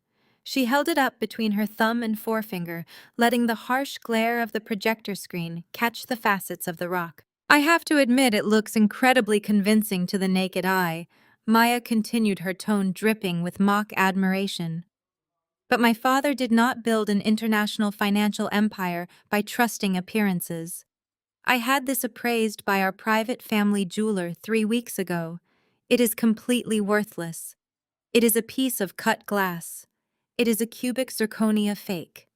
She held it up between her thumb and forefinger, letting the harsh glare of the projector screen catch the facets of the rock. I have to admit, it looks incredibly convincing to the naked eye, Maya continued, her tone dripping with mock admiration. But my father did not build an international financial empire by trusting appearances. I had this appraised by our private family jeweler 3 weeks ago. It is completely worthless. It is a piece of cut glass. It is a cubic zirconia fake.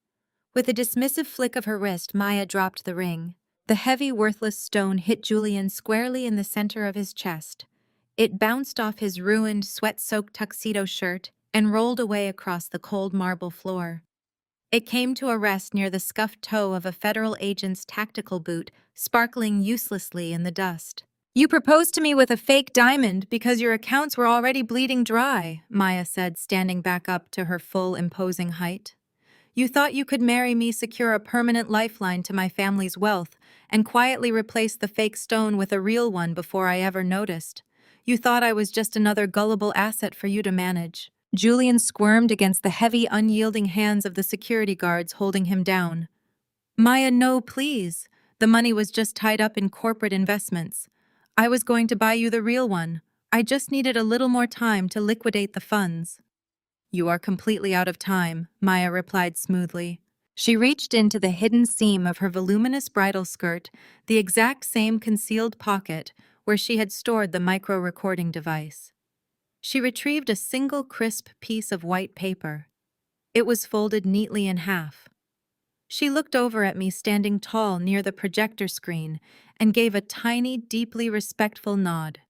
With a dismissive flick of her wrist, Maya dropped the ring. The heavy, worthless stone hit Julian squarely in the center of his chest. It bounced off his ruined, sweat-soaked tuxedo shirt and rolled away across the cold marble floor. It came to a rest near the scuffed toe of a federal agent's tactical boot, sparkling uselessly in the dust. You proposed to me with a fake diamond because your accounts were already bleeding dry, Maya said, standing back up to her full, imposing height. You thought you could marry me, secure a permanent lifeline to my family's wealth, and quietly replace the fake stone with a real one before I ever noticed. You thought I was just another gullible asset for you to manage. Julian squirmed against the heavy, unyielding hands of the security guards holding him down. Maya, no, please. The money was just tied up in corporate investments. I was going to buy you the real one. I just needed a little more time to liquidate the funds. You are completely out of time, Maya replied smoothly. She reached into the hidden seam of her voluminous bridal skirt, the exact same concealed pocket where she had stored the micro-recording device. She retrieved a single crisp piece of white paper. It was folded neatly in half. She looked over at me standing tall near the projector screen and gave a tiny, deeply respectful nod.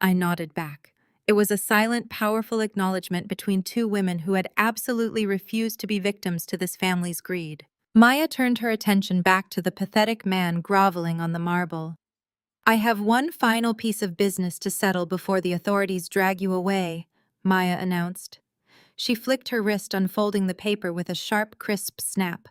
I nodded back. It was a silent, powerful acknowledgement between two women who had absolutely refused to be victims to this family's greed. Maya turned her attention back to the pathetic man groveling on the marble. I have one final piece of business to settle before the authorities drag you away, Maya announced. She flicked her wrist, unfolding the paper with a sharp, crisp snap.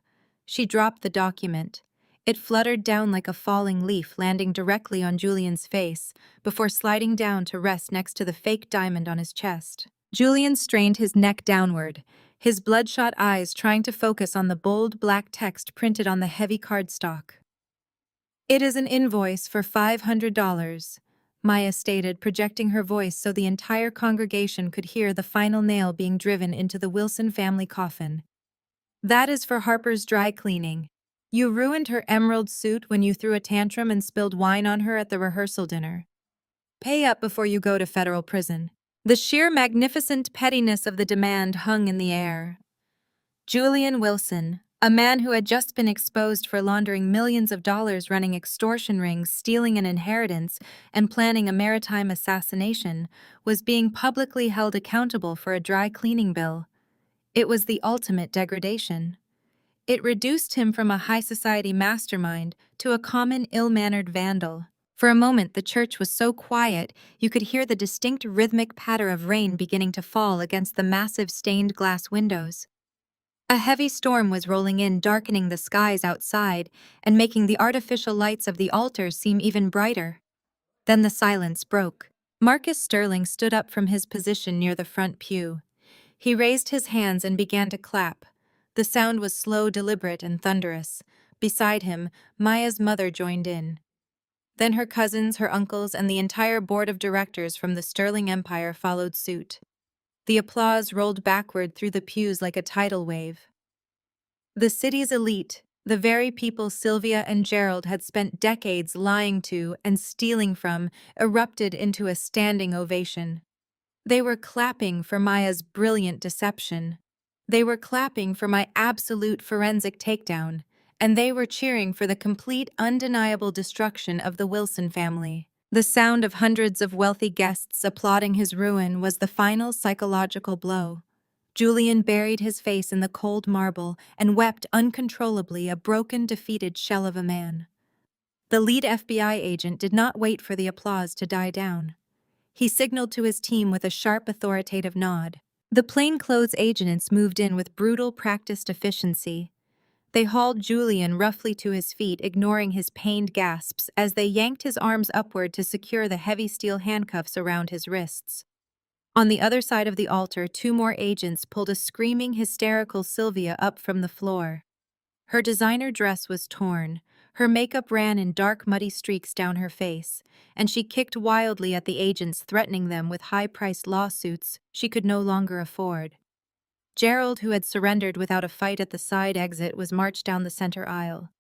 She dropped the document. It fluttered down like a falling leaf, landing directly on Julian's face, before sliding down to rest next to the fake diamond on his chest. Julian strained his neck downward, his bloodshot eyes trying to focus on the bold black text printed on the heavy cardstock. It is an invoice for $500. Maya stated, projecting her voice so the entire congregation could hear the final nail being driven into the Wilson family coffin. "That is for Harper's dry cleaning. You ruined her emerald suit when you threw a tantrum and spilled wine on her at the rehearsal dinner. Pay up before you go to federal prison." The sheer magnificent pettiness of the demand hung in the air. Julian Wilson, a man who had just been exposed for laundering millions of dollars running extortion rings, stealing an inheritance, and planning a maritime assassination, was being publicly held accountable for a dry cleaning bill. It was the ultimate degradation. It reduced him from a high society mastermind to a common ill-mannered vandal. For a moment, the church was so quiet you could hear the distinct rhythmic patter of rain beginning to fall against the massive stained glass windows. A heavy storm was rolling in, darkening the skies outside and making the artificial lights of the altar seem even brighter. Then the silence broke. Marcus Sterling stood up from his position near the front pew. He raised his hands and began to clap. The sound was slow, deliberate, and thunderous. Beside him, Maya's mother joined in. Then her cousins, her uncles, and the entire board of directors from the Sterling Empire followed suit. The applause rolled backward through the pews like a tidal wave. The city's elite, the very people Sylvia and Gerald had spent decades lying to and stealing from, erupted into a standing ovation. They were clapping for Maya's brilliant deception. They were clapping for my absolute forensic takedown. And they were cheering for the complete, undeniable destruction of the Wilson family. The sound of hundreds of wealthy guests applauding his ruin was the final psychological blow. Julian buried his face in the cold marble and wept uncontrollably, a broken, defeated shell of a man. The lead FBI agent did not wait for the applause to die down. He signaled to his team with a sharp, authoritative nod. The plainclothes agents moved in with brutal, practiced efficiency. They hauled Julian roughly to his feet, ignoring his pained gasps as they yanked his arms upward to secure the heavy steel handcuffs around his wrists. On the other side of the altar, 2 more agents pulled a screaming, hysterical Sylvia up from the floor. Her designer dress was torn, her makeup ran in dark, muddy streaks down her face, and she kicked wildly at the agents, threatening them with high-priced lawsuits she could no longer afford. Gerald, who had surrendered without a fight at the side exit, was marched down the center aisle.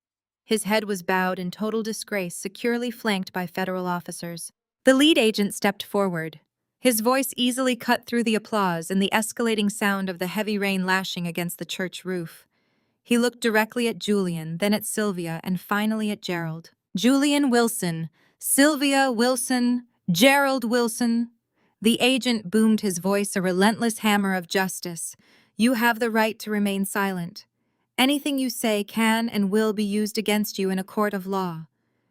His head was bowed in total disgrace, securely flanked by federal officers. The lead agent stepped forward. His voice easily cut through the applause and the escalating sound of the heavy rain lashing against the church roof. He looked directly at Julian, then at Sylvia, and finally at Gerald. "Julian Wilson, Sylvia Wilson, Gerald Wilson." The agent boomed, his voice a relentless hammer of justice. "You have the right to remain silent. Anything you say can and will be used against you in a court of law.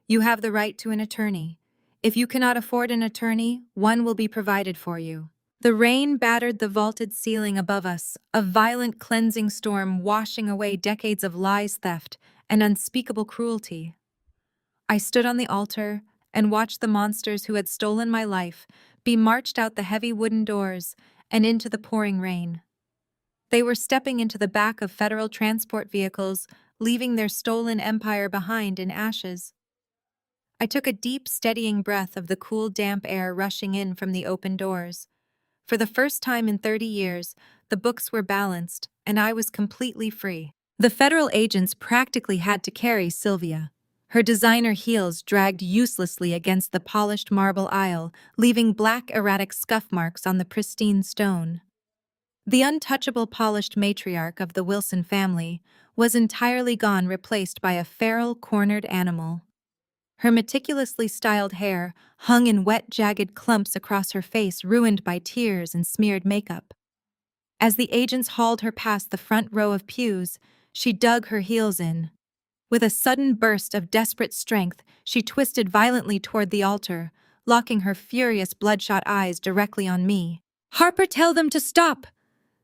You have the right to an attorney. If you cannot afford an attorney, one will be provided for you." The rain battered the vaulted ceiling above us, a violent cleansing storm washing away decades of lies, theft, and unspeakable cruelty. I stood on the altar and watched the monsters who had stolen my life be marched out the heavy wooden doors and into the pouring rain. They were stepping into the back of federal transport vehicles, leaving their stolen empire behind in ashes. I took a deep, steadying breath of the cool, damp air rushing in from the open doors. For the first time in 30 years, the books were balanced, and I was completely free. The federal agents practically had to carry Sylvia. Her designer heels dragged uselessly against the polished marble aisle, leaving black, erratic scuff marks on the pristine stone. The untouchable, polished matriarch of the Wilson family was entirely gone, replaced by a feral, cornered animal. Her meticulously styled hair hung in wet, jagged clumps across her face, ruined by tears and smeared makeup. As the agents hauled her past the front row of pews, she dug her heels in. With a sudden burst of desperate strength, she twisted violently toward the altar, locking her furious, bloodshot eyes directly on me. "Harper, tell them to stop!"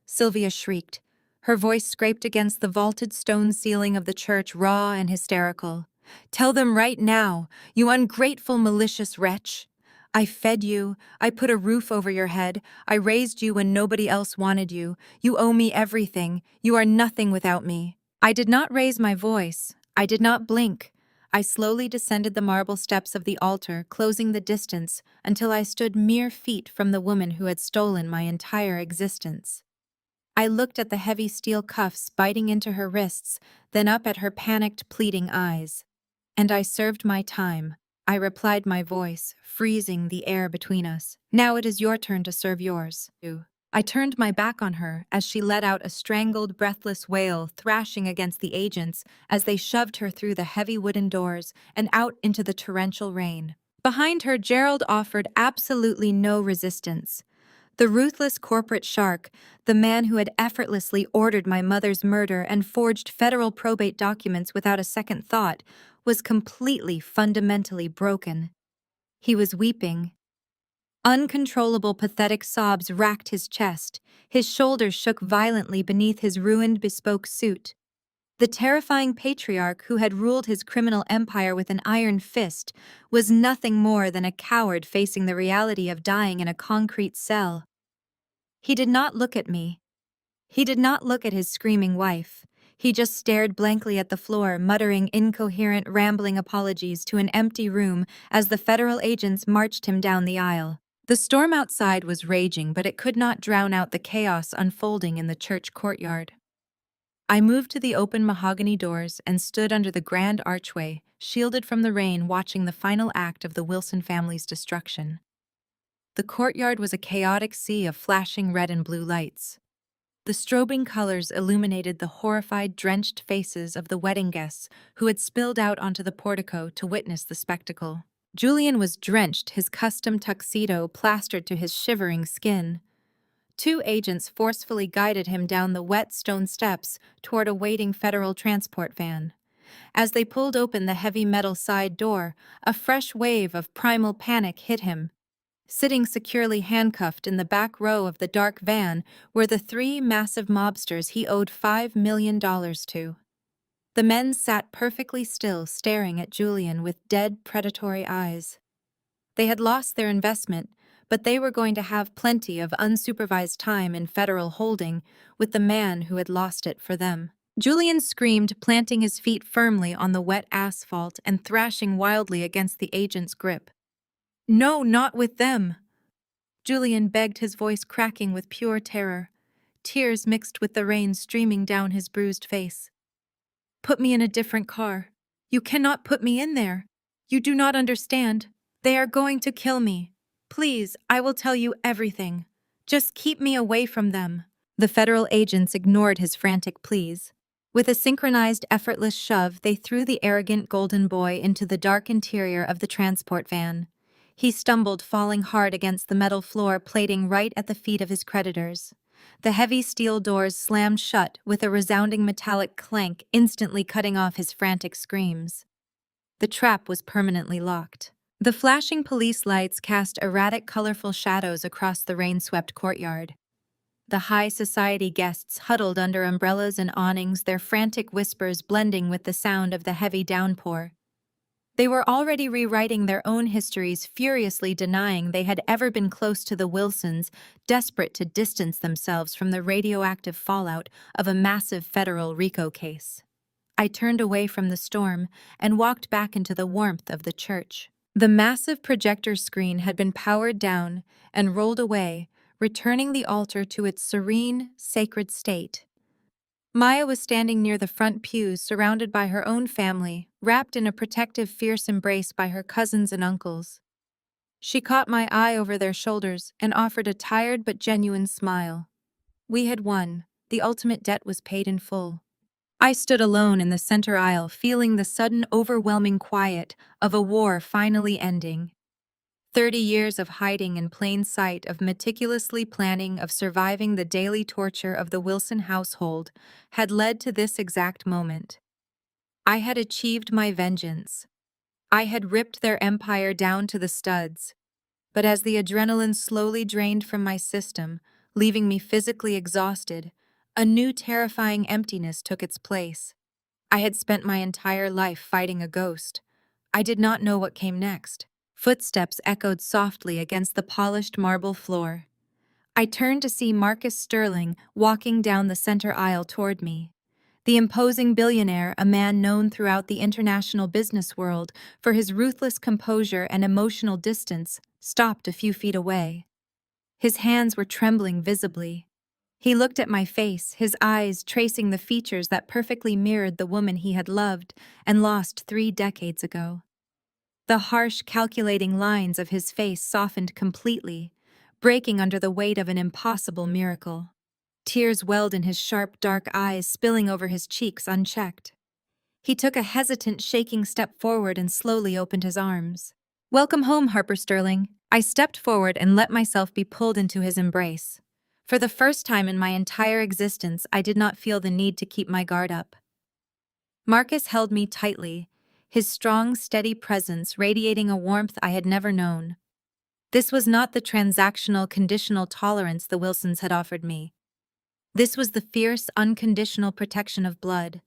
Sylvia shrieked. Her voice scraped against the vaulted stone ceiling of the church, raw and hysterical. "Tell them right now, you ungrateful, malicious wretch. I fed you, I put a roof over your head, I raised you when nobody else wanted you. You owe me everything, you are nothing without me." I did not raise my voice, I did not blink. I slowly descended the marble steps of the altar, closing the distance until I stood mere feet from the woman who had stolen my entire existence. I looked at the heavy steel cuffs biting into her wrists, then up at her panicked, pleading eyes. And I served my time. I replied, my voice freezing the air between us. Now it is your turn to serve yours. I turned my back on her as she let out a strangled, breathless wail, thrashing against the agents as they shoved her through the heavy wooden doors and out into the torrential rain. Behind her, Gerald offered absolutely no resistance. The ruthless corporate shark, the man who had effortlessly ordered my mother's murder and forged federal probate documents without a second thought, was completely, fundamentally broken. He was weeping. Uncontrollable, pathetic sobs racked his chest. His shoulders shook violently beneath his ruined, bespoke suit. The terrifying patriarch who had ruled his criminal empire with an iron fist was nothing more than a coward facing the reality of dying in a concrete cell. He did not look at me. He did not look at his screaming wife. He just stared blankly at the floor, muttering incoherent, rambling apologies to an empty room as the federal agents marched him down the aisle. The storm outside was raging, but it could not drown out the chaos unfolding in the church courtyard. I moved to the open mahogany doors and stood under the grand archway, shielded from the rain, watching the final act of the Wilson family's destruction. The courtyard was a chaotic sea of flashing red and blue lights. The strobing colors illuminated the horrified, drenched faces of the wedding guests who had spilled out onto the portico to witness the spectacle. Julian was drenched, his custom tuxedo plastered to his shivering skin. Two agents forcefully guided him down the wet stone steps toward a waiting federal transport van. As they pulled open the heavy metal side door, a fresh wave of primal panic hit him. Sitting securely handcuffed in the back row of the dark van were the three massive mobsters he owed $5 million to. The men sat perfectly still, staring at Julian with dead, predatory eyes. They had lost their investment, but they were going to have plenty of unsupervised time in federal holding with the man who had lost it for them. Julian screamed, planting his feet firmly on the wet asphalt and thrashing wildly against the agent's grip. "No, not with them!" Julian begged, his voice cracking with pure terror, tears mixed with the rain streaming down his bruised face. "Put me in a different car. You cannot put me in there. You do not understand. They are going to kill me. Please, I will tell you everything. Just keep me away from them." The federal agents ignored his frantic pleas. With a synchronized, effortless shove, they threw the arrogant golden boy into the dark interior of the transport van. He stumbled, falling hard against the metal floor, plating right at the feet of his creditors. The heavy steel doors slammed shut with a resounding metallic clank, instantly cutting off his frantic screams. The trap was permanently locked. The flashing police lights cast erratic, colorful shadows across the rain-swept courtyard. The high society guests huddled under umbrellas and awnings, their frantic whispers blending with the sound of the heavy downpour. They were already rewriting their own histories, furiously denying they had ever been close to the Wilsons, desperate to distance themselves from the radioactive fallout of a massive federal RICO case. I turned away from the storm and walked back into the warmth of the church. The massive projector screen had been powered down and rolled away, returning the altar to its serene, sacred state. Maya was standing near the front pews, surrounded by her own family, wrapped in a protective, fierce embrace by her cousins and uncles. She caught my eye over their shoulders and offered a tired but genuine smile. We had won. The ultimate debt was paid in full. I stood alone in the center aisle, feeling the sudden, overwhelming quiet of a war finally ending. 30 years of hiding in plain sight, of meticulously planning, of surviving the daily torture of the Wilson household had led to this exact moment. I had achieved my vengeance. I had ripped their empire down to the studs. But as the adrenaline slowly drained from my system, leaving me physically exhausted, a new terrifying emptiness took its place. I had spent my entire life fighting a ghost. I did not know what came next. Footsteps echoed softly against the polished marble floor. I turned to see Marcus Sterling walking down the center aisle toward me. The imposing billionaire, a man known throughout the international business world for his ruthless composure and emotional distance, stopped a few feet away. His hands were trembling visibly. He looked at my face, his eyes tracing the features that perfectly mirrored the woman he had loved and lost 3 decades ago. The harsh, calculating lines of his face softened completely, breaking under the weight of an impossible miracle. Tears welled in his sharp, dark eyes, spilling over his cheeks unchecked. He took a hesitant, shaking step forward and slowly opened his arms. "Welcome home, Harper Sterling." I stepped forward and let myself be pulled into his embrace. For the first time in my entire existence, I did not feel the need to keep my guard up. Marcus held me tightly, his strong, steady presence radiating a warmth I had never known. This was not the transactional, conditional tolerance the Wilsons had offered me. This was the fierce, unconditional protection of blood.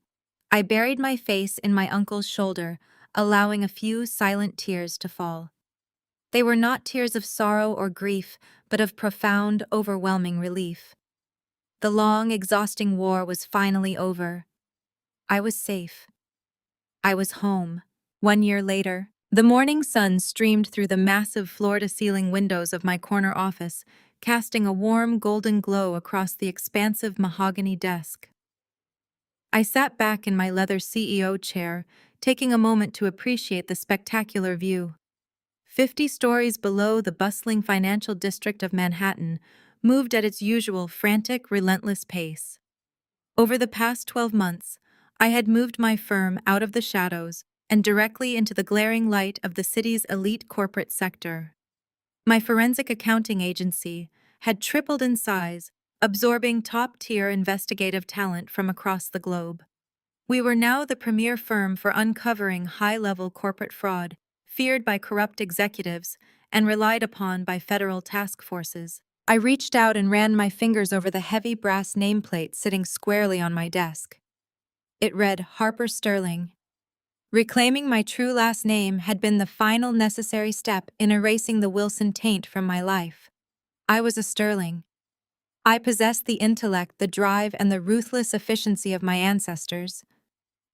I buried my face in my uncle's shoulder, allowing a few silent tears to fall. They were not tears of sorrow or grief, but of profound, overwhelming relief. The long, exhausting war was finally over. I was safe. I was home. 1 year later, the morning sun streamed through the massive floor-to-ceiling windows of my corner office, casting a warm golden glow across the expansive mahogany desk. I sat back in my leather CEO chair, taking a moment to appreciate the spectacular view. 50 stories below, the bustling financial district of Manhattan moved at its usual frantic, relentless pace. Over the past 12 months, I had moved my firm out of the shadows and directly into the glaring light of the city's elite corporate sector. My forensic accounting agency had tripled in size, absorbing top-tier investigative talent from across the globe. We were now the premier firm for uncovering high-level corporate fraud, feared by corrupt executives and relied upon by federal task forces. I reached out and ran my fingers over the heavy brass nameplate sitting squarely on my desk. It read Harper Sterling. Reclaiming my true last name had been the final necessary step in erasing the Wilson taint from my life. I was a Sterling. I possessed the intellect, the drive, and the ruthless efficiency of my ancestors.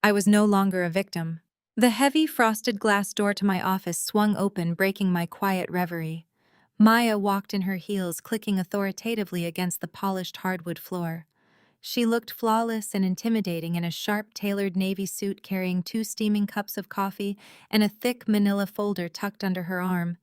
I was no longer a victim. The heavy frosted glass door to my office swung open, breaking my quiet reverie. Maya walked in her heels, clicking authoritatively against the polished hardwood floor. She looked flawless and intimidating in a sharp, tailored navy suit, carrying 2 steaming cups of coffee and a thick manila folder tucked under her arm.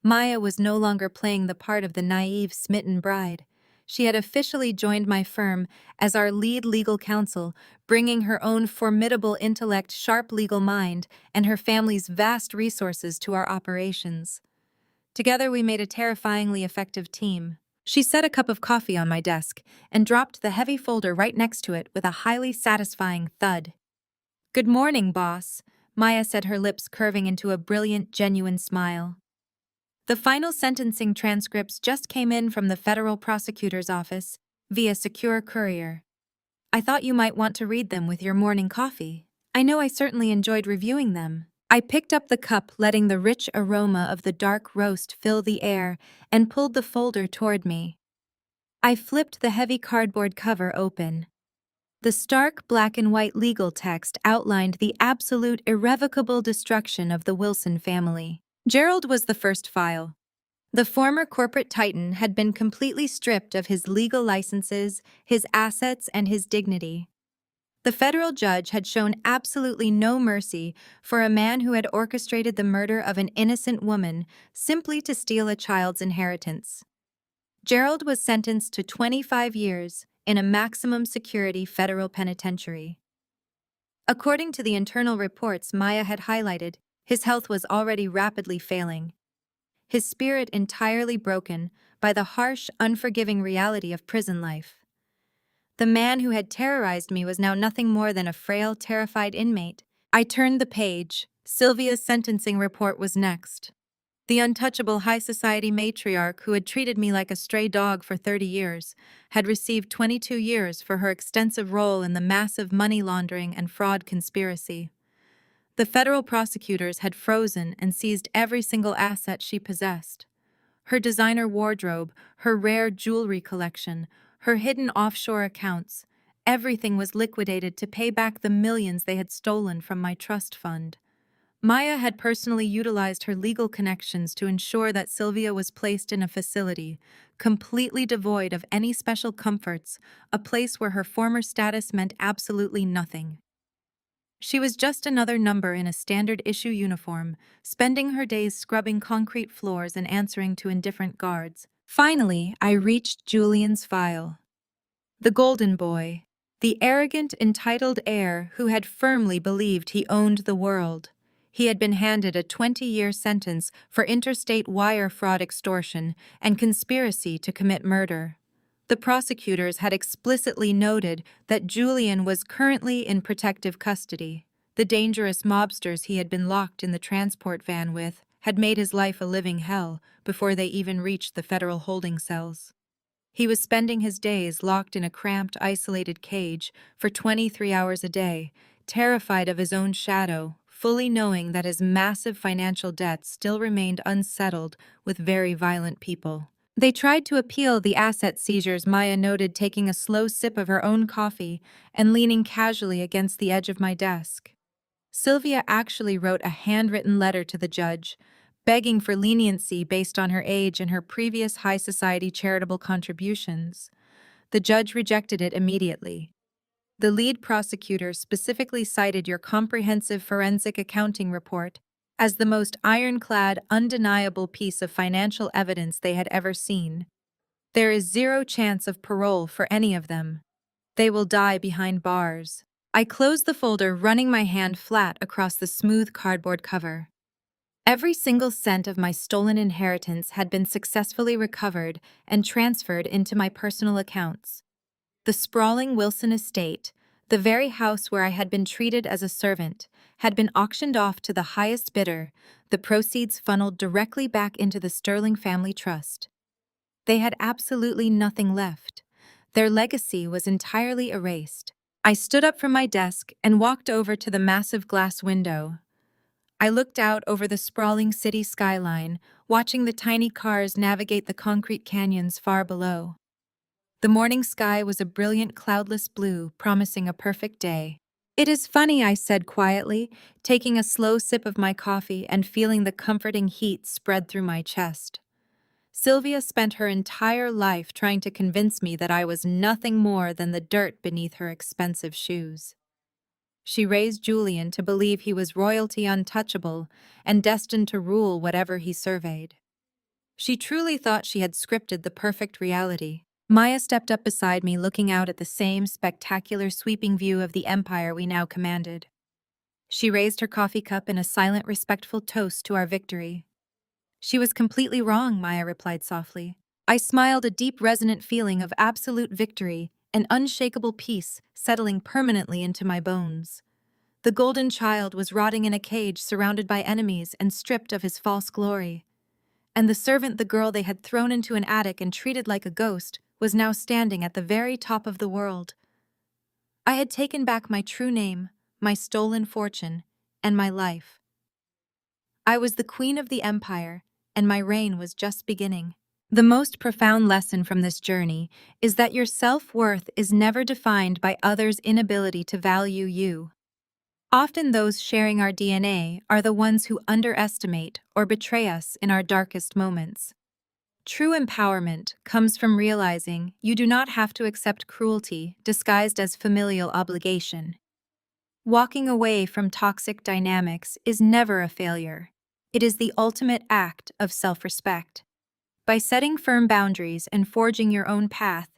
Maya was no longer playing the part of the naive, smitten bride. She had officially joined my firm as our lead legal counsel, bringing her own formidable intellect, sharp legal mind, and her family's vast resources to our operations. Together we made a terrifyingly effective team. She set a cup of coffee on my desk and dropped the heavy folder right next to it with a highly satisfying thud. "Good morning, boss," Maya said, her lips curving into a brilliant, genuine smile. The final sentencing transcripts just came in from the federal prosecutor's office via secure courier. I thought you might want to read them with your morning coffee. I know I certainly enjoyed reviewing them. I picked up the cup, letting the rich aroma of the dark roast fill the air, and pulled the folder toward me. I flipped the heavy cardboard cover open. The stark black and white legal text outlined the absolute, irrevocable destruction of the Wilson family. Gerald was the first file. The former corporate titan had been completely stripped of his legal licenses, his assets, and his dignity. The federal judge had shown absolutely no mercy for a man who had orchestrated the murder of an innocent woman simply to steal a child's inheritance. Gerald was sentenced to 25 years in a maximum security federal penitentiary. According to the internal reports Maya had highlighted, his health was already rapidly failing. His spirit entirely broken by the harsh, unforgiving reality of prison life. The man who had terrorized me was now nothing more than a frail, terrified inmate. I turned the page. Sylvia's sentencing report was next. The untouchable high society matriarch who had treated me like a stray dog for 30 years had received 22 years for her extensive role in the massive money laundering and fraud conspiracy. The federal prosecutors had frozen and seized every single asset she possessed. Her designer wardrobe, her rare jewelry collection, her hidden offshore accounts, Everything was liquidated to pay back the millions they had stolen from my trust fund. Maya had personally utilized her legal connections to ensure that Sylvia was placed in a facility, completely devoid of any special comforts, a place where her former status meant absolutely nothing. She was just another number in a standard issue uniform, spending her days scrubbing concrete floors and answering to indifferent guards. Finally, I reached Julian's file. The golden boy, the arrogant, entitled heir who had firmly believed he owned the world. He had been handed a 20-year sentence for interstate wire fraud extortion and conspiracy to commit murder. The prosecutors had explicitly noted that Julian was currently in protective custody. The dangerous mobsters he had been locked in the transport van with had made his life a living hell before they even reached the federal holding cells. He was spending his days locked in a cramped, isolated cage for 23 hours a day, terrified of his own shadow, fully knowing that his massive financial debts still remained unsettled with very violent people. They tried to appeal the asset seizures, Maya noted, taking a slow sip of her own coffee and leaning casually against the edge of my desk. Sylvia actually wrote a handwritten letter to the judge, begging for leniency based on her age and her previous high society charitable contributions. The judge rejected it immediately. The lead prosecutor specifically cited your comprehensive forensic accounting report as the most ironclad, undeniable piece of financial evidence they had ever seen. There is zero chance of parole for any of them. They will die behind bars. I closed the folder, running my hand flat across the smooth cardboard cover. Every single cent of my stolen inheritance had been successfully recovered and transferred into my personal accounts. The sprawling Wilson estate, the very house where I had been treated as a servant, had been auctioned off to the highest bidder, the proceeds funneled directly back into the Sterling family trust. They had absolutely nothing left. Their legacy was entirely erased. I stood up from my desk and walked over to the massive glass window. I looked out over the sprawling city skyline, watching the tiny cars navigate the concrete canyons far below. The morning sky was a brilliant cloudless blue, promising a perfect day. "It is funny," I said quietly, taking a slow sip of my coffee and feeling the comforting heat spread through my chest. Sylvia spent her entire life trying to convince me that I was nothing more than the dirt beneath her expensive shoes. She raised Julian to believe he was royalty untouchable and destined to rule whatever he surveyed. She truly thought she had scripted the perfect reality. Maya stepped up beside me, looking out at the same spectacular sweeping view of the empire we now commanded. She raised her coffee cup in a silent, respectful toast to our victory. "She was completely wrong," Maya replied softly. I smiled, a deep, resonant feeling of absolute victory, an unshakable peace settling permanently into my bones. The golden child was rotting in a cage, surrounded by enemies and stripped of his false glory. And the servant the girl they had thrown into an attic and treated like a ghost was now standing at the very top of the world. I had taken back my true name, my stolen fortune, and my life. I was the queen of the empire, and my reign was just beginning. The most profound lesson from this journey is that your self-worth is never defined by others' inability to value you. Often those sharing our DNA are the ones who underestimate or betray us in our darkest moments. True empowerment comes from realizing you do not have to accept cruelty disguised as familial obligation. Walking away from toxic dynamics is never a failure. It is the ultimate act of self-respect. By setting firm boundaries and forging your own path,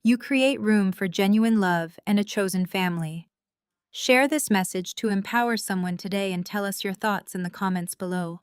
you create room for genuine love and a chosen family. Share this message to empower someone today and tell us your thoughts in the comments below.